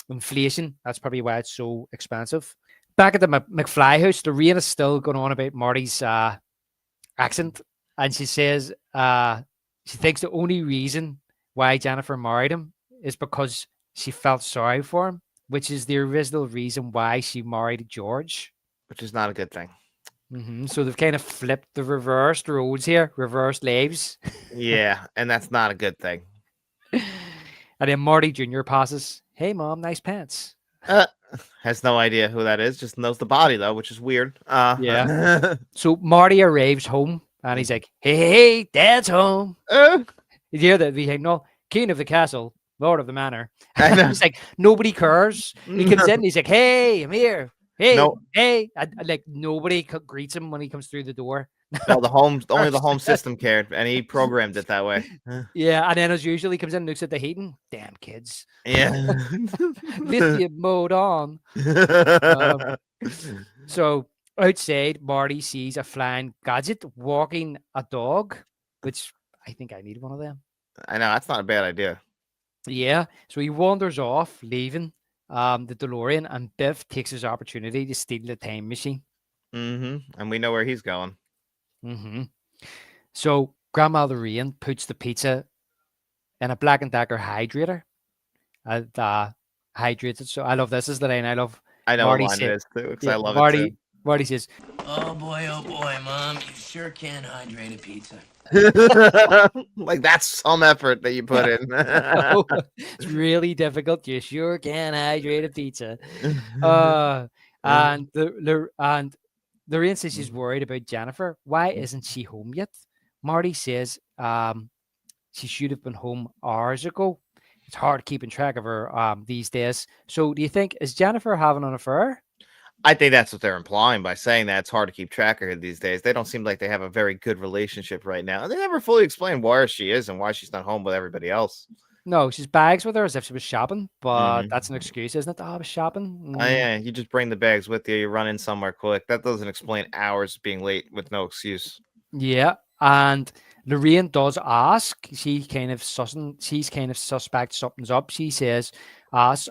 inflation, that's probably why it's so expensive. Back at the McFly house, Lorraine is still going on about Marty's accent, and she says she thinks the only reason why Jennifer married him is because she felt sorry for him, which is the original reason why she married George. Which is not a good thing. So they've kind of flipped the reversed roles here, reversed lives. Yeah, and that's not a good thing. And then Marty Jr. passes, "Hey, Mom, nice pants." Has no idea who that is, just knows the body, though, which is weird. Yeah. So Marty arrives home, and he's like, "Hey, Dad's home." You hear the hymnal, "King of the castle, Lord of the manor." He's like, nobody cares. He comes in, he's like, "Hey, I'm here. Hey, No. hey." And, like, nobody greets him when he comes through the door. No, only the home system cared, and he programmed it that way. Yeah, and then as usual, he comes in and looks at the heating. Damn kids. Yeah. Lithium mode on. So outside, Marty sees a flying gadget walking a dog, which I think I need one of them. I know, that's not a bad idea. Yeah. So he wanders off, leaving the DeLorean, and Biff takes his opportunity to steal the time machine. And we know where he's going. So Grandma Lorraine puts the pizza in a Black & Decker hydrator. Hydrates it. So I love this. This is the line I love. I know Marty what line it is, too, because I love Marty, it, too. Marty says, Oh boy, Mom, you sure can hydrate a pizza. Like, that's some effort that you put in. it's really difficult. You sure can hydrate a pizza. And Lorraine says she's worried about Jennifer. Why isn't she home yet? Marty says she should have been home hours ago. It's hard keeping track of her these days. So do you think, is Jennifer having an affair? I think that's what they're implying by saying that. It's hard to keep track of her these days. They don't seem like they have a very good relationship right now. And they never fully explain where she is and why she's not home with everybody else. No, she's bags with her as if she was shopping, but that's an excuse, isn't it? Oh, I was shopping. Oh, yeah, you just bring the bags with you. You run in somewhere quick. That doesn't explain hours being late with no excuse. Yeah, and Lorraine does ask. She's kind of suspect something's up. She says, are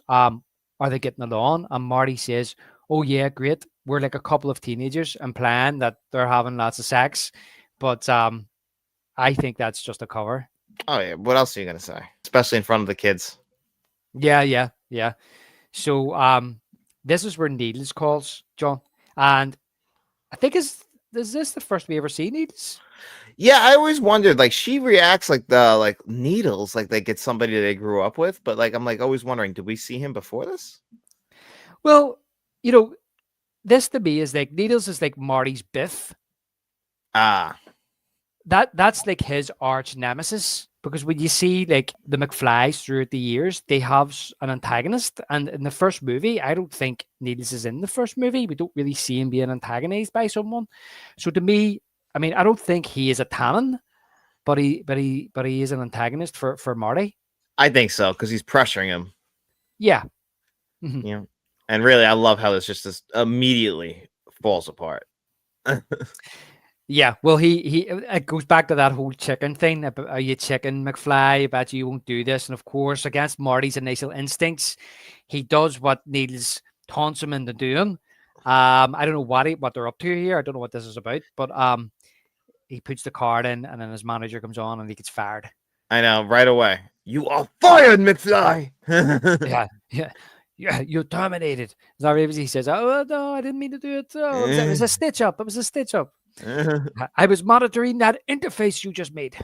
they getting along? And Marty says, "Oh yeah, great. We're like a couple of teenagers and plan that they're having lots of sex." But I think that's just a cover. Oh yeah, what else are you gonna say? Especially in front of the kids. Yeah. So this is where Needles calls, John. And I think is this the first we ever see Needles? Yeah, I always wondered, like, she reacts like Needles, like they get somebody they grew up with, but like I'm like always wondering, did we see him before this? Well, this to me is like Needles is like Marty's Biff. That's like his arch nemesis, because when you see like the McFlys throughout the years, they have an antagonist, and in the first movie, I don't think Needles is in the first movie. We don't really see him being antagonized by someone. So to me, I mean, I don't think he is a Tannen, but he is an antagonist for Marty. I think so, because he's pressuring him. Yeah. Yeah. And really, I love how this immediately falls apart. Yeah, well, it goes back to that whole chicken thing. Are you chicken, McFly? I bet you won't do this. And of course, against Marty's initial instincts, he does what Needles taunts him into doing. I don't know what they're up to here. I don't know what this is about, but he puts the card in, and then his manager comes on, and he gets fired. I know, right away. You are fired, McFly. Yeah, you're terminated. Is that right? He says, "Oh no, I didn't mean to do it. Oh, it was a stitch up. It was a stitch up. I was monitoring that interface you just made."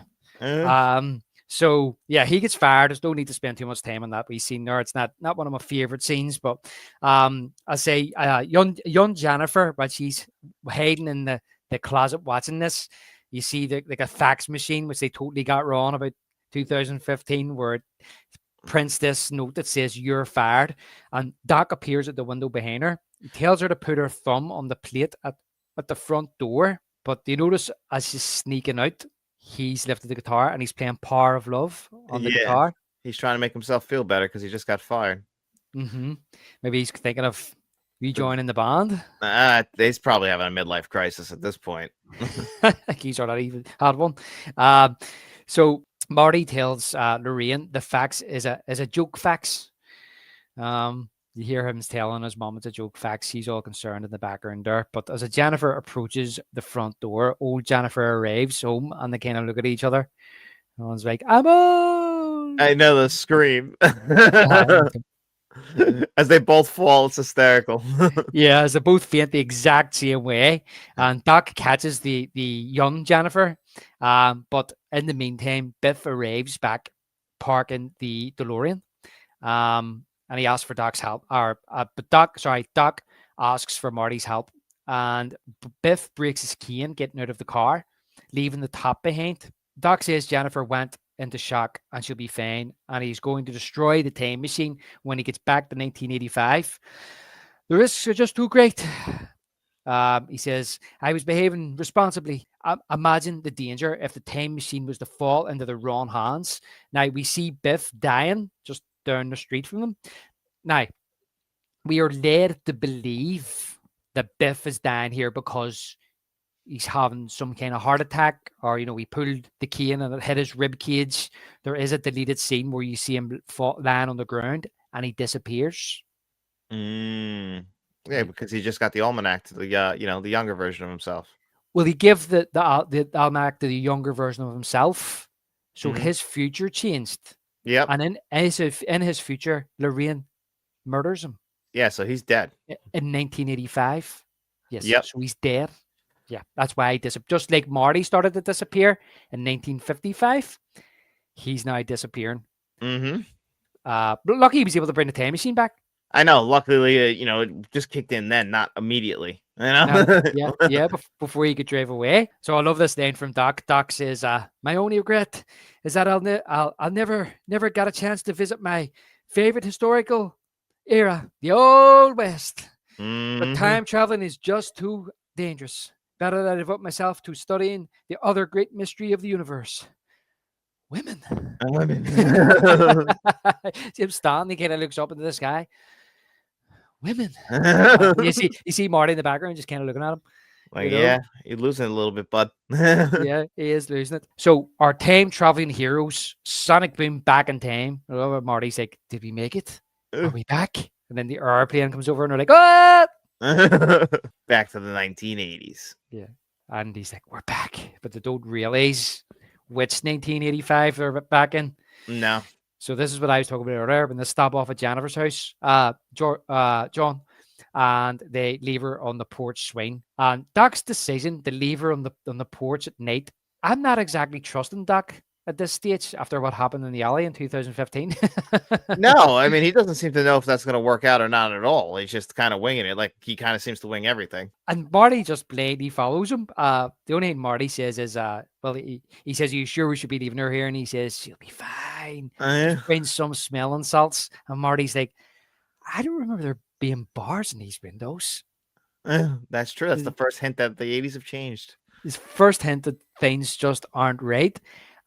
So yeah, he gets fired. There's no need to spend too much time on that. We've seen there. It's not one of my favorite scenes, but I say young Jennifer, but she's hiding in the closet watching this. You see like a fax machine, which they totally got wrong about 2015, where it prints this note that says "You're fired," and Doc appears at the window behind her. He tells her to put her thumb on the plate at the front door, but do you notice as she's sneaking out, he's lifted the guitar and he's playing "Power of Love" on the guitar. He's trying to make himself feel better because he just got fired. Maybe he's thinking of rejoining the band. He's probably having a midlife crisis at this point. He's already even had one. So Marty tells Lorraine the fax is a joke fax. You hear him telling his mom it's a joke fax. He's all concerned in the background there. But as Jennifer approaches the front door, old Jennifer arrives home, and they kind of look at each other. And one's like, "I'm on." I know the scream. Uh, As they both fall, it's hysterical. Yeah, as they both faint the exact same way, and Doc catches the young Jennifer. But in the meantime, Biff arrives back, parking the DeLorean. And he asks for Doc's help. But Doc asks for Marty's help, and Biff breaks his cane getting out of the car, leaving the top behind. Doc says Jennifer went into shock and she'll be fine, and he's going to destroy the time machine when he gets back to 1985. The risks are just too great. He says, I was behaving responsibly. Imagine the danger if the time machine was to fall into the wrong hands. Now, we see Biff dying just down the street from them. Now, we are led to believe that Biff is dying here because he's having some kind of heart attack, or, he pulled the cane and it hit his rib cage. There is a deleted scene where you see him lying on the ground and he disappears. Yeah, because he just got the almanac to the the younger version of himself. Well, he gave the almanac to the younger version of himself, so his future changed. Yep. And in his future, Lorraine murders him. Yeah, so he's dead In 1985. Yes. Yep. So he's dead. Yeah, that's why he just like Marty started to disappear in 1955. He's now disappearing. But lucky he was able to bring the time machine back. I know. Luckily, it just kicked in then, not immediately. Before he could drive away. So I love this line from Doc. Doc says, "My only regret is that I'll never got a chance to visit my favorite historical era, the Old West. But time traveling is just too dangerous. Better that I devote myself to studying the other great mystery of the universe." Women. See him standing, he kind of looks up into the sky. Women. You see Marty in the background just kind of looking at him. Like, yeah, you're losing it a little bit, bud. Yeah, he is losing it. So our time traveling heroes, Sonic Boom back in time. Marty's like, did we make it? Are we back? And then the airplane comes over and they're like, oh! Back to the 1980s. Yeah. And he's like, we're back. But they don't realize which 1985 they're back in. No. So this is what I was talking about earlier. When they stop off at Jennifer's house, John, and they leave her on the porch swing. And Doc's decision to leave her on the porch at night, I'm not exactly trusting Doc at this stage after what happened in the alley in 2015. No, I mean, he doesn't seem to know if that's going to work out or not at all. He's just kind of winging it. Like, he kind of seems to wing everything. And Marty just blatantly follows him. The only thing Marty says is, he says, are you sure we should be leaving her here? And he says, she'll be fine. Brings some smelling salts. And Marty's like, I don't remember there being bars in these windows. That's true. That's the first hint that the 80s have changed. His first hint that things just aren't right.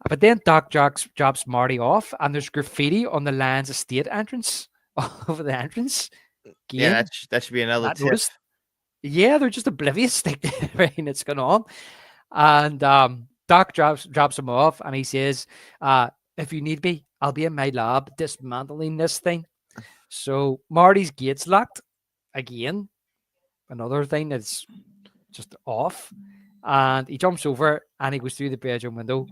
But then Doc drops Marty off, and there's graffiti on the Lands Estate entrance over the entrance. Again, yeah, that should be another tip. Yeah, they're just oblivious to everything that's going on. And Doc drops him off, and he says, if you need me, I'll be in my lab dismantling this thing. So Marty's gate's locked again. Another thing that's just off. And he jumps over and he goes through the bedroom window.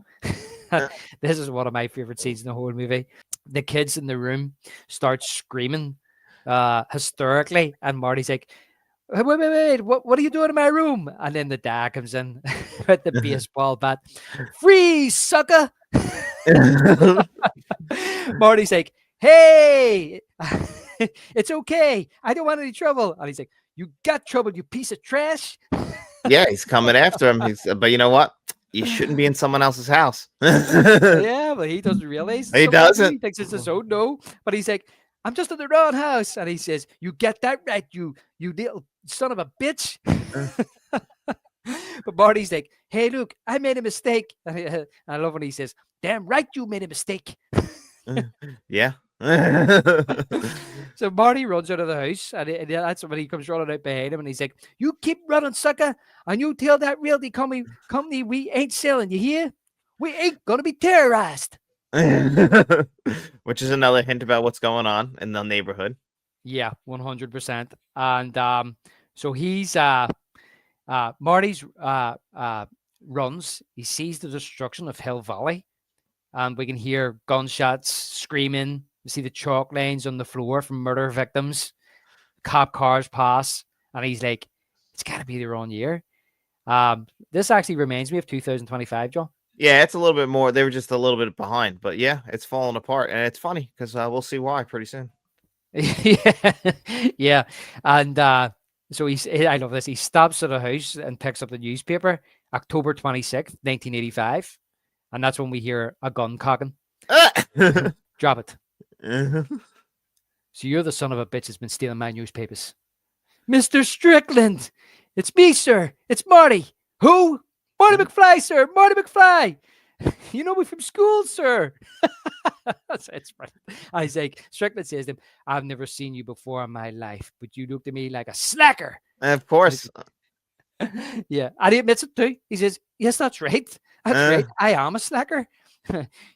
This is one of my favorite scenes in the whole movie. The kids in the room start screaming hysterically, and Marty's like, wait, what are you doing in my room? And then the dad comes in with the baseball bat. Freeze, sucker! Marty's like, hey, it's okay. I don't want any trouble. And he's like, you got trouble, you piece of trash. Yeah, he's coming after him. But you know what? You shouldn't be in someone else's house. Yeah, but he doesn't realize. He doesn't. He thinks it's his own. No, but he's like, I'm just in the wrong house. And he says, you get that right, you little son of a bitch. But Marty's like, hey, look, I made a mistake. And I love when he says, damn right, you made a mistake. Yeah. So Marty runs out of the house, and that's when he comes running out behind him, and he's like, you keep running, sucker, and you tell that realty company we ain't selling, you hear? We ain't gonna be terrorized. Which is another hint about what's going on in the neighborhood. Yeah, 100%. And so he's Marty's runs. He sees the destruction of Hill Valley, and we can hear gunshots, screaming. We see the chalk lines on the floor from murder victims. Cop cars pass, and he's like, "It's got to be the wrong year." This actually reminds me of 2025, John. Yeah, it's a little bit more. They were just a little bit behind, but yeah, it's falling apart, and it's funny because we'll see why pretty soon. Yeah, yeah, and so I love this. He stops at a house and picks up the newspaper, October 26th, 1985, and that's when we hear a gun cocking. Drop it. So you're the son of a bitch that's been stealing my newspapers. Mr. Strickland! It's me, sir! It's Marty! Who? Marty McFly, sir! Marty McFly! You know me from school, sir! It's funny. I was like, Strickland says to him, I've never seen you before in my life, but you looked at me like a slacker. Of course. Yeah, and he admits it too. He says, yes, that's right. That's right. I am a slacker.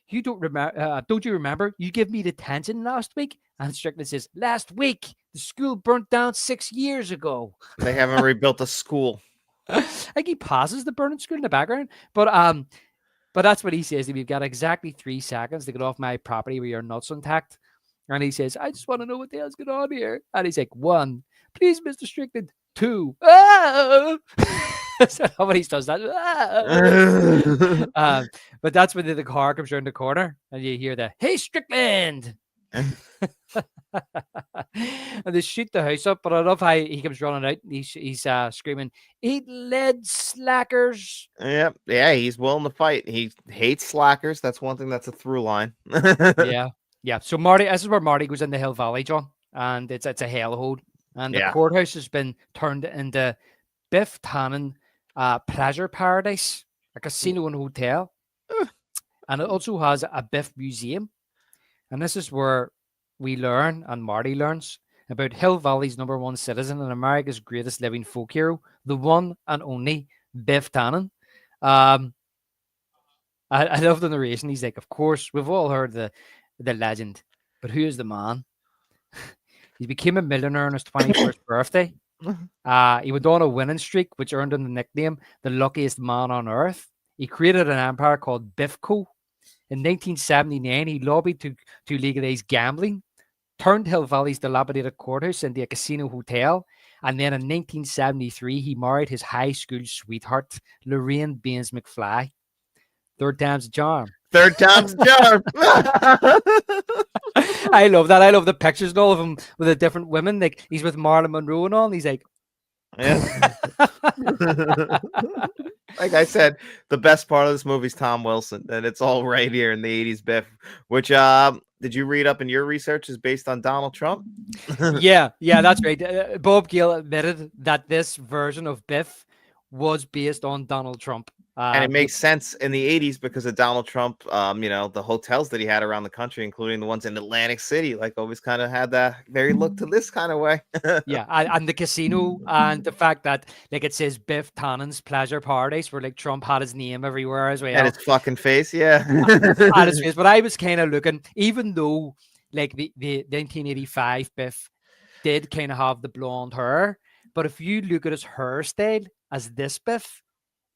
You don't remember? Don't you remember? You gave me detention last week. And Strickland says, last week the school burnt down 6 years ago. They haven't rebuilt a school. Like he pauses the burning school in the background, but that's what he says. We've got exactly 3 seconds to get off my property with your nuts intact. And he says, I just want to know what the hell's going on here. And he's like, 1, please, Mr. Strickland. 2, so nobody does that. But that's when the car comes around the corner and you hear the "Hey Strickland," and they shoot the house up. But I love how he comes running out. And he's screaming, "Eat lead, slackers!" Yep, yeah, he's willing to fight. He hates slackers. That's one thing that's a through line. Yeah. So Marty, this is where Marty goes into Hill Valley, John, and it's a hellhole. And the courthouse has been turned into Biff Tannen pleasure paradise, a casino and hotel. And it also has a Biff museum. And this is where we learn, and Marty learns, about Hill Valley's #1 citizen and America's greatest living folk hero, the one and only Biff Tannen. I love the narration. He's like, of course, we've all heard the legend, but who is the man? He became a millionaire on his 21st birthday. He went on a winning streak, which earned him the nickname the luckiest man on earth. He created an empire called Biffco. In 1979, he lobbied to legalize gambling, turned Hill Valley's dilapidated courthouse into a casino hotel, and then in 1973, he married his high school sweetheart, Lorraine Baines McFly. Third time's a charm. Third time's a charm. I love that. I love the pictures and all of him with the different women. Like he's with Marilyn Monroe and all, and he's like, yeah. Like I said, the best part of this movie is Tom Wilson, and it's all right here in the 80s Biff, which did you read up in your research is based on Donald Trump? Yeah, that's right. Bob Gale admitted that this version of Biff was based on Donald Trump. And it makes sense in the 80s because of Donald Trump. The hotels that he had around the country, including the ones in Atlantic City, like always kind of had that very look to this kind of way. Yeah, and the casino and the fact that like it says Biff Tannen's Pleasure Paradise, where like Trump had his name everywhere as well. And his fucking face, yeah. Had his face. But I was kind of looking, even though like the 1985 Biff did kind of have the blonde hair, but if you look at his hairstyle as this Biff,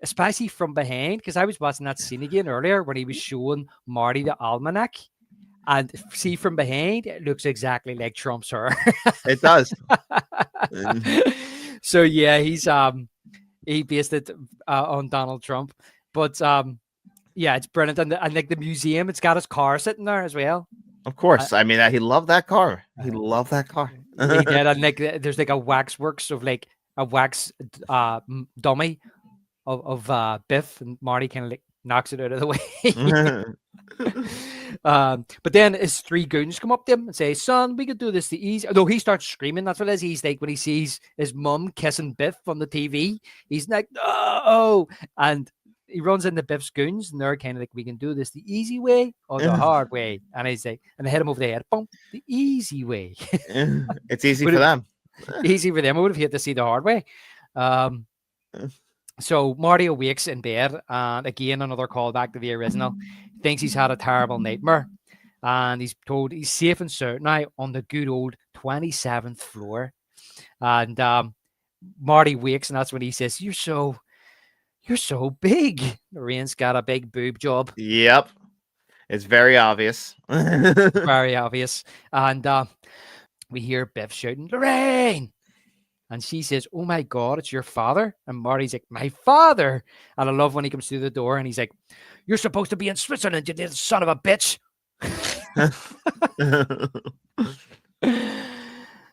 especially from behind, because I was watching that scene again earlier when he was showing Marty the almanac, and see from behind, it looks exactly like Trump's hair. It does. So yeah, he based it on Donald Trump, but yeah, it's brilliant, and like the museum, it's got his car sitting there as well. Of course, I mean he loved that car. He loved that car. He did, and like there's like a waxworks of like a wax dummy of Biff, and Marty kind of like knocks it out of the way. But then his 3 goons come up to him and say, son, we could do this the easy. No, he starts screaming. That's what it is. He's like, when he sees his mum kissing Biff on the TV, he's like, no. And he runs into Biff's goons, and they're kind of like, we can do this the easy way or the hard way. And he's like, and they hit him over the head. Boom, the easy way. It's easy for them. Easy for them. I would have hated to see the hard way. So Marty awakes in bed, and again, another callback to the original. Thinks he's had a terrible nightmare, and he's told he's safe and sound now on the good old 27th floor. And Marty wakes, and that's when he says, You're so big. Lorraine's got a big boob job. Yep. It's very obvious. Very obvious. And we hear Biff shouting, Lorraine! And she says, oh my God, it's your father? And Marty's like, my father? And I love when he comes through the door and he's like, you're supposed to be in Switzerland, you little son of a bitch.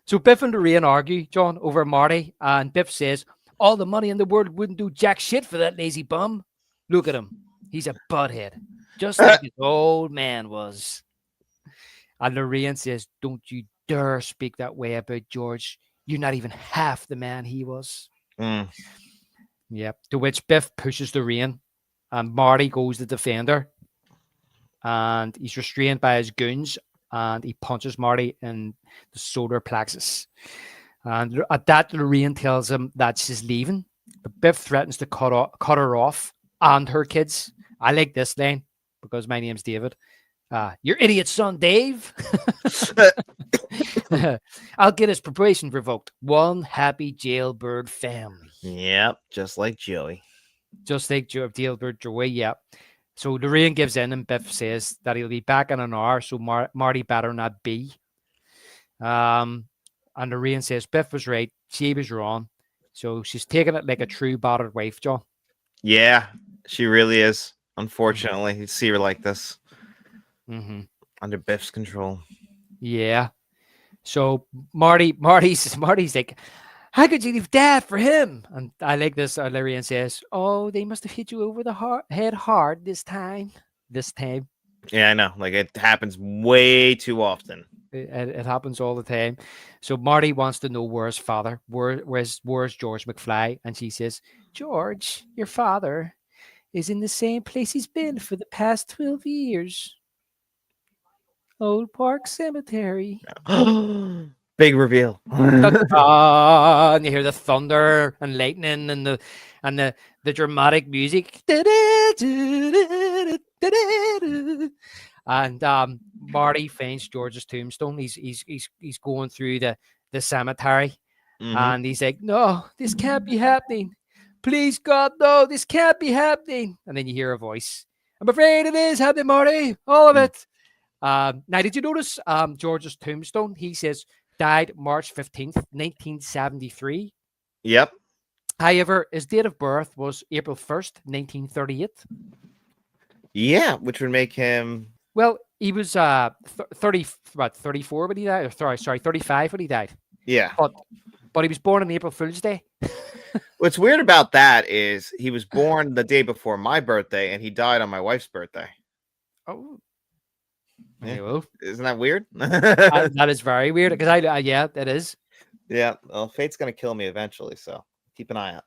So Biff and Lorraine argue, John, over Marty. And Biff says, all the money in the world wouldn't do jack shit for that lazy bum. Look at him. He's a butthead. Just like his old man was. And Lorraine says, don't you dare speak that way about George. You're not even half the man he was. Yep. To which Biff pushes Lorraine and Marty goes to defend her. And he's restrained by his goons and he punches Marty in the solar plexus. And at that, Lorraine tells him that she's leaving. But Biff threatens to cut her off and her kids. I like this line because my name's David. Your idiot son, Dave. I'll get his probation revoked. One happy jailbird family. Yep, just like Joey. Just like jailbird Joey, yep. So Lorraine gives in and Biff says that he'll be back in an hour, so Marty better not be. And Lorraine says Biff was right, she was wrong. So she's taking it like a true battered wife, John. Yeah, she really is. Unfortunately, you see her like this. Under Biff's control. Yeah. So Marty's like, how could you leave Dad for him? And I like this. Lorraine says, oh, they must have hit you over the head hard this time. Yeah, I know. Like, it happens way too often. It happens all the time. So Marty wants to know where's father. Where's George McFly? And she says, George, your father, is in the same place he's been for the past 12 years. Old Park Cemetery. Big reveal. And you hear the thunder and lightning and the dramatic music. And Marty finds George's tombstone. He's going through the cemetery, and he's like, "No, this can't be happening. Please, God, no, this can't be happening." And then you hear a voice. I'm afraid it is happening, Marty. All of it. Now, did you notice George's tombstone? He says died March 15th, 1973. Yep. However, his date of birth was April 1st, 1938. Yeah, which would make him... Well, he was 34 when he died. Or sorry, 35 when he died. Yeah. But he was born on April Fool's Day. What's weird about that is he was born the day before my birthday and he died on my wife's birthday. Oh. Yeah. Isn't that weird? That is very weird because yeah, it is. Yeah, well, fate's gonna kill me eventually, so keep an eye out.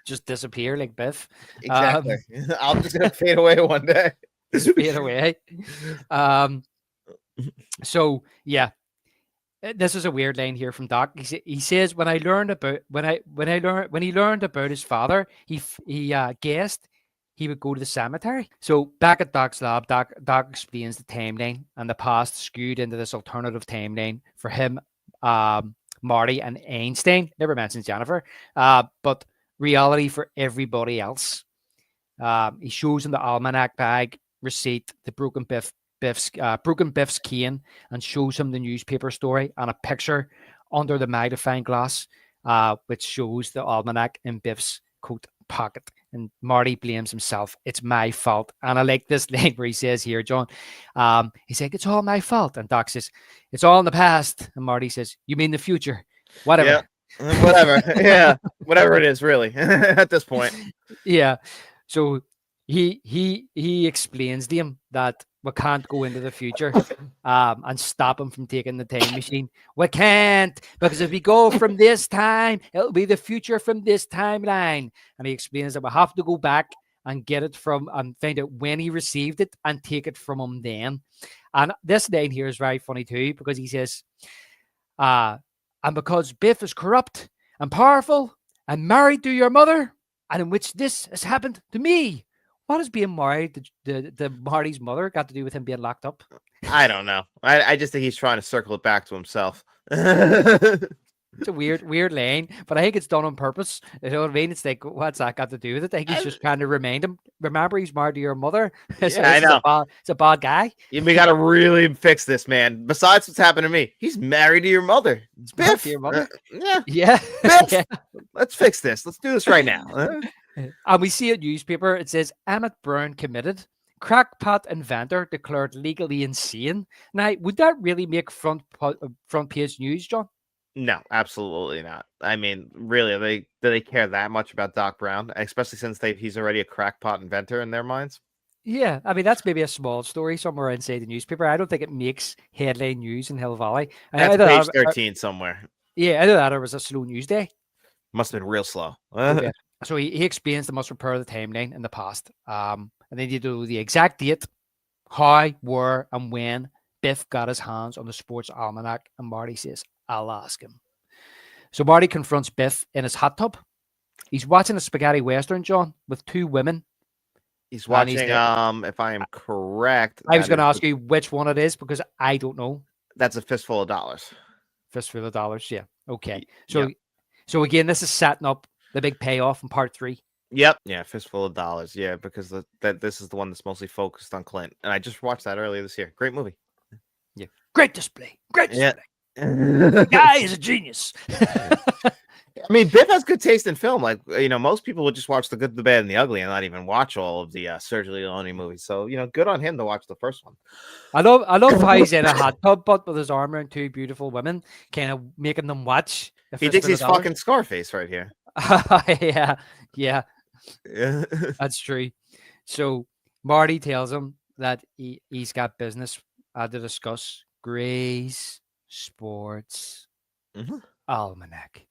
Just disappear like Biff. Exactly. I'm just gonna fade away one day. Just fade away. So yeah, this is a weird line here from Doc. He says when he learned about his father, he guessed he would go to the cemetery. So back at Doc's lab, Doc explains the timeline and the past skewed into this alternative timeline for him, Marty, and Einstein. Never mentions Jennifer, but reality for everybody else. He shows him the almanac bag receipt, the broken Biff's cane, and shows him the newspaper story and a picture under the magnifying glass, which shows the almanac in Biff's coat pocket. And Marty blames himself. It's my fault. And I like this line where he says here, John, he's like, it's all my fault. And Doc says, it's all in the past. And Marty says, you mean the future? Whatever. Yeah, whatever. Yeah, whatever it is, really, at this point. Yeah. So he explains to him that we can't go into the future and stop him from taking the time machine. We can't, because if we go from this time, it'll be the future from this timeline. And he explains that we have to go back and get it from and find out when he received it and take it from him then. And this line here is very funny too, because he says, and because Biff is corrupt and powerful and married to your mother, and in which this has happened to me. What has being married to Marty's mother got to do with him being locked up? I don't know. I just think he's trying to circle it back to himself. It's a weird line, but I think it's done on purpose. You know what I mean? It's like, what's that got to do with it? I think he's just trying to remind him. Remember, he's married to your mother. So Yeah, I know. It's a bad guy. We got to really fix this, man. Besides what's happened to me, he's married to your mother. It's Married Biff. to your mother. Yeah, Yeah. Biff. Yeah. Let's fix this. Let's do this right now. And we see a newspaper. It says Emmett Brown committed. Crackpot inventor declared legally insane. Now, would that really make front page news, John? No, absolutely not. I mean, really, do they care that much about Doc Brown, especially since he's already a crackpot inventor in their minds? Yeah, I mean that's maybe a small story somewhere inside the newspaper. I don't think it makes headline news in Hill Valley. That's page 13 somewhere. Yeah, I know that it was a slow news day. Must have been real slow. Okay. So he explains they must repair the timeline in the past. And they need to do the exact date, how, where, and when Biff got his hands on the sports almanac. And Marty says, I'll ask him. So Marty confronts Biff in his hot tub. He's watching a spaghetti western, John, with two women. He's watching, if I am correct. I was going to ask you which one it is because I don't know. That's A Fistful of Dollars. Fistful of Dollars, yeah. Okay. So again, this is setting up the big payoff in part 3. Yep. Yeah, Fistful of Dollars. Yeah, because this is the one that's mostly focused on Clint. And I just watched that earlier this year. Great movie. Yeah. Great display. Great display. Yeah. The guy is a genius. I mean, Biff has good taste in film. Like, most people would just watch The Good, the Bad, and the Ugly and not even watch all of the Sergio Leone movies. So, good on him to watch the first one. I love how he's in a hot tub, but with his arm around two beautiful women, kind of making them watch. He thinks he's fucking Scarface right here. Yeah. That's true. So Marty tells him that he's got business to discuss. Gray's Sports Almanac.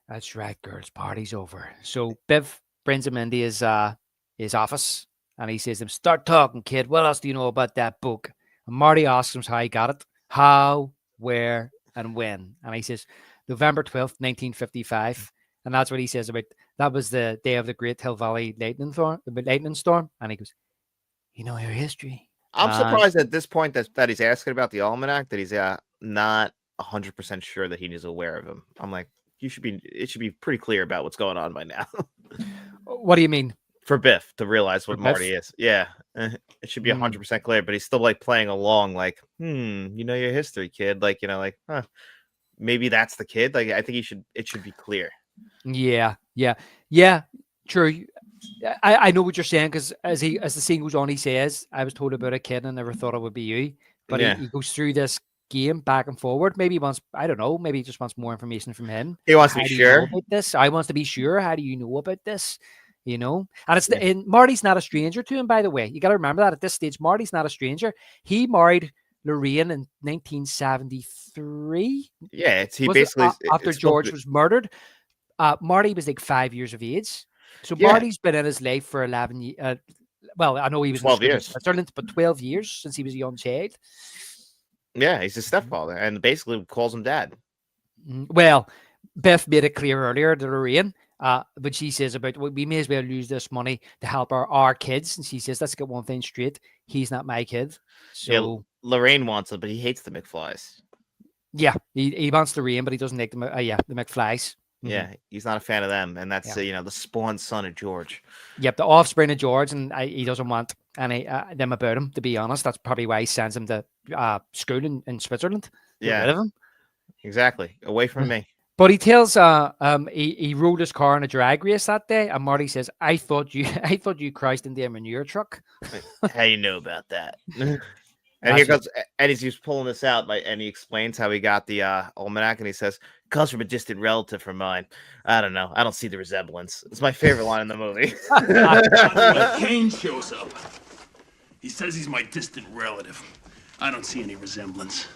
That's right, girls. Party's over. So Biff brings him into his office and he says to him, start talking, kid. What else do you know about that book? And Marty asks him how he got it. How, where, and when. And he says, November 12th, 1955. And that's what he says about, that was the day of the Great Hill Valley lightning storm. And he goes, you know your history. I'm surprised at this point that he's asking about the almanac, that he's not 100% sure that he is aware of him. I'm like, it should be pretty clear about what's going on by now. What do you mean? For Biff to realize what Marty is. Yeah. It should be 100% clear, but he's still like playing along like, you know your history, kid. Like, maybe that's the kid. Like, I think it should be clear. Yeah. True. I know what you're saying because as the scene goes on, he says, I was told about a kid and I never thought it would be you. But he goes through this game back and forward. Maybe he wants, I don't know, maybe he just wants more information from him. He wants to be sure about this. I wants to be sure. How do you know about this? And it's and Marty's not a stranger to him, by the way. You got to remember that at this stage, Marty's not a stranger. He married Lorraine in 1973. Yeah, after George was murdered. Marty was like 5 years of age. So Marty's been in his life for 11 years. Well, I know he was 12 years, but 12 years since he was a young child. Yeah, he's his stepfather and basically calls him dad. Well, Biff made it clear earlier to Lorraine, but she says we may as well use this money to help our kids. And she says, let's get one thing straight. He's not my kid. So Lorraine wants him, but he hates the McFlys. Yeah, he wants Lorraine, but he doesn't like the McFlys. Yeah, he's not a fan of them, and that's the spawn son of George. Yep, the offspring of George, and he doesn't want any them about him. To be honest, that's probably why he sends him to school in Switzerland. Yeah, rid of him. Exactly, away from me. But he tells he rode his car in a drag race that day, and Marty says, "I thought you crashed into a manure truck." How you know about that? And here goes, and he's pulling this out, and he explains how he got the almanac, and he says, "Comes from a distant relative from mine." I don't know. I don't see the resemblance. It's my favorite line in the movie. When Kane shows up, he says he's my distant relative. I don't see any resemblance.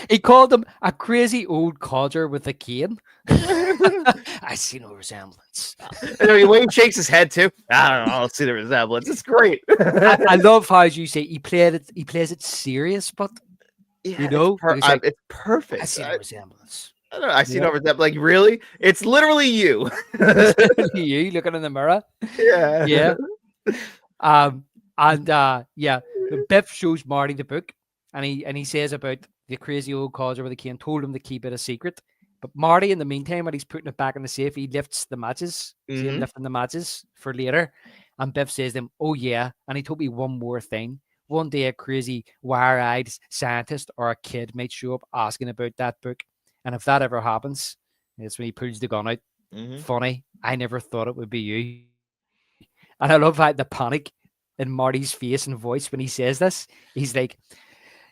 He called him a crazy old codger with a cane. I see no resemblance. The way he shakes his head too. I don't know. I don't see the resemblance. It's great. I love how, as you say, he plays it serious, but it's perfect. I see no resemblance. I don't know. I see no resemblance. Like, really? It's literally you. You looking in the mirror. Yeah. And Biff shows Marty the book, and he says about the crazy old codger with the cane, told him to keep it a secret. But Marty, in the meantime, when he's putting it back in the safe, he lifts the matches. See him lifting the matches for later. And Biff says to him, "Oh, yeah." And he told me one more thing. One day, a crazy, wire-eyed scientist or a kid might show up asking about that book. And if that ever happens, it's when he pulls the gun out. Funny. I never thought it would be you. And I love how the panic in Marty's face and voice when he says this. He's like,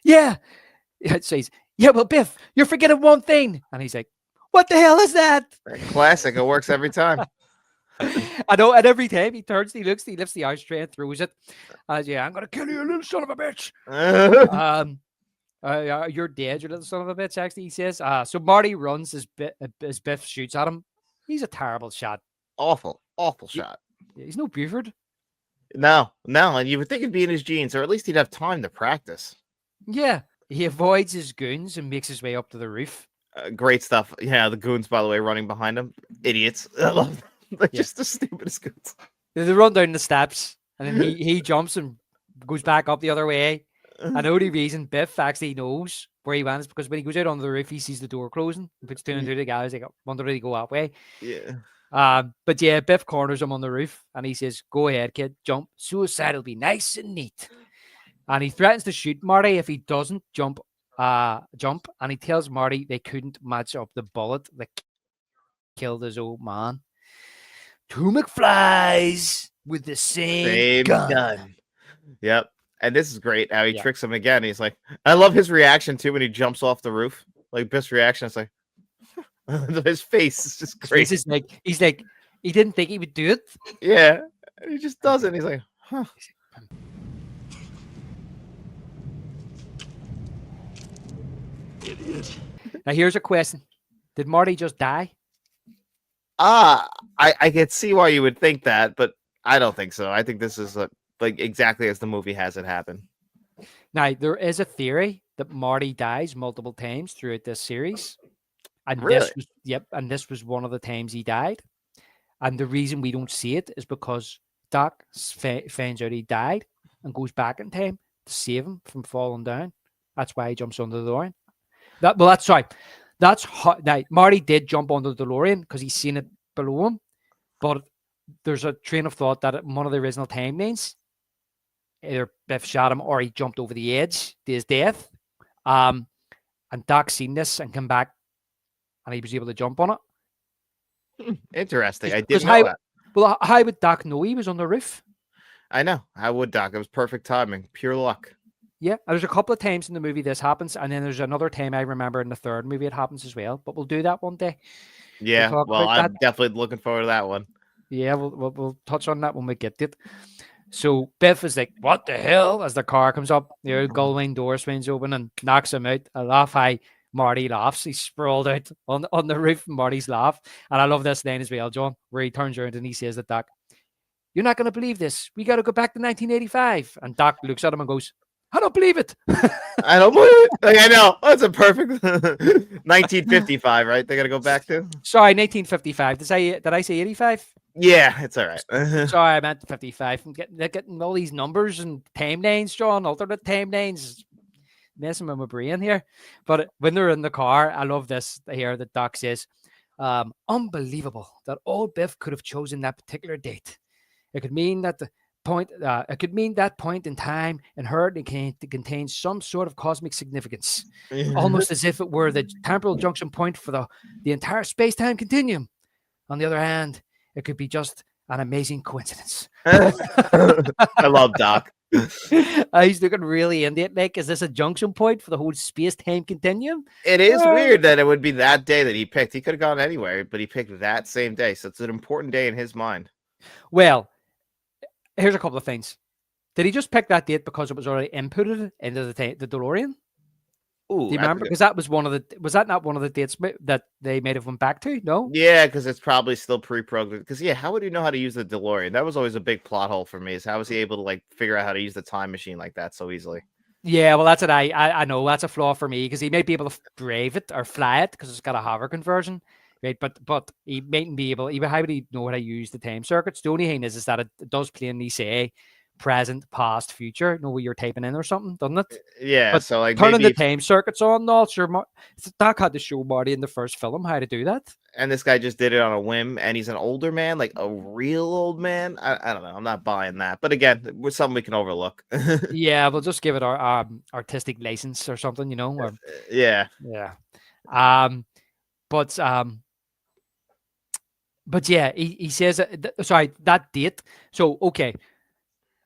"Yeah." It says, "Yeah, well, Biff, you're forgetting one thing." And he's like, "What the hell is that?" Classic. It works every time. I know. And every time he turns, he looks, he lifts the ashtray and throws it. Yeah, "I'm going to kill you, you little son of a bitch." You're dead, you little son of a bitch, actually, he says. So Marty runs as Biff shoots at him. He's a terrible shot. Awful shot. He's no Buford. No. And you would think it'd be in his genes, or at least he'd have time to practice. Yeah. He avoids his goons and makes his way up to the roof. Great stuff. Yeah, the goons, by the way, running behind him. Idiots. I love them. Just the stupidest goons. They run down the steps, and then he jumps and goes back up the other way. And the only reason Biff actually knows where he went is because when he goes out on the roof, he sees the door closing. He puts two and two together. He's like, "I wonder if he go that way." Yeah. But yeah, Biff corners him on the roof, and he says, "Go ahead, kid. Jump. Suicide will be nice and neat." And he threatens to shoot Marty if he doesn't jump. And he tells Marty they couldn't match up the bullet that killed his old man. Two McFlys with the same gun. Yep. And this is great how he tricks him again. He's like, I love his reaction too when he jumps off the roof. Like Biff's reaction is like, his face is just great. He's like, he didn't think he would do it. Yeah. And he just does it. He's like, huh. Idiot. Now here's a question. Did Marty just die? I can see why you would think that, but I don't think so. I think this is like exactly as the movie has it happen. Now, there is a theory that Marty dies multiple times throughout this series. And really? This was one of the times he died. And the reason we don't see it is because Doc finds out he died and goes back in time to save him from falling down. That's why he jumps under the DeLorean. That's how now Marty did jump under the DeLorean because he's seen it below him. But there's a train of thought that in one of the original timelines, either Biff shot him or he jumped over the edge to his death. And Doc seen this and come back and he was able to jump on it. Interesting. I didn't know that. Well, how would Doc know he was on the roof? I know. How would Doc? It was perfect timing. Pure luck. Yeah, there's a couple of times in the movie this happens, and then there's another time I remember in the third movie it happens as well. But we'll do that one day. Yeah, well, I'm definitely looking forward to that one. Yeah, we'll touch on that when we get to it. So Biff is like, "What the hell?" as the car comes up, the old gullwing door swings open and knocks him out. I laugh how Marty laughs. He's sprawled out on the roof, and Marty's laugh. And I love this line as well, John, where he turns around and he says to Doc, "You're not going to believe this. We got to go back to 1985." And Doc looks at him and goes, "I don't believe it." I don't believe it. Like, I know. That's a perfect 1955, right? They got to go back to. Sorry, 1955. Did I say 85? Yeah, it's all right. Sorry, I meant 55. I'm getting all these numbers and timelines, John, alternate timelines. Messing with my brain here. But when they're in the car, I love this here that Doc says, "Unbelievable that old Biff could have chosen that particular date. It could mean that that point in time in her to contain some sort of cosmic significance, almost as if it were the temporal junction point for the entire space-time continuum. On the other hand, it could be just an amazing coincidence." I love Doc. He's looking really into it. Like, is this a junction point for the whole space-time continuum? It is weird that it would be that day that he picked. He could have gone anywhere, but he picked that same day. So it's an important day in his mind. Well, here's a couple of things. Did he just pick that date because it was already inputted into the DeLorean? Ooh, do you remember? Because that was not one of the dates that they might have went back to? No? Yeah, because it's probably still pre-programmed. Because how would he know how to use the DeLorean? That was always a big plot hole for me. Is how was he able to figure out how to use the time machine like that so easily? Yeah, well, that's what I know. That's a flaw for me because he might be able to drive it or fly it because it's got a hover conversion, right? But he mightn't be able. Even how would he know how to use the time circuits? The only thing is that it does plainly say present, past, future. Know what you're typing in or something, doesn't it? Yeah, But so like turning maybe the time circuits on, not sure. Doc had to show Marty in the first film how to do that. and this guy just did it on a whim, and he's an older man, like a real old man. I don't know. I'm not buying that. But again, with something we can overlook. Yeah, we'll just give it our artistic license or something, Or, Yeah. yeah. But yeah, he says sorry, that date. So okay,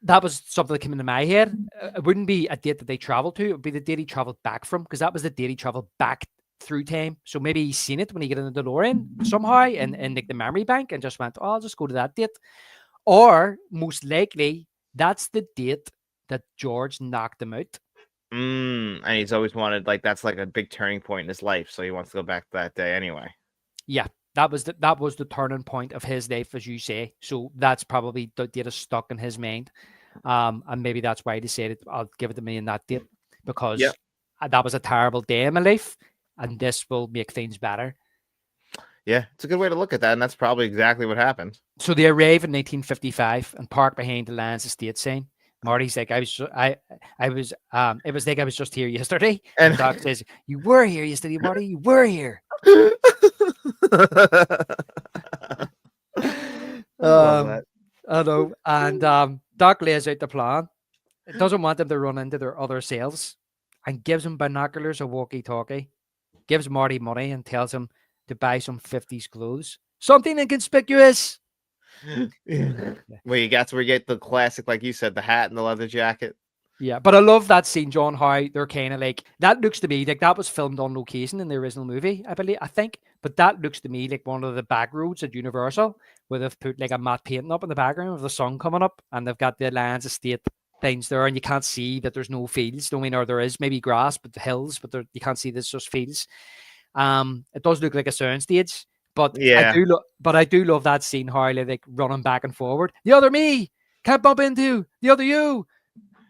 that was something that came into my head. It wouldn't be a date that they traveled to. It would be the date he traveled back from, because that was the date he traveled back through time. So maybe he's seen it when he got in the DeLorean somehow in like the memory bank and just went, oh, I'll just go to that date. Or most likely that's the date that George knocked him out. And he's always wanted, like, that's like a big turning point in his life, so he wants to go back to that day anyway. Yeah, that was the turning point of his life, as you say. So that's probably the date is stuck in his mind, and maybe that's why he decided, I'll give it to me in that date, because that was a terrible day in my life, and this will make things better. Yeah, it's a good way to look at that, and that's probably exactly what happened. So they arrive in 1955 and park behind the Lions Estate sign. Marty's like, it was like I was just here yesterday. And Doc says, you were here yesterday, Marty. You were here. I know. And Doc lays out the plan. It doesn't want them to run into their other selves, and gives him binoculars, a walkie-talkie, gives Marty money, and tells him to buy some 50s clothes. Something inconspicuous. Well, that's where you get the classic, like you said, the hat and the leather jacket. Yeah, but I love that scene, John, how they're kind of like, that looks to me like that was filmed on location in the original movie, I think. But that looks to me like one of the back roads at Universal, where they've put like a matte painting up in the background of the sun coming up, and they've got the Lions Estate things there, and you can't see that there's no fields. I mean, or there is maybe grass, but the hills, but you can't see there's just fields. It does look like a soundstage. But yeah, I do love that scene, how they're like running back and forward. The other me can't bump into the other you,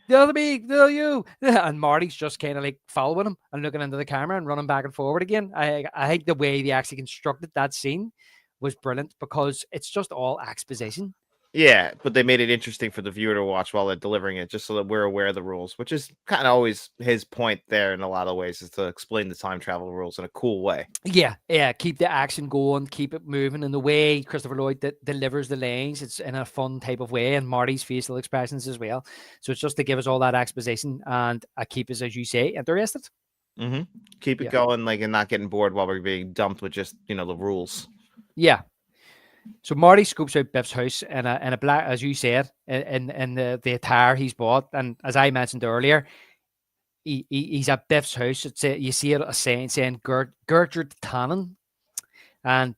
the other me, the other you, and Marty's just kind of like following him and looking into the camera and running back and forward again. I think the way they actually constructed that scene was brilliant, because it's just all exposition. Yeah, but they made it interesting for the viewer to watch while they're delivering it, just so that we're aware of the rules, which is kind of always his point there in a lot of ways, is to explain the time travel rules in a cool way. Yeah, keep the action going, keep it moving, and the way Christopher Lloyd delivers the lines, it's in a fun type of way, and Marty's facial expressions as well. So it's just to give us all that exposition and keep us, as you say, interested. Mm-hmm. Keep it going, like, and not getting bored while we're being dumped with just, the rules. Yeah. So Marty scopes out Biff's house in a black, as you said, in the attire he's bought, and as I mentioned earlier, he's at Biff's house. You see a sign saying Gertrude Tannen, and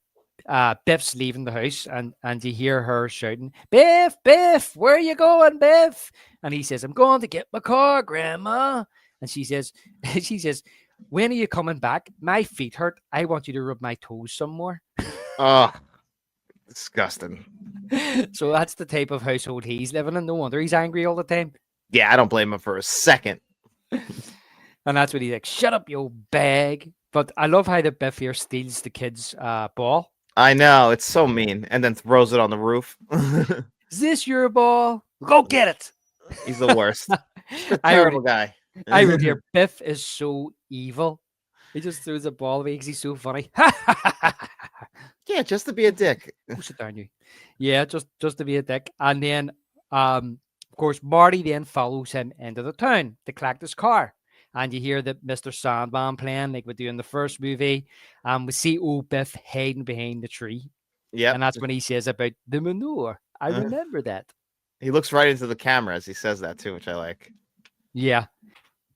Biff's leaving the house, and you hear her shouting, "Biff, Biff, where are you going, Biff?" And he says, "I'm going to get my car, Grandma." And she says, "When are you coming back? My feet hurt. I want you to rub my toes some more." Oh. Disgusting. So that's the type of household he's living in. No wonder he's angry all the time. Yeah, I don't blame him for a second. And that's what he's like, "Shut up, you old bag." But I love how the Biff here steals the kid's ball. I know, it's so mean. And then throws it on the roof. Is this your ball? Go get it. He's the worst. Terrible guy. I wrote here, Biff is so evil. He just throws a ball away because he's so funny. Yeah, just to be a dick. Sit down, you. Yeah, just to be a dick. And then, of course, Marty then follows him into the town to collect his car. And you hear that Mr. Sandman playing like we do in the first movie. We see old Biff hiding behind the tree. Yeah. And that's when he says about the manure. I remember that. He looks right into the camera as he says that too, which I like. Yeah.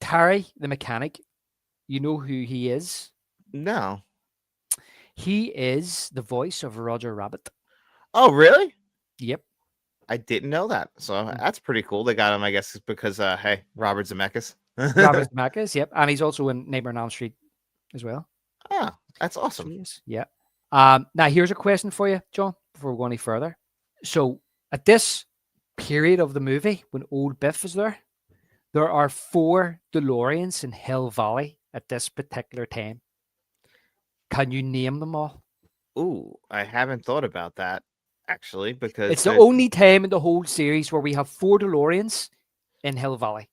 Terry, the mechanic, you know who he is? No. He is the voice of Roger Rabbit. Oh, really? Yep. I didn't know that. So that's pretty cool. They got him, I guess, because, hey, Robert Zemeckis. Robert Zemeckis, yep. And he's also in Nightmare on Elm Street as well. Oh, that's awesome. Yeah. Now, here's a question for you, John, before we go any further. So, at this period of the movie, when old Biff is there are 4 DeLoreans in Hill Valley at this particular time. Can you name them all? Ooh, I haven't thought about that. actually, because It's the only time in the whole series where we have 4 DeLoreans in Hill Valley.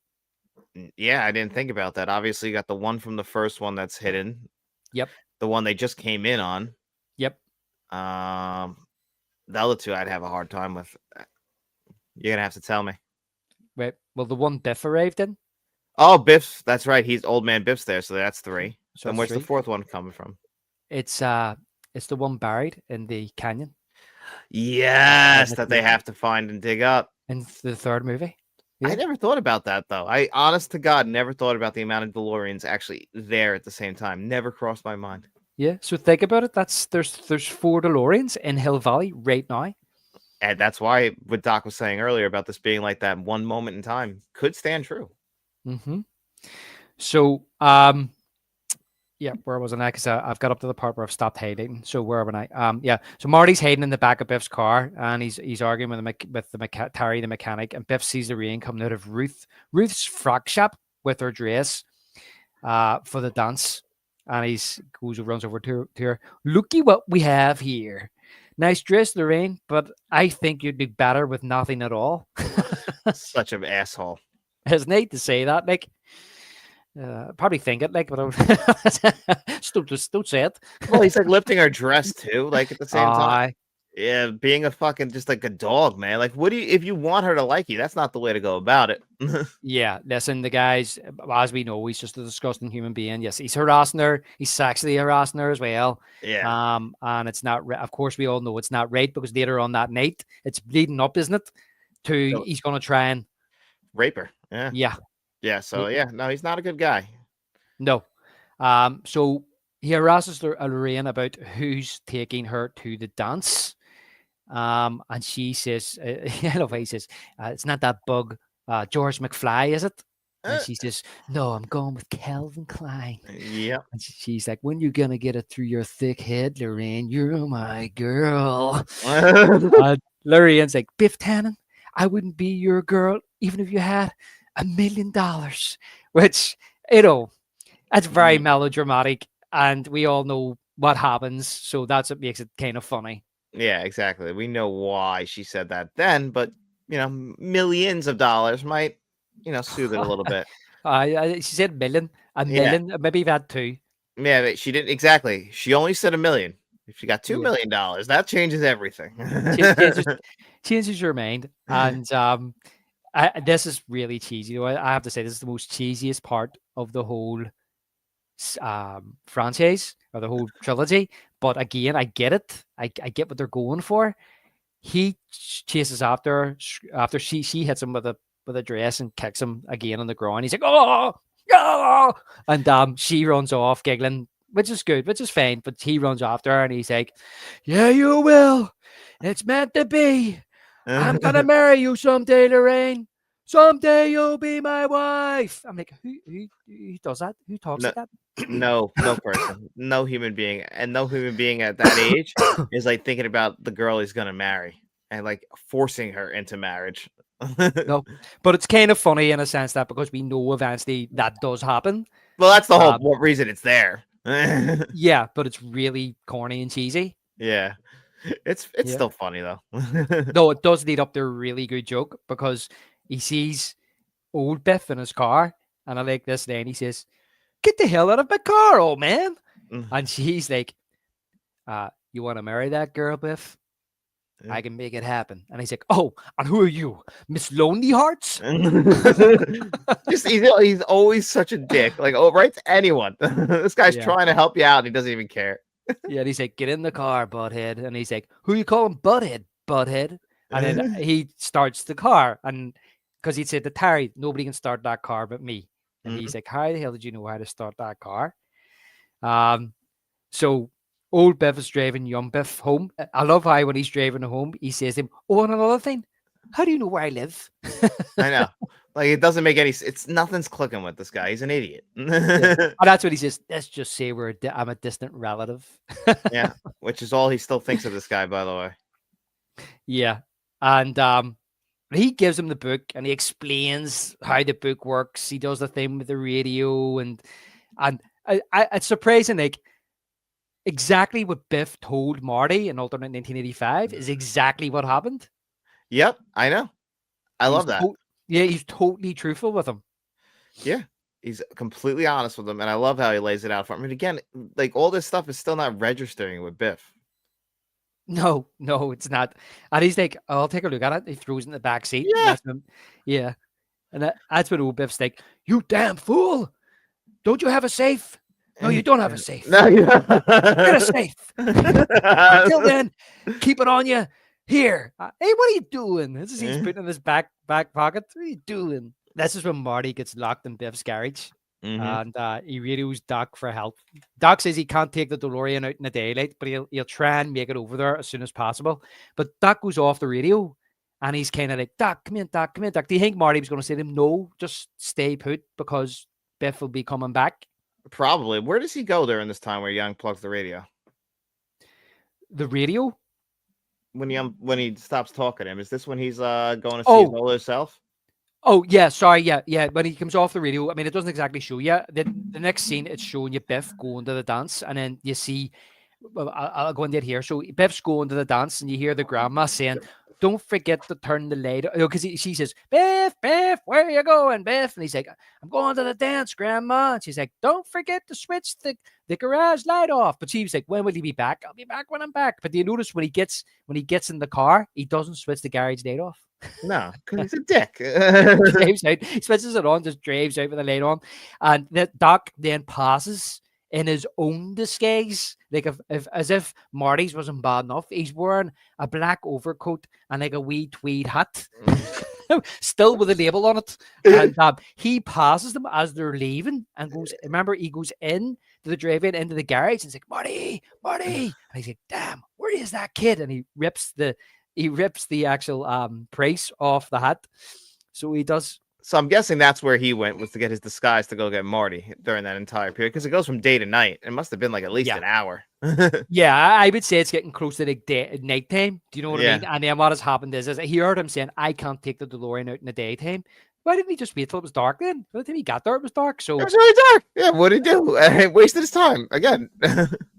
Yeah, I didn't think about that. Obviously, you got the one from the first one that's hidden. Yep. The one they just came in on. Yep. The other 2 I'd have a hard time with. You're gonna have to tell me. Wait, well, the one Biff arrived in. Oh, Biff's. That's right. He's old man Biff's there, so that's 3. So then that's where's the 3. 4th one coming from? It's the one buried in the canyon Yes, that they have to find and dig up. in the 3rd movie. I Yeah. never thought about that though. I, honest to God, never thought about the amount of DeLoreans actually there at the same time. Never crossed my mind. Yeah. So think about it. There's 4 DeLoreans in Hill Valley right now. And that's why what Doc was saying earlier about this being like that one moment in time could stand true. Mm-hmm. So, yeah, where was I now? Because I've got up to the part where I've stopped hating. So where am I? Yeah. So Marty's hiding in the back of Biff's car, and he's arguing with Terry, the mechanic, and Biff sees the rain coming out of Ruth's frock shop with her dress, for the dance, and runs over to her. Looky what we have here. Nice dress, Lorraine, but I think you'd do better with nothing at all. Such an asshole. It's neat to say that, Nick. Probably think it, like, but don't say it. Well, he's like lifting her dress too, like at the same time. Aye. Yeah, being a fucking just like a dog, man. Like, what do you if you want her to like you? That's not the way to go about it. Yeah, listen, the guy's, as we know, he's just a disgusting human being. Yes, he's harassing her. He's sexually harassing her as well. Yeah. And it's not. Of course, we all know it's not right because later on that night, it's leading up, isn't it? To he's going to try and rape her. Yeah. Yeah. Yeah. So yeah, no, he's not a good guy. No. So he harasses Lorraine about who's taking her to the dance. And she says, I love how he says, it's not that bug, George McFly, is it? And she says, no, I'm going with Calvin Klein. Yeah. And she's like, when you gonna get it through your thick head, Lorraine? You're my girl. Lorraine's like, Biff Tannen, I wouldn't be your girl even if you had $1 million. Which, that's very melodramatic, and we all know what happens. So that's what makes it kind of funny. Yeah, exactly. We know why she said that then, but millions of dollars might, soothe it a little bit. She said $1 million, maybe you've had 2. Yeah, but she didn't exactly. She only said $1 million. If she got $2 million, that changes everything. changes your mind. And this is really cheesy. I have to say, this is the most cheesiest part of the whole franchise or the whole trilogy. But again, I get it. I get what they're going for. He chases after she hits him with a dress and kicks him again on the ground. He's like, oh, and she runs off giggling, which is good, which is fine. But he runs after her and he's like, yeah, you will. It's meant to be. I'm gonna marry you someday, Lorraine. Someday you'll be my wife. I'm like, who does that? Who talks like that? No person, no human being, and no human being at that age is like thinking about the girl he's gonna marry and like forcing her into marriage. No, but it's kind of funny in a sense that because we know eventually that does happen. Well, that's the whole reason it's there. Yeah, but it's really corny and cheesy. Yeah, it's still funny though. No, it does lead up to a really good joke because he sees old Biff in his car, and I like this. Then he says, "Get the hell out of my car, old man!" And she's like, "You want to marry that girl, Biff? I can make it happen." And he's like, "Oh, and who are you, Miss Lonely Hearts?" He's always such a dick. Like, right to anyone. This guy's trying to help you out. And he doesn't even care. Yeah, and he's like, "Get in the car, butthead." And he's like, "Who you calling butthead, butthead?" And then he starts the car, and because he'd said to Terry, "Nobody can start that car but me." And he's like, "How the hell did you know how to start that car?" So old Biff is driving young Biff home. I love how when he's driving home, he says to him, "Oh, and another thing, how do you know where I live?" I know. Like, it doesn't make any sense. Nothing's clicking with this guy. He's an idiot. And that's what he says. Let's just say I'm a distant relative. Yeah, which is all he still thinks of this guy, by the way. Yeah. And he gives him the book and he explains how the book works. He does the thing with the radio and it's surprising, like, exactly what Biff told Marty in alternate 1985 is exactly what happened. Yep, I know. I love that. Yeah, he's totally truthful with him. Yeah, he's completely honest with him, and I love how he lays it out for him. And again, like all this stuff is still not registering with Biff. No, it's not. And he's like, I'll take a look at it. He throws it in the back seat. Yeah. Yeah. And that's when old Biff's like, you damn fool. Don't you have a safe? No, you don't have a safe. No, Get a safe. Until then, keep it on you. Here. Hey, what are you doing? This is he's putting in his back pocket. What are you doing? This is when Marty gets locked in Biff's garage. And he radios Doc for help. Doc says he can't take the DeLorean out in the daylight, but he'll try and make it over there as soon as possible. But Doc goes off the radio, and he's kind of like, Doc, come in, Doc, come in, Doc. Do you think Marty was going to say to him, no, just stay put because Biff will be coming back? Probably. Where does he go during this time where he unplugs the radio? The radio? When he stops talking to him, is this when he's going to see his older self? Oh, yeah, sorry, yeah. When he comes off the radio, I mean, it doesn't exactly show you. The next scene, it's showing you Biff going to the dance, and then you see, I'll go into it here. So Biff's going to the dance, and you hear the grandma saying, don't forget to turn the light on. Because she says, Biff, where are you going, Biff? And he's like, I'm going to the dance, Grandma. And she's like, don't forget to switch the garage light off. But she was like, when will he be back? I'll be back when I'm back. But do you notice when he gets in the car, he doesn't switch the garage light off? No, because he's a dick. Drives out, he switches it on, just drives out with the light on. And the Doc then passes in his own disguise, like as if Marty's wasn't bad enough. He's wearing a black overcoat and like a wee tweed hat, still with a label on it. And he passes them as they're leaving and goes. Remember, he goes in to the drive-in into the garage and he's like, Marty, and he's like, damn, where is that kid? And he rips the actual price off the hat. So he does. So I'm guessing that's where he went, was to get his disguise to go get Marty during that entire period, because it goes from day to night. It must have been like at least an hour. Yeah, I would say it's getting close to like nighttime. Do you know what I mean? And then what has happened is he heard him saying, I can't take the DeLorean out in the daytime. Why didn't he just wait till it was dark then? By the time he got there, it was dark. So it was really dark. Yeah, what did he do? Wasted his time again.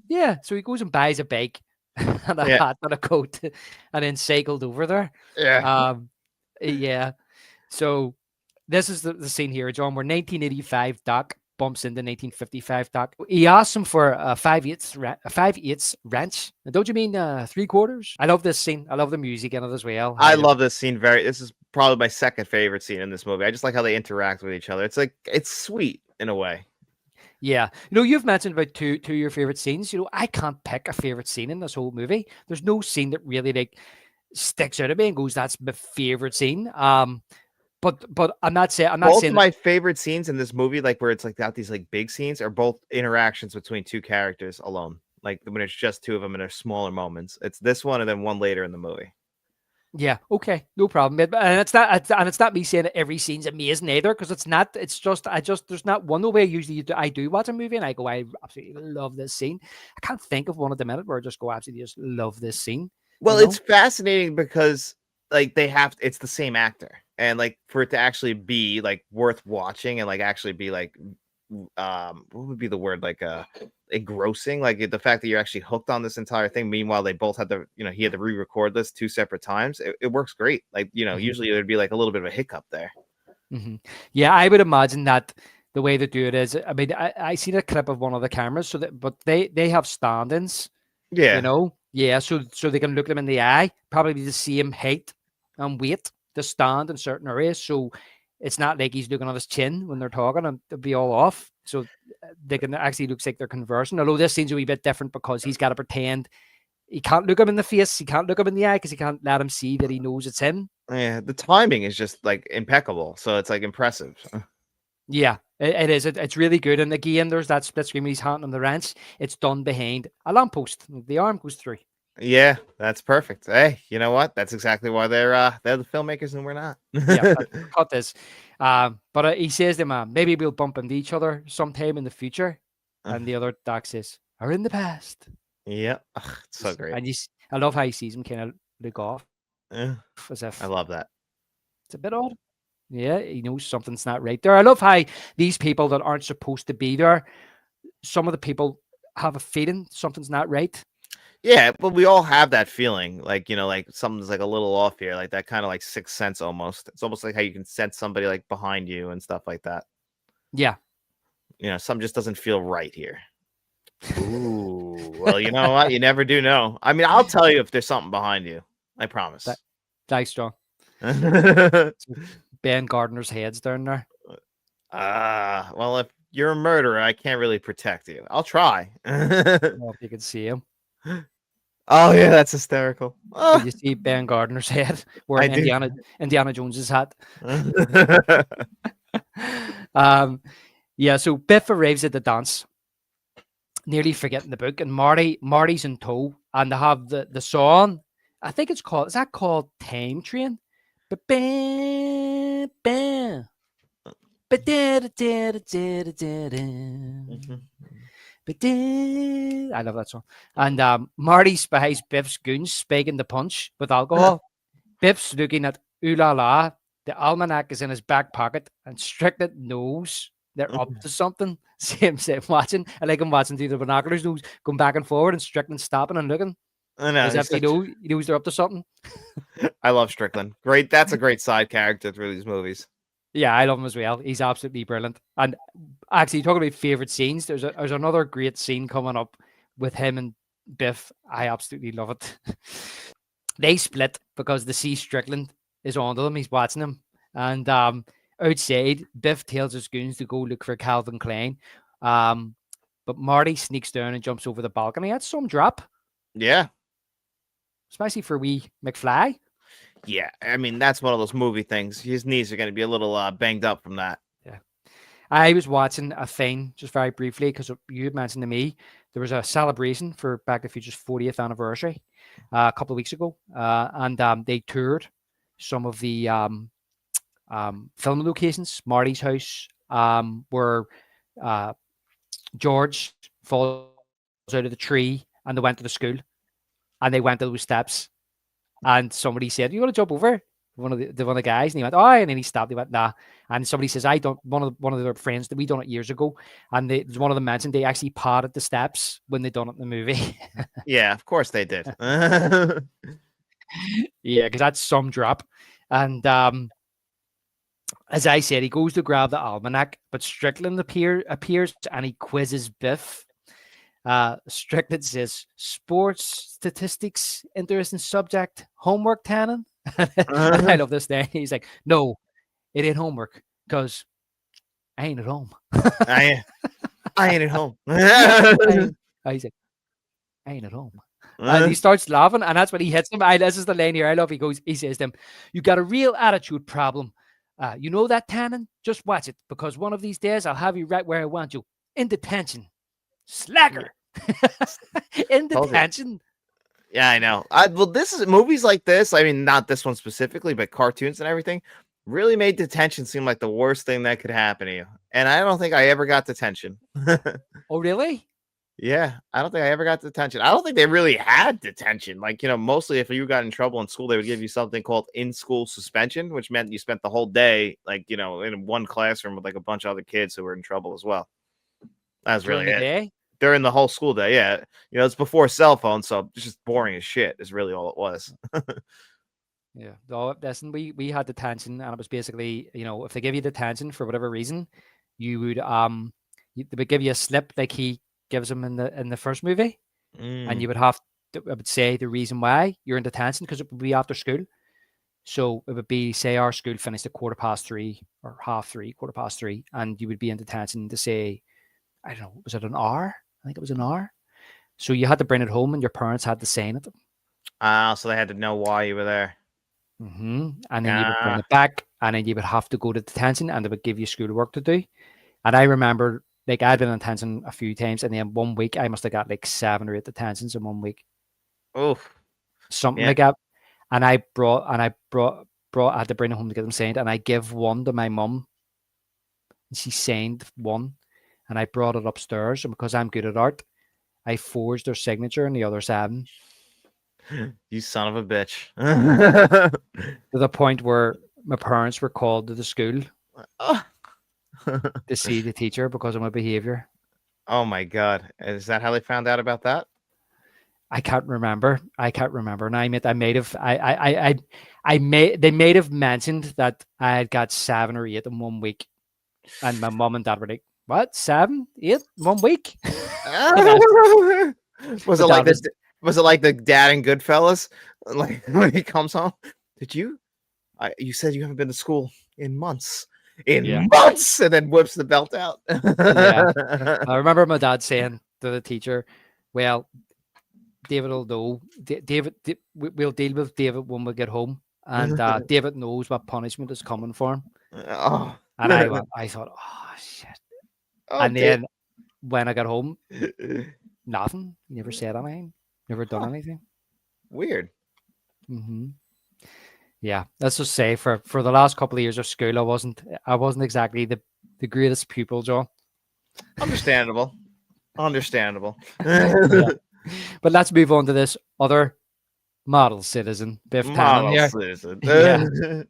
Yeah, so he goes and buys a bike and a hat and a coat and then cycled over there. Yeah. Yeah. So this is the scene here, John, where 1985 Doc bumps into 1955 Doc. He asks him for a 5/8 wrench. Don't you mean 3/4? I love this scene. I love the music in it as well. I love this scene. This is probably my second favorite scene in this movie. I just like how they interact with each other. It's like, it's sweet in a way. Yeah. You've mentioned about two of your favorite scenes. I can't pick a favorite scene in this whole movie. There's no scene that really like sticks out at me and goes, that's my favorite scene. But I'm not saying both of my favorite scenes in this movie, like where it's like got these like big scenes, are both interactions between two characters alone. Like when it's just two of them and they're smaller moments. It's this one and then one later in the movie. Yeah, okay, no problem. And it's not me saying that every scene's amazing either, because it's not. It's just there's not one way usually I do watch a movie and I go, I absolutely love this scene. I can't think of one at the minute where I just go, absolutely just love this scene. Well, it's fascinating because like it's the same actor, and like for it to actually be like worth watching and like actually be like what would be the word, like engrossing, like the fact that you're actually hooked on this entire thing. Meanwhile, they both had to, he had to re-record this 2 separate times. It works great. Like, usually it would be like a little bit of a hiccup there. Mm-hmm. Yeah, I would imagine that the way they do it is, I mean, I seen a clip of one of the cameras, but they have stand-ins. Yeah. Yeah, so they can look them in the eye, probably the same height and weight to stand in certain areas. So it's not like he's looking at his chin when they're talking and they'll be all off. So they can actually looks like they're conversing. Although this seems a wee bit different because he's got to pretend he can't look him in the face. He can't look him in the eye because he can't let him see that he knows it's him. Yeah, the timing is just like impeccable. So it's like impressive. Yeah, it is. It's really good. And again, there's that split screen when he's handing the wrench. It's done behind a lamppost. The arm goes through. Yeah, that's perfect. Hey, you know what? That's exactly why they're the filmmakers and we're not. Yeah, cut this. But he says to him, maybe we'll bump into each other sometime in the future. And the other Doc says, or in the past. Yeah, it's so great. And I love how he sees him kind of look off. Yeah. As if I love that. It's a bit odd. Yeah, he knows something's not right there. I love how these people that aren't supposed to be there, some of the people have a feeling something's not right. Yeah, but we all have that feeling, like, like something's like a little off here, like that kind of like sixth sense almost. It's almost like how you can sense somebody like behind you and stuff like that. Yeah. Something just doesn't feel right here. Ooh, well, you know what? You never do know. I mean, I'll tell you if there's something behind you. I promise. Thanks, John. Ben Gardner's head's down there. Well, if you're a murderer, I can't really protect you. I'll try. Well, if you can see him. Oh yeah, that's hysterical. You see Ben Gardner's head wearing Indiana Jones's hat. Yeah, so Biff arrives at the dance, nearly forgetting the book, and Marty's in tow, and they have the song. I think is that called Time Train? I love that song. And Marty spies Biff's goons spiking the punch with alcohol. Biff's looking at ooh la la. The almanac is in his back pocket, and Strickland knows they're up to something. Same watching. I like him watching through the binoculars, going back and forward, and Strickland stopping and looking. I know. As if he knows they're up to something. I love Strickland. Great. That's a great side character through these movies. Yeah, I love him as well. He's absolutely brilliant. And actually, talking about favorite scenes, there's another great scene coming up with him and Biff. I absolutely love it. They split because they see Strickland is onto them. He's watching them. And outside, Biff tells his goons to go look for Calvin Klein. But Marty sneaks down and jumps over the balcony. That's some drop. Yeah. Especially for wee McFly. Yeah, I mean, that's one of those movie things. His knees are going to be a little banged up from that. Yeah. I was watching a thing just very briefly because you had mentioned to me there was a celebration for Back to the Future's 40th anniversary a couple of weeks ago. And they toured some of the film locations. Marty's house, where George falls out of the tree, and they went to the school, and they went to those steps. And somebody said, "You want to jump over?" One of the guys, and he went, "Oh," and then he stopped. He went, "Nah." And somebody says, "I don't." One of their friends that we done it years ago, and one of them mentioned they actually padded the steps when they done it in the movie. Yeah, of course they did. Yeah, because that's some drop. And as I said, he goes to grab the almanac, but Strickland appears and he quizzes Biff. Strickland says, "Sports statistics, interesting subject. Homework, Tannen?" I love this thing. He's like, "No, it ain't homework because I ain't at home." I ain't at home. He's like, "I ain't at home." And he starts laughing, and that's when he hits him. This is the line here I love. He says to him, "You got a real attitude problem. You know that, Tannen? Just watch it, because one of these days I'll have you right where I want you, in detention. Slacker." In detention. Yeah, I know. Well, this is movies like this. I mean, not this one specifically, but cartoons and everything really made detention seem like the worst thing that could happen to you. And I don't think I ever got detention. Oh, really? Yeah, I don't think I ever got detention. I don't think they really had detention. Like, mostly if you got in trouble in school, they would give you something called in-school suspension, which meant you spent the whole day, like, in one classroom with like a bunch of other kids who were in trouble as well. That's really it. Day? During the whole school day, yeah. It's before cell phones, so it's just boring as shit is really all it was. Yeah. No, listen, we had detention, and it was basically, if they give you detention for whatever reason, you would they would give you a slip like he gives them in the first movie, and you would have to, I would say, the reason why you're in detention, because it would be after school. So it would be, say, our school finished at 3:15 or 3:30, 3:15, and you would be in detention to say, I don't know, was it an hour? I think it was an hour. So you had to bring it home, and your parents had to sign it. So they had to know why you were there. Mm-hmm. And then you would bring it back, and then you would have to go to detention, and they would give you schoolwork to do. And I remember, like, I'd been in detention a few times, and then 1 week I must have got like 7 or 8 detentions in 1 week. Oh, something like that. And I had to bring it home to get them signed, and I give one to my mum, and she signed one. And I brought it upstairs, and because I'm good at art, I forged her signature on the other 7. You son of a bitch. To the point where my parents were called to the school to see the teacher because of my behavior. Oh my God. Is that how they found out about that? I can't remember. And I made have I may they may have mentioned that I had got 7 or 8 in 1 week, and my mom and dad were like, "What? 7, 8 in 1 week?" Was it like this? Was it like the dad in Goodfellas? Like when he comes home, did you? You said you haven't been to school in months. Months, and then whips the belt out. Yeah, I remember my dad saying to the teacher, "Well, David will know. We'll deal with David when we get home, and David knows what punishment is coming for him." Oh. And I thought, oh shit. Oh, and then when I got home, nothing. He never said anything. Never done anything. Weird. Mm-hmm. Yeah, let's just say for the last couple of years of school, I wasn't exactly the greatest pupil, John. Understandable. Yeah. But let's move on to this other model citizen, Biff Tannen here. Citizen. Yeah.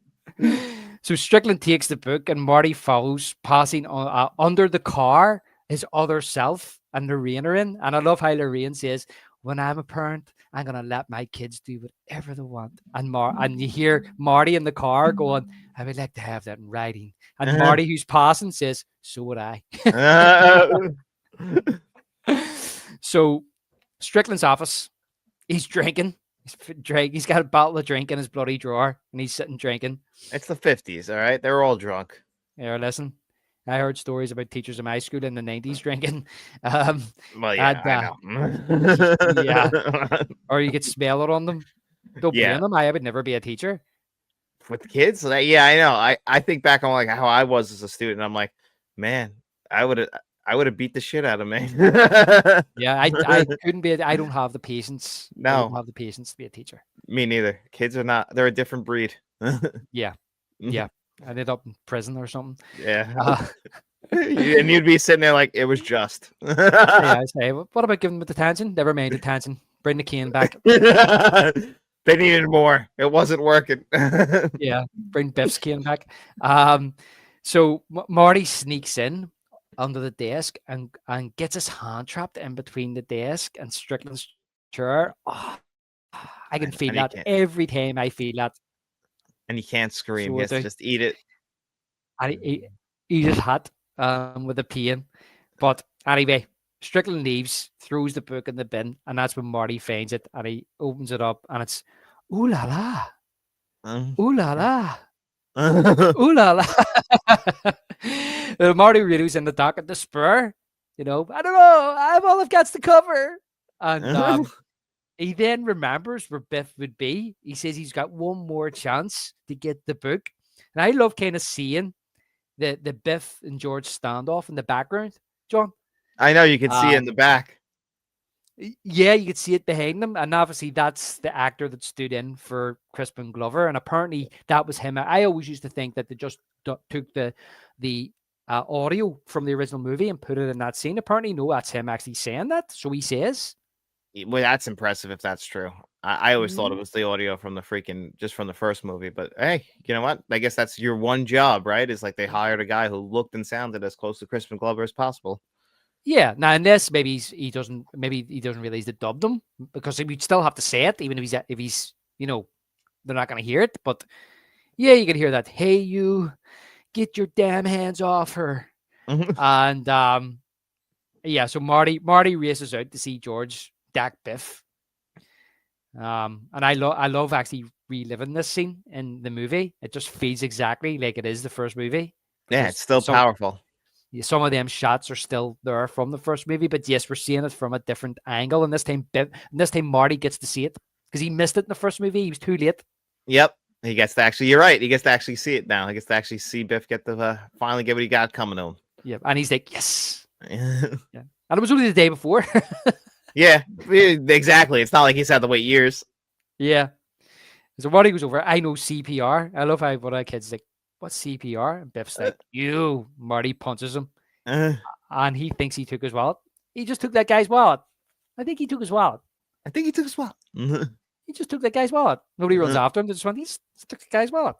So Strickland takes the book, and Marty follows, passing on, under the car his other self and Lorraine are in. And I love how Lorraine says, "When I'm a parent, I'm gonna let my kids do whatever they want." And you hear Marty in the car going, "I would like to have that in writing." And Marty, who's passing, says, "So would I." So Strickland's office, he's drinking. He's got a bottle of drink in his bloody drawer, and he's sitting drinking. It's the 50s, all right? They were all drunk. Yeah, listen, I heard stories about teachers in my school in the 90s drinking. Well, yeah, I know. Yeah, or you could smell it on them. Don't blame them. I would never be a teacher. With the kids? Yeah, I know. I think back on like how I was as a student. I'm like, man, I would have beat the shit out of me. Yeah, I couldn't be. I don't have the patience. No, I don't have the patience to be a teacher. Me neither. Kids are not. They're a different breed. Yeah. I ended up in prison or something. Yeah. And you'd be sitting there like it was just. Yeah, I say, what about giving them detention? Never mind detention. Bring the cane back. They needed more. It wasn't working. Yeah, bring Biff's cane back. So Marty sneaks in under the desk and gets his hand trapped in between the desk and Strickland's chair. Oh, I can feel that every time I feel that. And he can't scream. So he has to just eat it. And he eat his hat with the pain. But anyway, Strickland leaves, throws the book in the bin, and that's when Marty finds it, and he opens it up, and it's ooh la la, ooh la la, ooh la la. Marty Riddle's in the dock at the spur. I don't know. I've all I've got to cover. And he then remembers where Biff would be. He says he's got one more chance to get the book. And I love kind of seeing the Biff and George standoff in the background, John. I know you can see it in the back. Yeah, you could see it behind them. And obviously that's the actor that stood in for Crispin Glover. And apparently that was him. I always used to think that they just took the audio from the original movie and put it in that scene. Apparently, no, that's him actually saying that. So he says. Well, that's impressive if that's true. I always thought it was the audio from the first movie, but hey, you know what? I guess that's your one job, right? Is like they hired a guy who looked and sounded as close to Crispin Glover as possible. Yeah. Now, in this, maybe he doesn't realize they dubbed him, because we'd still have to say it, even if he's they're not going to hear it. But yeah, you can hear that. Hey, you, get your damn hands off her. And yeah, so Marty races out to see George Dak Biff. And I love actually reliving this scene in the movie. It just feels exactly like it is the first movie. Yeah, it's still powerful. Some of them shots are still there from the first movie, but yes, we're seeing it from a different angle. And this time Marty gets to see it because he missed it in the first movie. He was too late. Yep. He gets to actually, you're right. He gets to actually see it now. He gets to actually see Biff get the finally get what he got coming to him. Yeah. And he's like, yes. Yeah. And it was only the day before. Yeah, exactly. It's not like he's had to wait years. Yeah. So Marty goes over, I know CPR. I love how one of the kids is like, what's CPR? And Biff's like, you. Marty punches him. And he thinks he took his wallet. He just took that guy's wallet. I think he took his wallet. He just took that guy's wallet. Nobody runs after him. They just went, he took the guy's wallet.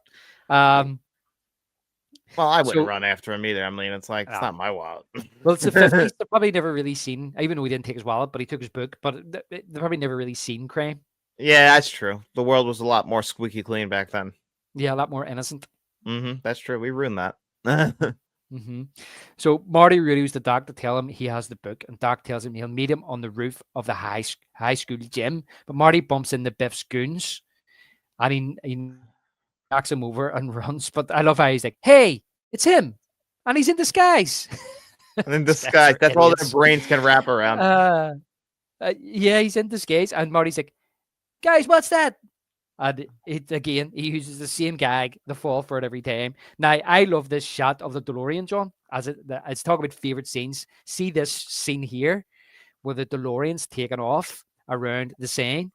Well, I wouldn't So- run after him either. I mean, it's like, it's not my wallet. Well, it's the 50s. They've probably never really seen, even though he didn't take his wallet, but he took his book. But they've probably never really seen crime. Yeah, that's true. The world was a lot more squeaky clean back then. Yeah, a lot more innocent. That's true. We ruined that. So Marty radios the Doc to tell him he has the book, and Doc tells him he'll meet him on the roof of the high school gym. But Marty bumps into Biff's goons, and he knocks him over and runs. But I love how he's like, "Hey, it's him, and he's in disguise." And in disguise, that's all their brains can wrap around. Yeah, he's in disguise, and Marty's like, "Guys, what's that?" And he uses the same gag, the fall for it every time. Now, I love this shot of the DeLorean, John. It's talking about favorite scenes. See this scene here, where the DeLorean's taken off around the scene,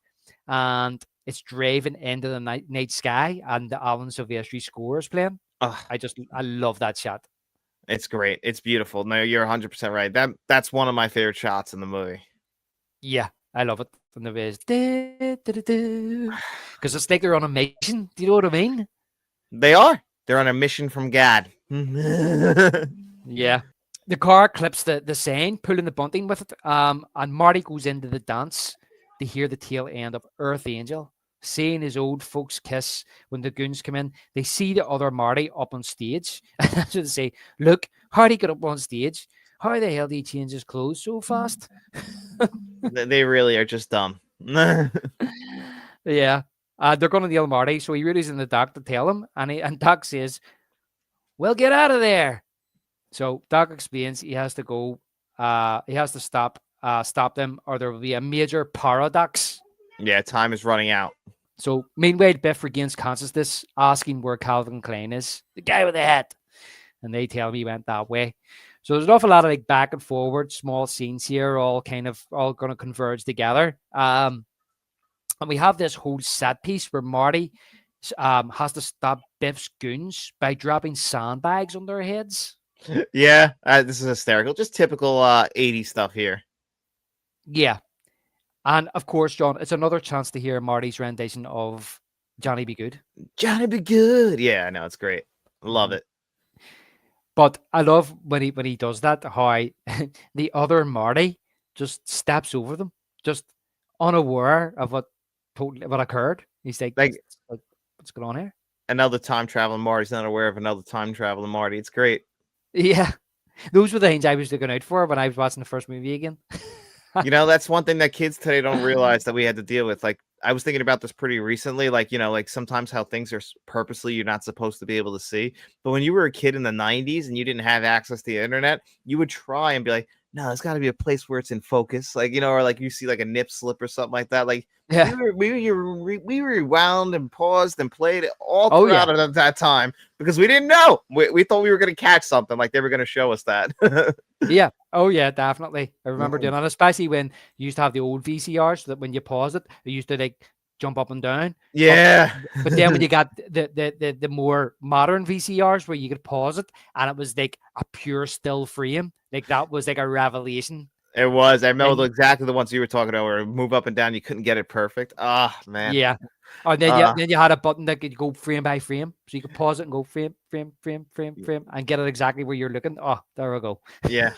and it's driving into the night sky, and the Alan Silvestri score is playing. Ugh. I love that shot. It's great. It's beautiful. No, you're 100% right. That's one of my favorite shots in the movie. Yeah, I love it. And the way because it's like they're on a mission. Do you know what I mean? They are. They're on a mission from God. Yeah. The car clips the sign, pulling the bunting with it. And Marty goes into the dance to hear the tail end of Earth Angel, seeing his old folks kiss when the goons come in. They see the other Marty up on stage. And that's what they say, "Look, how'd he get up on stage? How the hell did he change his clothes so fast?" They really are just dumb. Yeah. They're going to nail Marty, so he radios in the Doc to tell him, and Doc says, "Well, get out of there." So Doc explains he has to go, he has to stop them, or there will be a major paradox. Yeah, time is running out. So meanwhile, Biff regains consciousness, asking where Calvin Klein is, the guy with the hat, and they tell me he went that way. So there's an awful lot of like back and forward small scenes here, all going to converge together. And we have this whole set piece where Marty has to stop Biff's goons by dropping sandbags on their heads. Yeah, this is hysterical. Just typical 80s stuff here. Yeah. And of course, John, it's another chance to hear Marty's rendition of Johnny Be Good. Johnny Be Good. Yeah, I know. It's great. Love it. But I love when he does that, how the other Marty just steps over them, just unaware of what occurred. He's like what's going on here? Another time traveling Marty's not aware of another time traveling Marty. It's great. Yeah. Those were the things I was looking out for when I was watching the first movie again. You know, that's one thing that kids today don't realize that we had to deal with. Like, I was thinking about this pretty recently. Like, you know, like sometimes how things are purposely you're not supposed to be able to see. But when you were a kid in the 90s and you didn't have access to the internet, you would try and be like, no, there's got to be a place where it's in focus. Like, you know, or like you see like a nip slip or something like that. Like, yeah, we rewound and paused and played it all throughout at that time because we didn't know. We thought we were going to catch something, like they were going to show us that. Yeah. Oh, yeah, definitely. I remember doing that, especially when you used to have the old VCRs so that when you pause it, it used to like jump up and down. Yeah. But then when you got the more modern VCRs where you could pause it and it was like a pure still frame, like that was like a revelation. It was. I remember exactly the ones you were talking about where move up and down, you couldn't get it perfect. Ah, man. Yeah. Oh, then you had a button that could go frame by frame, so you could pause it and go frame, and get it exactly where you're looking. Oh, there we go. Yeah.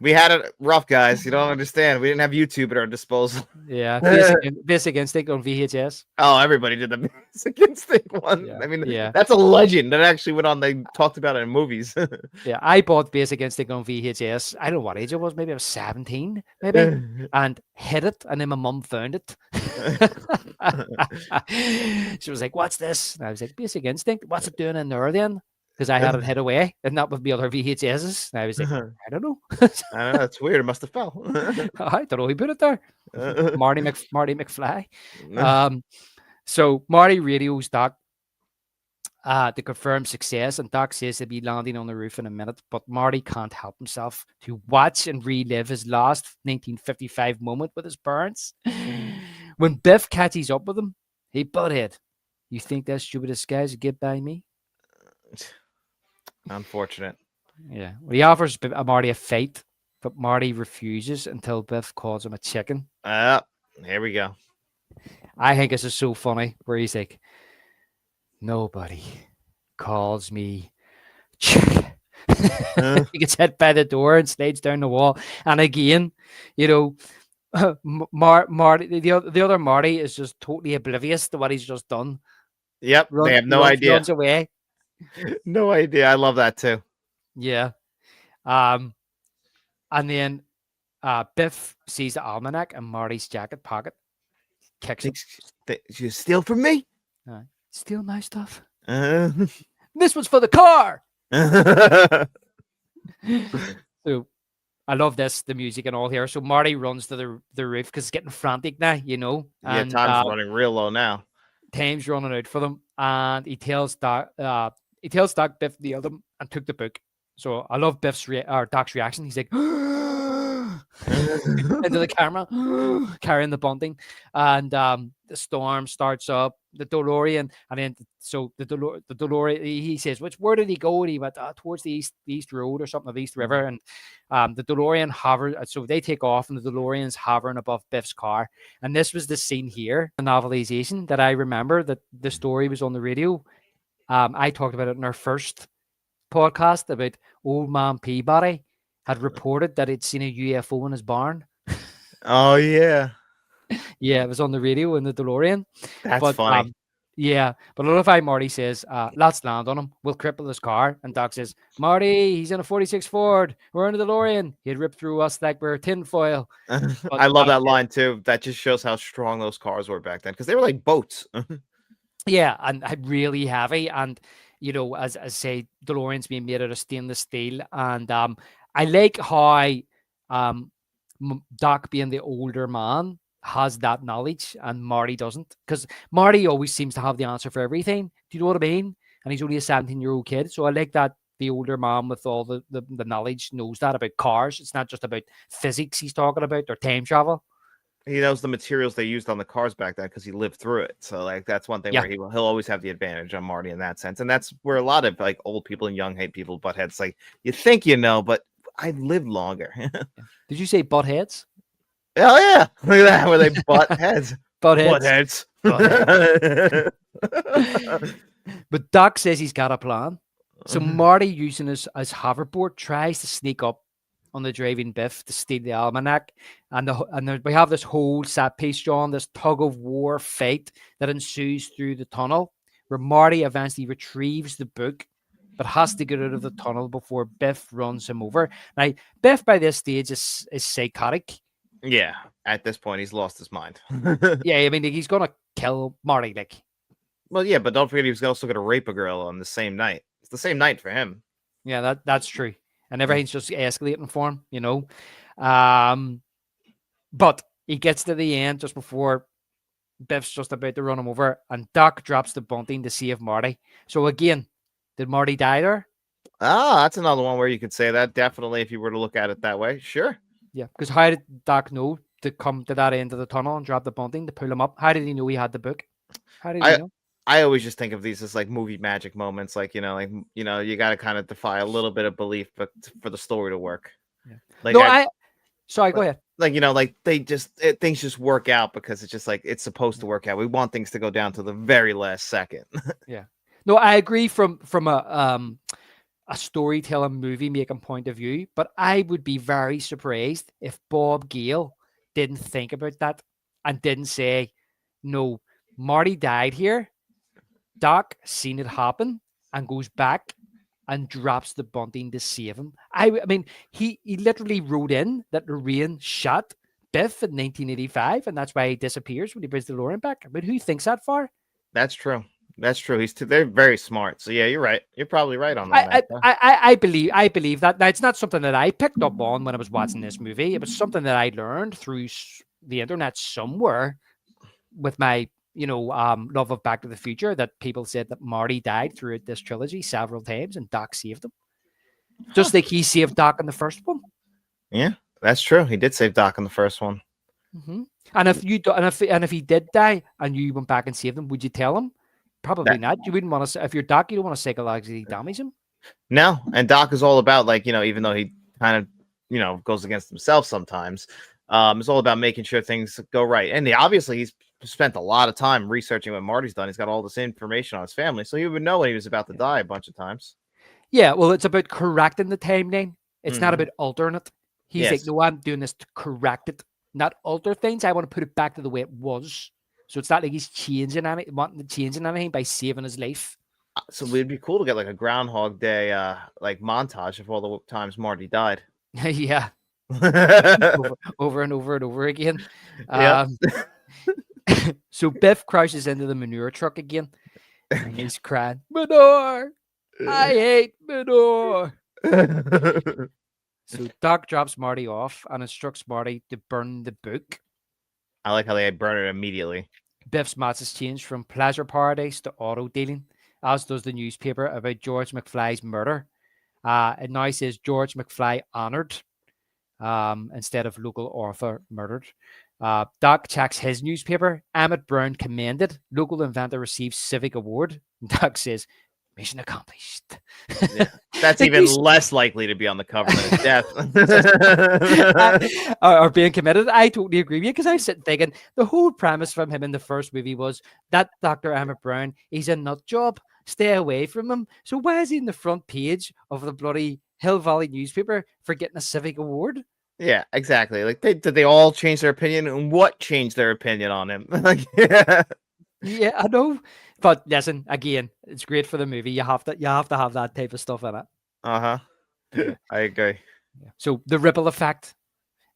We had it rough, guys. You don't understand. We didn't have YouTube at our disposal. Yeah. Basic Instinct on VHS. Oh, everybody did the Basic Instinct one. Yeah. I mean, yeah, that's a legend that actually went on. They talked about it in movies. Yeah. I bought Basic Instinct on VHS. I don't know what age I was. Maybe I was 17, maybe, and hid it. And then my mum found it. She was like, "What's this?" And I was like, "Basic Instinct. What's it doing in there then?" Because I had it hid away, and that would be other VHSs. And I was like, I don't know. I don't know. It's weird. It must have fell. I don't know who put it there. Marty McFly. So Marty radios Doc to confirm success, and Doc says he'll be landing on the roof in a minute. But Marty can't help himself to watch and relive his last 1955 moment with his parents. When Biff catches up with him, "Hey, butthead, you think that stupidest guys would get by me?" Unfortunate. Yeah. Well, he offers Marty a fight, but Marty refuses until Biff calls him a chicken. Here we go. I think this is so funny where he's like, "Nobody calls me he gets hit by the door and slides down the wall. And again, you know, Marty, the other Marty is just totally oblivious to what he's just done. Yep, they have no idea. Runs away. No idea. I love that too. Yeah. And then Biff sees the almanac in Marty's jacket pocket, kicks it. You steal from me? Steal my stuff. This was for the car. So I love the music and all here. So Marty runs to the roof because it's getting frantic now, you know. Yeah, and, time's running real low now. Time's running out for them, and he tells Doc Biff nailed them and took the book. So I love Doc's reaction. He's like into the camera, carrying the bunting, and the storm starts up. The DeLorean, and then so the DeLorean. He says, where did he go? And he went towards the east road or something, of the East River, and the DeLorean hovers. So they take off, and the DeLorean's hovering above Biff's car. And this was the scene here, the novelization that I remember that the story was on the radio. I talked about it in our first podcast about Old Man Peabody had reported that he'd seen a UFO in his barn. Oh yeah. Yeah, it was on the radio in the DeLorean. That's funny. Yeah, but I love how Marty says, let's land on him. We'll cripple his car. And Doc says, Marty, he's in a 46 Ford. We're in a DeLorean. He'd rip through us like we're tinfoil. I love that line too. That just shows how strong those cars were back then because they were like boats. Yeah, and really heavy. And, you know, as say, DeLorean's being made out of stainless steel. And I like how Doc, being the older man, has that knowledge and Marty doesn't, because Marty always seems to have the answer for everything. Do you know what I mean? And he's only a 17-year-old kid. So I like that the older man with all the knowledge knows that about cars. It's not just about physics he's talking about or time travel. He knows the materials they used on the cars back then because he lived through it. So like that's one thing where he'll always have the advantage on Marty in that sense. And that's where a lot of like old people and young hate people butt heads. Like you think you know, but I lived longer. Did you say butt heads? Oh yeah, look at that, where they butt heads. Butt heads. But Doc says he's got a plan. So Marty, using his hoverboard, tries to sneak up on the driving Biff to steal the almanac. And we have this whole set piece, John, this tug of war fight that ensues through the tunnel, where Marty eventually retrieves the book, but has to get out of the tunnel before Biff runs him over. Now, Biff by this stage is psychotic. Yeah, at this point, he's lost his mind. Yeah, I mean, he's going to kill Marty, like. Well, yeah, but don't forget he was also going to rape a girl on the same night. It's the same night for him. Yeah, that's true. And everything's just escalating for him, you know. But he gets to the end just before Biff's just about to run him over, and Doc drops the bunting to save Marty. So again, did Marty die there? Ah, that's another one where you could say that. Definitely, if you were to look at it that way. Sure. Yeah, because how did Doc know to come to that end of the tunnel and drop the bunting to pull him up? How did he know he had the book? How did he know? I always just think of these as like movie magic moments. Like, you got to kind of defy a little bit of belief, but for the story to work. Yeah. Like, sorry, go ahead. Like, like things just work out because it's just like, it's supposed to work out. We want things to go down to the very last second. Yeah. No, I agree from a storytelling, movie making point of view, but I would be very surprised if Bob Gale didn't think about that and didn't say, no, Marty died here. Doc seen it happen and goes back and drops the bunting to save him. I mean, he literally wrote in that Lorraine shot Biff in 1985, and that's why he disappears when he brings the DeLorean back. I mean, who thinks that far? That's true. That's true. They're very smart. So yeah, you're right. You're probably right on that. I believe that. Now, it's not something that I picked up on when I was watching this movie. It was something that I learned through the internet somewhere with my, love of Back to the Future, that people said that Marty died throughout this trilogy several times and Doc saved him. Just like he saved Doc in the first one. Yeah, that's true. He did save Doc in the first one. Mm-hmm. And if he did die and you went back and saved him, would you tell him? Probably not. You wouldn't want to. If you're Doc, you don't want to psychologically damage him. No, and Doc is all about, like, even though he kind of, goes against himself sometimes, it's all about making sure things go right. And obviously he's spent a lot of time researching what Marty's done. He's got all this information on his family, so he would know when he was about to die a bunch of times. Yeah, well, it's about correcting the timeline. It's not Mhm. about altering it. He's like, Yes. no, I'm doing this to correct it, not alter things. I want to put it back to the way it was. So it's not like he's wanting to change anything by saving his life. So it'd be cool to get like a Groundhog Day like montage of all the times Marty died. Yeah, over and over and over again. Yep. So Biff crashes into the manure truck again, and he's crying, "Manure! I hate manure." So Doc drops Marty off and instructs Marty to burn the book. I like how they burn it immediately. Biff's match is changed from pleasure paradise to auto dealing, as does the newspaper about George McFly's murder. It now says George McFly honored instead of local author murdered. Doc checks his newspaper. Emmett Brown commended. Local inventor receives civic award. Doc says, mission accomplished. Yeah. That's Like, even he's- less likely to be on the cover than his death. Are being committed. I totally agree with you because I was sitting thinking the whole premise from him in the first movie was that Dr. Emmett Brown, he's a nut job. Stay away from him. So why is he in the front page of the bloody Hill Valley newspaper for getting a civic award? Yeah, exactly. Like did they all change their opinion, and what changed their opinion on him? Like, yeah. Yeah, I know. But listen, again, it's great for the movie. You have to have that type of stuff in it. Uh-huh. I agree. So the ripple effect,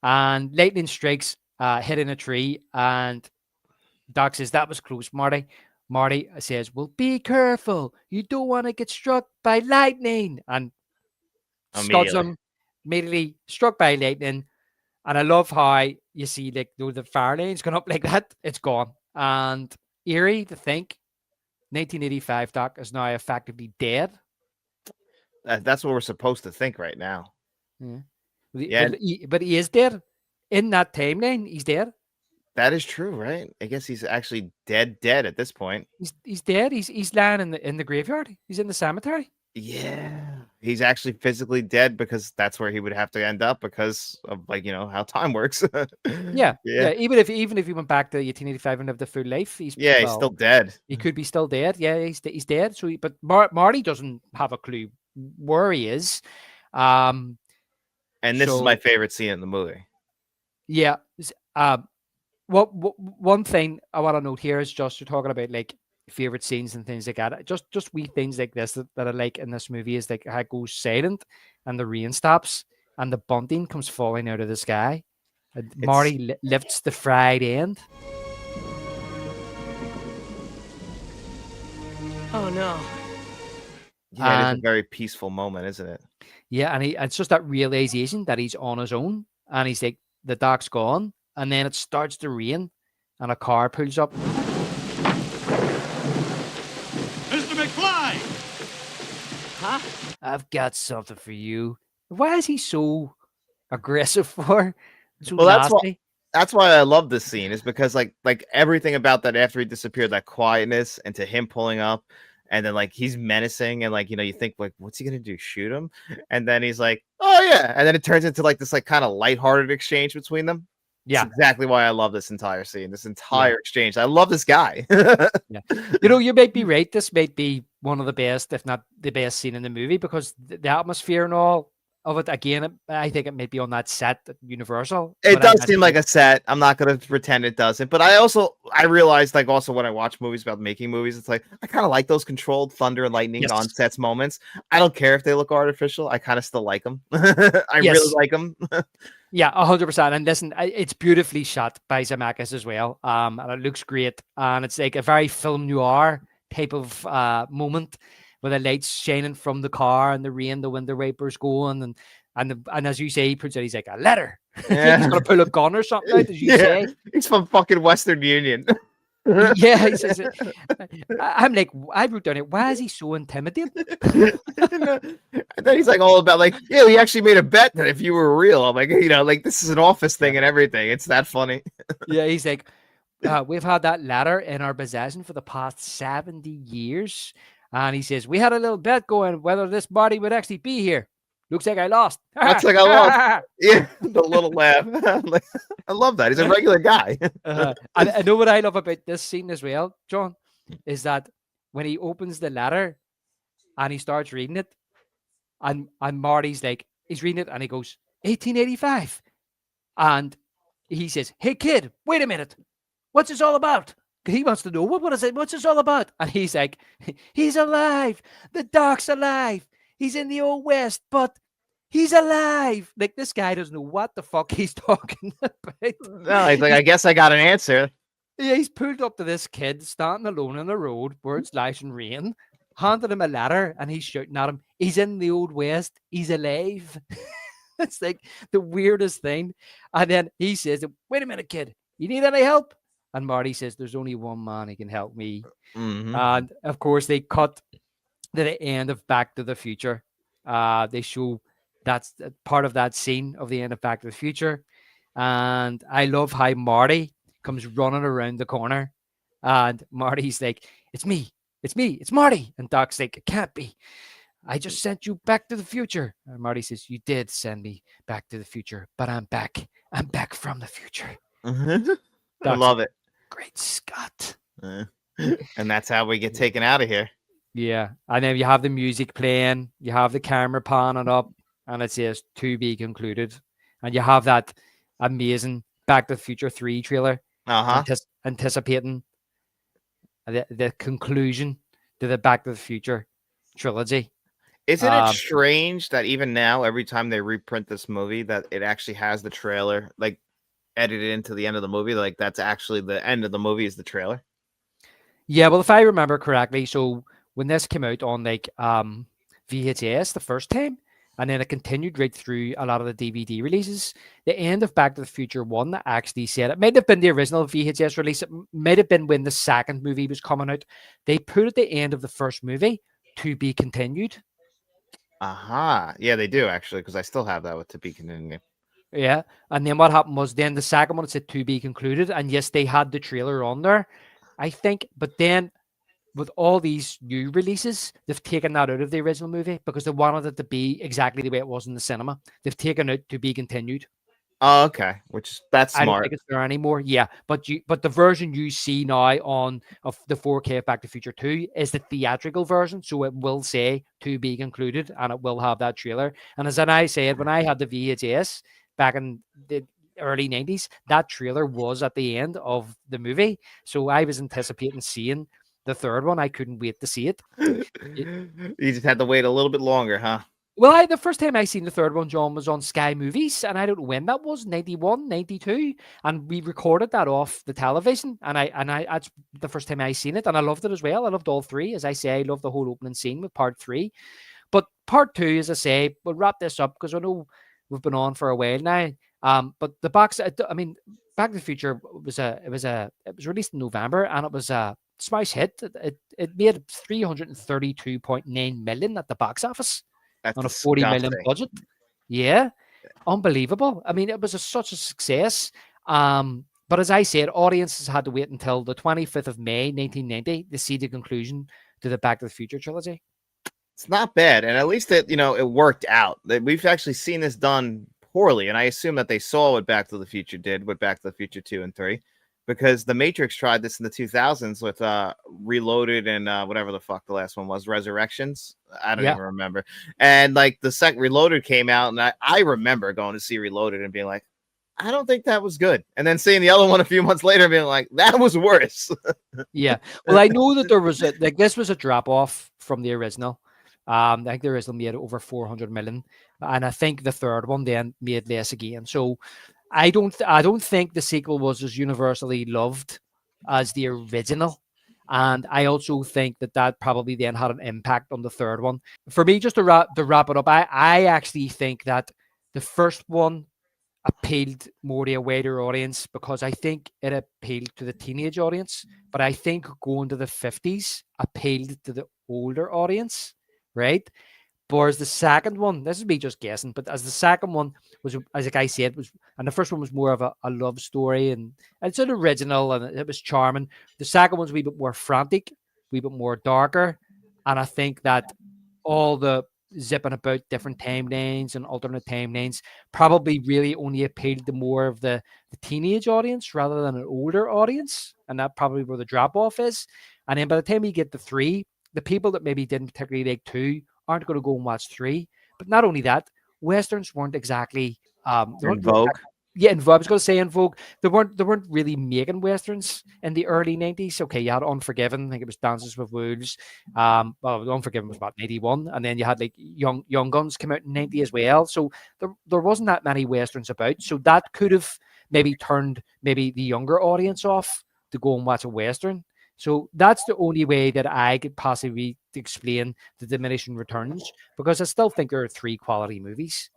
and lightning strikes, hitting a tree, and Doc says that was close, Marty. Marty says, "Well, be careful. You don't want to get struck by lightning." And studs him immediately, struck by lightning. And I love how you see like the fire lane's going up like that. It's gone. And eerie to think 1985 Doc is now effectively dead. That's what we're supposed to think right now. But Yeah. but he is dead. In that timeline, he's dead. That is true, right? I guess he's actually dead at this point. He's dead. He's lying in the graveyard. He's in the cemetery. Yeah. He's actually physically dead because that's where he would have to end up because of like, how time works. Yeah. Yeah. Even if he went back to 1885 and lived a full life, he's He's still dead. He could be still dead. Yeah, he's dead. So, but Marty doesn't have a clue where he is. And this is So- my favorite scene in the movie. Yeah. One thing I want to note here is just you're talking about like favorite scenes and things like that. Just wee things like this that I like in this movie is like how it goes silent and the rain stops and the bunting comes falling out of the sky. And Marty lifts the fried end. Oh no. Yeah, it is And- a very peaceful moment, isn't it? Yeah, and it's just that realization that he's on his own and he's like the Doc's gone, and then it starts to rain and a car pulls up. Mr. McFly! I've got something for you. Why is he so aggressive for? So Well, that's what- nasty? That's why I love this scene, is because like everything about that after he disappeared, that quietness, and to him pulling up, and then like he's menacing, and like you think like what's he gonna do, shoot him? And then he's like, oh yeah, and then it turns into like this like kind of lighthearted exchange between them. Yeah. It's exactly why I love this entire scene, this entire exchange. I love this guy. You might be right. This might be one of the best, if not the best scene in the movie, because the atmosphere and all of it. Again, I think it might be on that set at Universal. It but I does seem like a set. I'm not gonna pretend it doesn't, but I realized like also when I watch movies about making movies, it's like I kind of like those controlled thunder and lightning Yes. on sets moments. I don't care if they look artificial. I kind of still like them. I Yes. really like them. Yeah, 100%. And listen, it's beautifully shot by Zemeckis as well. And it looks great. And it's like a very film noir type of moment with the lights shining from the car and the rain, the window wipers going, and as you say, he puts out, he's like a letter. Yeah. He's gonna pull a gun or something out, as you Yeah. say. He's from fucking Western Union. Yeah, he says it. I'm like, I wrote down it. Why is he so intimidating? And then he's like all about like, yeah, we actually made a bet that if you were real, I'm like, like this is an office thing and everything. It's that funny. Yeah, he's like, we've had that letter in our possession for the past 70 years. And he says, we had a little bet going whether this body would actually be here. Looks like I lost. Looks like I lost. Yeah, the little laugh. Like, I love that. He's a regular guy. And I know what I love about this scene as well, John, is that when he opens the letter and he starts reading it, And Marty's like, he's reading it and he goes, 1885. And he says, hey kid, wait a minute. What's this all about? He wants to know, what is it? What's this all about? And he's like, he's alive. The Doc's alive. He's in the Old West, but he's alive. Like, this guy doesn't know what the fuck he's talking about. No, he's like, I guess I got an answer. Yeah, he's pulled up to this kid standing alone on the road where it's lashing rain, handed him a letter, and he's shouting at him, he's in the Old West. He's alive. It's like the weirdest thing. And then he says, wait a minute, kid. You need any help? And Marty says, there's only one man who can help me. Mm-hmm. And of course, they cut to the end of Back to the Future. They show that's part of that scene of the end of Back to the Future. And I love how Marty comes running around the corner. And Marty's like, it's me, it's Marty. And Doc's like, it can't be. I just sent you back to the future. And Marty says, you did send me back to the future, but I'm back. I'm back from the future. Mm-hmm. I love it. Great Scott. And that's how we get taken out of here. Yeah. And then you have the music playing, you have the camera panning up, and it says to be concluded. And you have that amazing Back to the Future 3 trailer. Anticipating the conclusion to the Back to the Future trilogy. Isn't it strange that even now, every time they reprint this movie, that it actually has the trailer like edited into the end of the movie? Like, that's actually the end of the movie is the trailer. Yeah, well, if I remember correctly, so when this came out on like VHS the first time, and then it continued right through a lot of the DVD releases, the end of Back to the Future 1 that actually said, it might have been the original VHS release, it might have been when the second movie was coming out, they put at the end of the first movie, to be continued. Yeah, they do actually, because I still have that with to be continued. Yeah, and then what happened was then the second one said to be concluded, and yes, they had the trailer on there, I think, but then with all these new releases, they've taken that out of the original movie because they wanted it to be exactly the way it was in the cinema. They've taken it to be continued. Oh, okay. That's smart. I don't think it's there anymore. Yeah, but the version you see now of the 4K of Back to the Future 2 is the theatrical version, so it will say to be concluded, and it will have that trailer. And as I said, when I had the VHS back in the early 90s, that trailer was at the end of the movie, so I was anticipating seeing the third one. I couldn't wait to see it. You just had to wait a little bit longer, huh? Well, the first time I seen the third one, John, was on Sky Movies, and I don't know when that was, 91, 92, and we recorded that off the television, and I that's the first time I seen it, and I loved it as well. I loved all three. As I say, I love the whole opening scene with part 3. But part 2, as I say, we'll wrap this up because I know we've been on for a while now. But the box, I mean, Back to the Future it was released in November, and it was a smash hit. It made 332.9 million at the box office. That's on a 40 million budget. Yeah, unbelievable. I mean, it was such a success. But as I said, audiences had to wait until the 25th of May, 1990 to see the conclusion to the Back to the Future trilogy. It's not bad. And at least it worked out. We've actually seen this done poorly. And I assume that they saw what Back to the Future did with Back to the Future 2 and 3. Because The Matrix tried this in the 2000s with Reloaded and whatever the fuck the last one was, Resurrections. I don't even remember. And like the second Reloaded came out, and I remember going to see Reloaded and being like, I don't think that was good. And then seeing the other one a few months later and being like, that was worse. Yeah. Well, I know that there was this was a drop off from the original. I think the original made over 400 million. And I think the third one then made less again. So I don't think the sequel was as universally loved as the original. And I also think that probably then had an impact on the third one. For me, just to wrap it up, I actually think that the first one appealed more to a wider audience because I think it appealed to the teenage audience. But I think going to the 50s appealed to the older audience, right? Whereas the second one, this is me just guessing, but as the second one was, as like I said, and the first one was more of a love story, and it's an original, and it was charming. The second one's a wee bit more frantic, a wee bit more darker, and I think that all the zipping about different timelines and alternate timelines probably really only appealed to more of the teenage audience rather than an older audience, and that probably where the drop-off is. And then by the time you get to 3, the people that maybe didn't particularly like 2 aren't going to go and watch 3, But not only that, westerns weren't exactly they In weren't vogue. yeah, in vogue. I was going to say in vogue. They weren't really making westerns in the early 90s. Okay, you had Unforgiven. I think it was Dances with Wolves. Well, Unforgiven was about 91, and then you had like Young Guns come out in 90 as well. So there wasn't that many westerns about. So that could have maybe turned maybe the younger audience off to go and watch a western. So that's the only way that I could possibly explain the diminishing returns, because I still think there are three quality movies.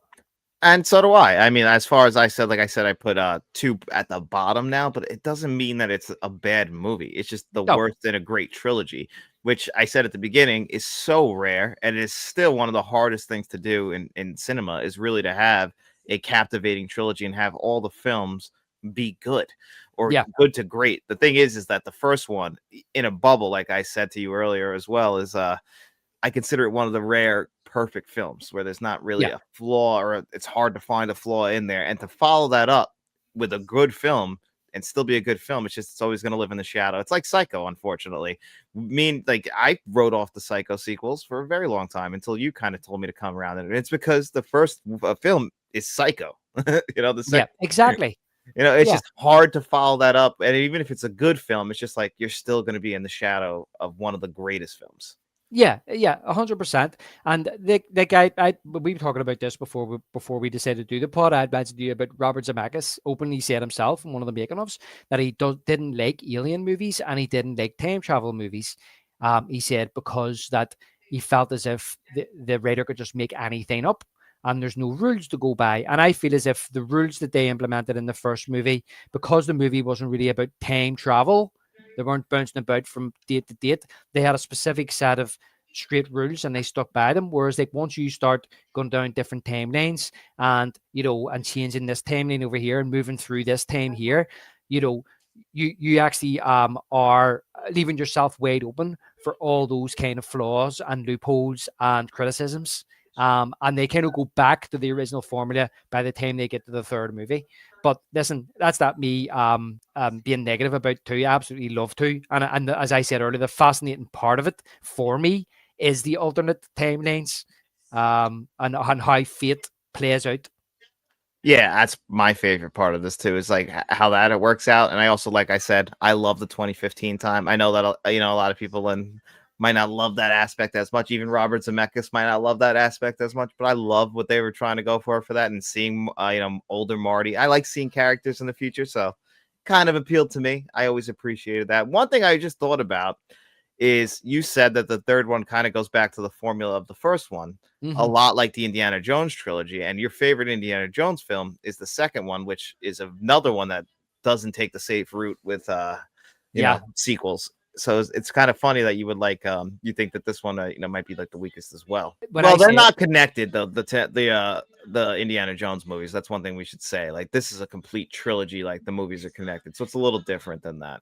And so do I. I mean, as far as I said, like I said, I put 2 at the bottom now, but it doesn't mean that it's a bad movie. It's just the No. worst in a great trilogy, which I said at the beginning is so rare, and it is still one of the hardest things to do in cinema, is really to have a captivating trilogy and have all the films be good or Yeah. good to great. The thing is that the first one in a bubble, like I said to you earlier as well, is I consider it one of the rare perfect films where there's not really Yeah. a flaw, or it's hard to find a flaw in there. And to follow that up with a good film and still be a good film, it's always going to live in the shadow. It's like Psycho, unfortunately. Like I wrote off the Psycho sequels for a very long time until you kind of told me to come around. And it's because the first film is Psycho. The Yeah, second, exactly. it's Yeah. just hard to follow that up. And even if it's a good film, it's just like you're still going to be in the shadow of one of the greatest films. Yeah, 100%. And the guy, we were talking about this before we decided to do the pod. I had mentioned to you about Robert Zemeckis openly said himself in one of the making ofs that he didn't like alien movies and he didn't like time travel movies. He said because that he felt as if the writer could just make anything up and there's no rules to go by. And I feel as if the rules that they implemented in the first movie, because the movie wasn't really about time travel, they weren't bouncing about from date to date. They had a specific set of straight rules and they stuck by them. Whereas like once you start going down different timelines and and changing this timeline over here and moving through this time here, you actually are leaving yourself wide open for all those kind of flaws and loopholes and criticisms. And they kind of go back to the original formula by the time they get to the third movie. But listen, that's not me being negative about two. I absolutely love two. And as I said earlier, the fascinating part of it for me is the alternate timelines and how fate plays out. Yeah, that's my favorite part of this too, is like how that it works out. And I also, like I said, I love the 2015 time. I know that a lot of people might not love that aspect as much. Even Robert Zemeckis might not love that aspect as much, but I love what they were trying to go for that. And seeing older Marty, I like seeing characters in the future, so kind of appealed to me. I always appreciated that. One thing I just thought about is you said that the third one kind of goes back to the formula of the first one, a lot like the Indiana Jones trilogy. And your favorite Indiana Jones film is the second one, which is another one that doesn't take the safe route with sequels. So it's kind of funny that you would like you think that this one might be like the weakest as well. They're not connected though. The Indiana Jones movies. That's one thing we should say. Like this is a complete trilogy. Like the movies are connected, so it's a little different than that.